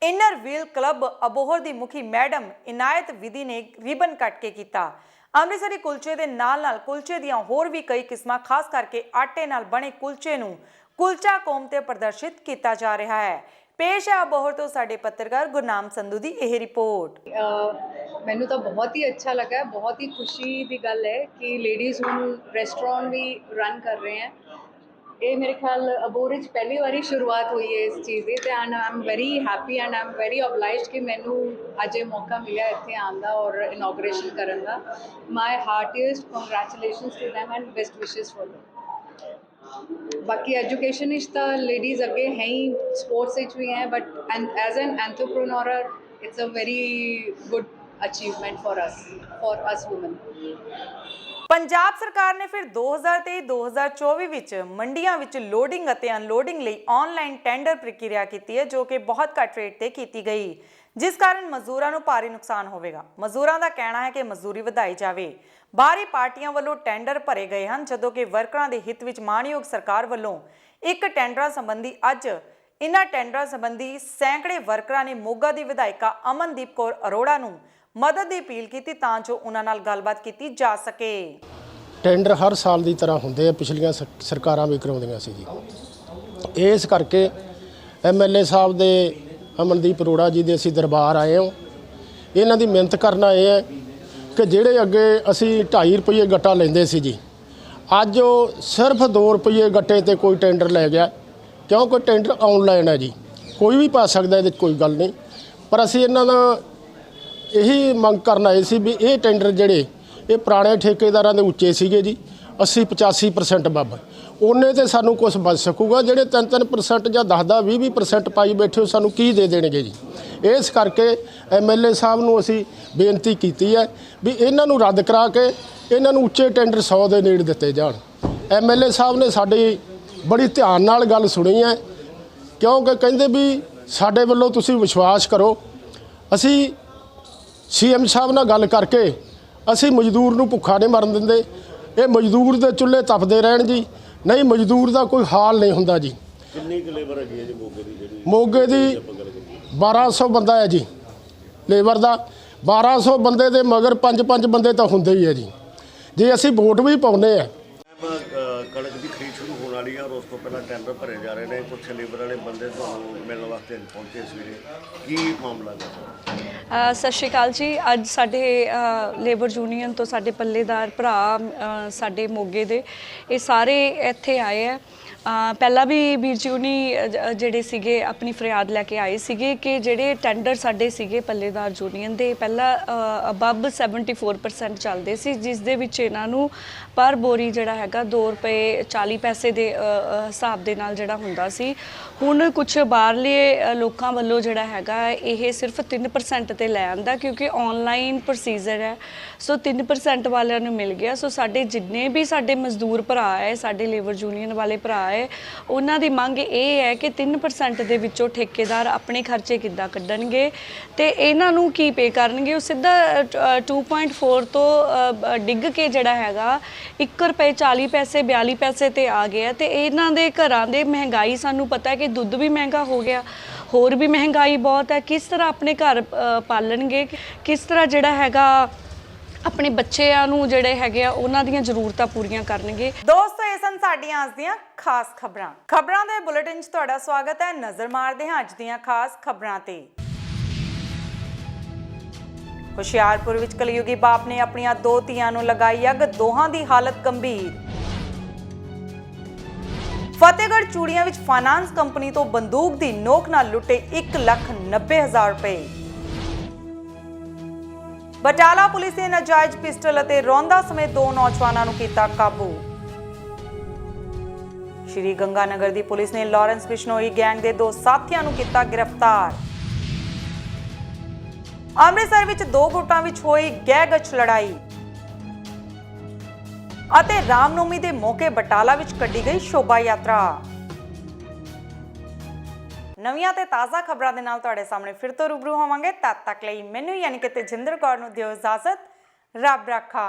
ਇਨਰ ਵੀਲ ਕਲੱਬ ਅਬੋਹਰ ਦੀ ਮੁਖੀ ਮੈਡਮ ਇਨਾਇਤ ਵਿਧੀ ਨੇ ਰਿਬਨ ਕੱਟ ਕੇ ਕੀਤਾ। ਅੰਮ੍ਰਿਤਸਰੀ ਕੁਲਚੇ ਦੇ ਨਾਲ-ਨਾਲ ਕੁਲਚੇ ਦੀਆਂ ਹੋਰ ਵੀ ਕਈ ਕਿਸਮਾਂ, ਖਾਸ ਕਰਕੇ ਆਟੇ ਨਾਲ ਬਣੇ ਕੁਲਚੇ ਨੂੰ ਕੁਲਚਾ ਕੌਮ ਤੇ ਪ੍ਰਦਰਸ਼ਿਤ ਕੀਤਾ ਜਾ ਰਿਹਾ ਹੈ। ਪੇਸ਼ ਹੈ ਅਬੋਹਰ ਤੋਂ ਸਾਡੇ ਪੱਤਰਕਾਰ ਗੁਰਨਾਮ ਸੰਧੂ ਦੀ ਇਹ ਰਿਪੋਰਟ। ਮੈਨੂੰ ਤਾਂ ਬਹੁਤ ਹੀ ਅੱਛਾ ਲੱਗਾ, ਬਹੁਤ ਹੀ ਖੁਸ਼ੀ ਦੀ ਗੱਲ ਹੈ ਕਿ ਲੇਡੀਜ਼ ਹੁਣ ਰੈਸਟੋਰੈਂਟ ਵੀ ਰਨ ਕਰ ਰਹੇ हैं। ਇਹ ਮੇਰੇ ਖਿਆਲ ਅਬੋਰ 'ਚ ਪਹਿਲੀ ਵਾਰੀ ਸ਼ੁਰੂਆਤ ਹੋਈ ਹੈ ਇਸ ਚੀਜ਼ ਦੀ, ਤੇ and I am very happy and I am very obliged ਕਿ ਮੈਨੂੰ ਅੱਜ ਇਹ ਮੌਕਾ ਮਿਲਿਆ ਇੱਥੇ ਆਉਣ ਦਾ ਔਰ ਇਨੋਗ੍ਰੇਸ਼ਨ ਕਰਨ ਦਾ। My heartiest congratulations to them and best wishes for them। ਬਾਕੀ ਐਜੂਕੇਸ਼ਨ ਵਿੱਚ ਤਾਂ ਲੇਡੀਜ਼ ਅੱਗੇ ਹੈ ਹੀ, ਸਪੋਰਟਸ ਵਿੱਚ ਵੀ ਹੈ, but as an entrepreneur it's a very good achievement for us women. Punjab ਸਰਕਾਰ ਨੇ ਫਿਰ 2023-2024 ਵਿੱਚ ਮੰਡੀਆਂ ਵਿੱਚ ਲੋਡਿੰਗ ਅਤੇ ਅਨਲੋਡਿੰਗ ਲਈ ਆਨਲਾਈਨ ਟੈਂਡਰ ਪ੍ਰਕਿਰਿਆ ਕੀਤੀ ਹੈ, ਜੋ ਕਿ ਬਹੁਤ ਘੱਟ ਰੇਟ ਤੇ ਕੀਤੀ ਗਈ, ਜਿਸ ਕਾਰਨ ਮਜ਼ਦੂਰਾਂ ਨੂੰ ਭਾਰੀ ਨੁਕਸਾਨ ਹੋਵੇਗਾ। ਮਜ਼ਦੂਰਾਂ ਦਾ ਕਹਿਣਾ ਹੈ ਕਿ ਮਜ਼ਦੂਰੀ ਵਧਾਈ ਜਾਵੇ। ਬਾਹਰੀ ਪਾਰਟੀਆਂ ਵੱਲੋਂ ਟੈਂਡਰ ਭਰੇ ਗਏ ਹਨ, ਜਦੋਂ ਕਿ ਵਰਕਰਾਂ ਦੇ ਹਿੱਤ ਵਿੱਚ ਮਾਣਯੋਗ ਸਰਕਾਰ ਵੱਲੋਂ ਇੱਕ ਟੈਂਡਰਾਂ ਸੰਬੰਧੀ ਅੱਜ ਇਨ੍ਹਾਂ ਟੈਂਡਰਾਂ ਸੰਬੰਧੀ ਸੈਂਕੜੇ ਵਰਕਰਾਂ ਨੇ ਮੋਗਾ ਦੀ ਵਿਧਾਇਕਾ ਅਮਨਦੀਪ ਕੌਰ ਅਰੋੜਾ ਨੂੰ ਮਦਦ ਦੀ ਅਪੀਲ ਕੀਤੀ ਤਾਂ ਜੋ ਉਹਨਾਂ ਨਾਲ ਗੱਲਬਾਤ ਕੀਤੀ ਜਾ ਸਕੇ। ਟੈਂਡਰ ਹਰ ਸਾਲ ਦੀ ਤਰ੍ਹਾਂ ਹੁੰਦੇ ਆ, ਪਿਛਲੀਆਂ ਸਰਕਾਰਾਂ ਵੀ ਕਰਾਉਂਦੀਆਂ ਸੀ ਜੀ। ਇਸ ਕਰਕੇ MLA ਸਾਹਿਬ ਦੇ ਅਮਨਦੀਪ ਅਰੋੜਾ ਜੀ ਦੇ ਅਸੀਂ ਦਰਬਾਰ ਆਏ ਹਾਂ। ਇਹਨਾਂ ਦੀ ਮਿਹਨਤ ਕਰਨਾ ਇਹ ਹੈ ਕਿ ਜਿਹੜੇ ਅੱਗੇ ਅਸੀਂ 2.5 ਰੁਪਏ ਗੱਟਾ ਲੈਂਦੇ ਸੀ ਜੀ, ਅੱਜ ਉਹ ਸਿਰਫ 2 ਰੁਪਏ ਗੱਟੇ ਤੇ ਕੋਈ ਟੈਂਡਰ ਲੈ ਗਿਆ, ਕਿਉਂਕਿ ਟੈਂਡਰ ਆਨਲਾਈਨ ਹੈ ਜੀ, ਕੋਈ ਵੀ ਪਾ ਸਕਦਾ, ਇਹਦੇ 'ਚ ਕੋਈ ਗੱਲ ਨਹੀਂ। ਪਰ ਅਸੀਂ ਇਹਨਾਂ ਦਾ ਇਹੀ ਮੰਗ ਕਰਨ ਆਏ ਸੀ ਵੀ ਇਹ ਟੈਂਡਰ ਜਿਹੜੇ ਇਹ ਪੁਰਾਣੇ ਠੇਕੇਦਾਰਾਂ ਦੇ ਉੱਚੇ ਸੀਗੇ ਜੀ, 80-85% ਬੱਬ ਉਹਨੇ ਤੇ ਸਾਨੂੰ ਕੁਝ ਬਚ ਸਕੂਗਾ। ਜਿਹੜੇ 3-3% ਜਾਂ 10-20% ਪਾਈ ਬੈਠੇ ਹੋ, ਸਾਨੂੰ ਕੀ ਦੇ ਦੇਣਗੇ ਜੀ। ਇਸ ਕਰਕੇ MLA ਸਾਹਿਬ ਨੂੰ ਅਸੀਂ ਬੇਨਤੀ ਕੀਤੀ ਹੈ ਵੀ ਇਹਨਾਂ ਨੂੰ ਰੱਦ ਕਰਾ ਕੇ ਇਹਨਾਂ ਨੂੰ ਉੱਚੇ ਟੈਂਡਰ 100 ਦੇ ਨੇੜੇ ਦਿੱਤੇ ਜਾਣ। MLA ਸਾਹਿਬ ਨੇ ਸਾਡੀ ਬੜੀ ਧਿਆਨ ਨਾਲ ਗੱਲ ਸੁਣੀ ਹੈ, ਕਿਉਂਕਿ ਕਹਿੰਦੇ ਵੀ ਸਾਡੇ ਵੱਲੋਂ ਤੁਸੀਂ ਵਿਸ਼ਵਾਸ ਕਰੋ, ਅਸੀਂ CM ਸਾਹਿਬ ਨਾਲ ਗੱਲ ਕਰਕੇ ਅਸੀਂ ਮਜ਼ਦੂਰ ਨੂੰ ਭੁੱਖਾ ਨਹੀਂ ਮਰਨ ਦਿੰਦੇ। ਇਹ ਮਜ਼ਦੂਰ ਦੇ ਚੁੱਲ੍ਹੇ ਤਪਦੇ ਰਹਿਣ ਜੀ, ਨਹੀਂ ਮਜ਼ਦੂਰ ਦਾ ਕੋਈ ਹਾਲ ਨਹੀਂ ਹੁੰਦਾ ਜੀ। ਕਿੰਨੀ ਕੁ ਲੇਬਰ ਹੈਗੀ ਹੈ ਜੀ ਮੋਗੇ ਦੀ? ਜਿਹੜੀ ਮੋਗੇ ਦੀ 1200 ਬੰਦਾ ਹੈ ਜੀ ਲੇਬਰ ਦਾ। 1200 ਬੰਦੇ ਦੇ ਮਗਰ 5-5 ਬੰਦੇ ਤਾਂ ਹੁੰਦੇ ਹੀ ਹੈ ਜੀ। ਜੇ ਅਸੀਂ ਵੋਟ ਵੀ ਪਾਉਂਦੇ ਆ। ਕਣਕ ਦੀ ਖਰੀਦ ਸ਼ੁਰੂ ਹੋਣ ਵਾਲੀ ਹੈ ਔਰ ਉਸ ਤੋਂ ਪਹਿਲਾਂ ਟੈਂਡਰ ਭਰੇ ਜਾ ਰਹੇ ਨੇ, ਕੁਝ ਲੇਬਰ ਵਾਲੇ ਬੰਦੇ ਤੁਹਾਨੂੰ ਮਿਲਣ ਵਾਸਤੇ ਪਹੁੰਚੇ ਸਵੇਰੇ, ਕੀ ਮਾਮਲਾ ਹੈ? ਸਤਿ ਸ਼੍ਰੀ ਅਕਾਲ ਜੀ। ਅੱਜ ਸਾਡੇ ਲੇਬਰ ਯੂਨੀਅਨ ਤੋਂ ਸਾਡੇ ਪੱਲੇਦਾਰ ਭਰਾ ਸਾਡੇ ਮੋਗੇ ਦੇ ਇਹ ਸਾਰੇ ਇੱਥੇ ਆਏ ਆ। ਪਹਿਲਾਂ ਵੀ ਵੀਰ ਜੀ ਹੁਣੀ ਜਿਹੜੇ ਸੀਗੇ ਆਪਣੀ ਫਰਿਆਦ ਲੈ ਕੇ ਆਏ ਸੀਗੇ ਕਿ ਜਿਹੜੇ ਟੈਂਡਰ ਸਾਡੇ ਸੀਗੇ ਪੱਲੇਦਾਰ ਯੂਨੀਅਨ ਦੇ ਪਹਿਲਾਂ ਅਬਵ 74% ਚੱਲਦੇ ਸੀ, ਜਿਸ ਦੇ ਵਿੱਚ ਇਹਨਾਂ ਨੂੰ ਪਰ ਬੋਰੀ ਜਿਹੜਾ ਹੈਗਾ 2 ਰੁਪਏ 40 ਪੈਸੇ ਦੇ ਹਿਸਾਬ ਦੇ ਨਾਲ ਜਿਹੜਾ ਹੁੰਦਾ ਸੀ। ਹੁਣ ਕੁਝ ਬਾਹਰਲੇ ਲੋਕਾਂ ਵੱਲੋਂ ਜਿਹੜਾ ਹੈਗਾ ਇਹ ਸਿਰਫ 3% ਤੇ ਲੈ ਆਂਦਾ, ਕਿਉਂਕਿ ਆਨਲਾਈਨ ਪ੍ਰੋਸੀਜਰ ਹੈ। ਸੋ 3% ਵਾਲਿਆਂ ਨੂੰ ਮਿਲ ਗਿਆ। ਸੋ ਸਾਡੇ ਜਿੰਨੇ ਵੀ ਸਾਡੇ ਮਜ਼ਦੂਰ ਭਰਾ ਹੈ, ਸਾਡੇ ਲੇਬਰ ਯੂਨੀਅਨ ਵਾਲੇ ਭਰਾ ਹੈ, ਉਹਨਾਂ ਦੀ ਮੰਗ ਇਹ ਹੈ ਕਿ 3% ਦੇ ਵਿੱਚੋਂ ਠੇਕੇਦਾਰ ਆਪਣੇ ਖਰਚੇ ਕਿੱਦਾਂ ਕੱਢਣਗੇ ਤੇ ਇਹਨਾਂ ਨੂੰ ਕੀ ਪੇ ਕਰਨਗੇ। ਉਹ ਸਿੱਧਾ 2.4 ਤੋਂ ਡਿੱਗ ਕੇ ਜਿਹੜਾ ਹੈਗਾ 1 ਰੁਪਏ 40 ਪੈਸੇ 42 ਪੈਸੇ ਤੇ ਆ ਗਿਆ। ਤੇ ਇਹਨਾਂ ਦੇ ਘਰਾਂ ਦੇ ਮਹਿੰਗਾਈ, ਸਾਨੂੰ ਪਤਾ ਹੈ ਕਿ ਦੁੱਧ ਵੀ ਮਹਿੰਗਾ ਹੋ ਗਿਆ, ਹੋਰ ਵੀ ਮਹਿੰਗਾਈ ਬਹੁਤ ਹੈ। ਕਿਸ ਤਰ੍ਹਾਂ ਆਪਣੇ ਘਰ ਪਾਲਣਗੇ, ਕਿਸ ਤਰ੍ਹਾਂ ਜਿਹੜਾ ਹੈਗਾ ਆਪਣੇ ਬੱਚਿਆਂ ਨੂੰ ਜਿਹੜੇ ਹੈਗੇ ਆ ਉਹਨਾਂ ਦੀਆਂ ਜ਼ਰੂਰਤਾਂ ਪੂਰੀਆਂ ਕਰਨਗੇ। ਦੋਸਤੋ, ਇਹ ਸਨ ਸਾਡੀਆਂ ਅੱਜ ਦੀਆਂ ਖਾਸ ਖਬਰਾਂ ਦੇ ਬੁਲੇਟਿਨ 'ਚ ਤੁਹਾਡਾ ਸਵਾਗਤ ਹੈ। ਨਜ਼ਰ ਮਾਰਦੇ ਹਾਂ ਅੱਜ ਦੀਆਂ ਖਾਸ ਖਬਰਾਂ ਤੇ। ਹੁਸ਼ਿਆਰਪੁਰ ਵਿੱਚ ਕਲਯੁਗੀ ਬਾਪ ਨੇ ਆਪਣੀਆਂ 2 ਧੀਆਂ ਨੂੰ ਲਗਾਈ ਅੱਗ, ਦੋਹਾਂ ਦੀ ਹਾਲਤ ਗੰਭੀਰ। ਫਤਿਹਗੜ੍ਹ ਚੂੜੀਆਂ ਵਿੱਚ ਫਾਈਨਾਂਸ ਕੰਪਨੀ ਤੋਂ ਬੰਦੂਕ ਦੀ ਨੋਕ ਨਾਲ ਲੁੱਟੇ 1,90,000 ਰੁਪਏ। ਬਟਾਲਾ ਪੁਲਿਸ ਨੇ ਨਾਜਾਇਜ਼ ਪਿਸਟਲ ਅਤੇ ਰੌਂਦਾ ਸਮੇਤ 2 ਨੌਜਵਾਨਾਂ ਨੂੰ ਕੀਤਾ ਕਾਬੂ। ਸ਼੍ਰੀ ਗੰਗਾਨਗਰ ਦੀ ਪੁਲਿਸ ਨੇ ਲਾਰੈਂਸ ਬਿਸ਼ਨੋਈ ਗੈਂਗ ਦੇ 2 ਸਾਥੀਆਂ ਨੂੰ ਕੀਤਾ ਗ੍ਰਿਫਤਾਰ। ਅੰਮ੍ਰਿਤਸਰ ਵਿੱਚ 2 ਗੁੱਟਾਂ ਵਿੱਚ ਹੋਈ ਗਹਿ-ਗਚ ਲੜਾਈ ਅਤੇ ਰਾਮਨੌਮੀ ਦੇ ਮੌਕੇ ਬਟਾਲਾ ਵਿੱਚ ਕੱਢੀ ਗਈ ਸ਼ੋਭਾ ਯਾਤਰਾ। ਨਵੀਆਂ ਤੇ ਤਾਜ਼ਾ ਖਬਰਾਂ ਦੇ ਨਾਲ ਤੁਹਾਡੇ ਸਾਹਮਣੇ ਫਿਰ ਤੋਂ ਰੂਬਰੂ ਹੋਵਾਂਗੇ। ਤਦ ਤੱਕ ਲਈ ਮੈਨੂੰ ਯਾਨੀ ਕਿ ਤੇਜਿੰਦਰ ਕੌਰ ਨੂੰ ਦਿਓ ਇਜਾਜ਼ਤ। ਰੱਬ ਰਾਖਾ।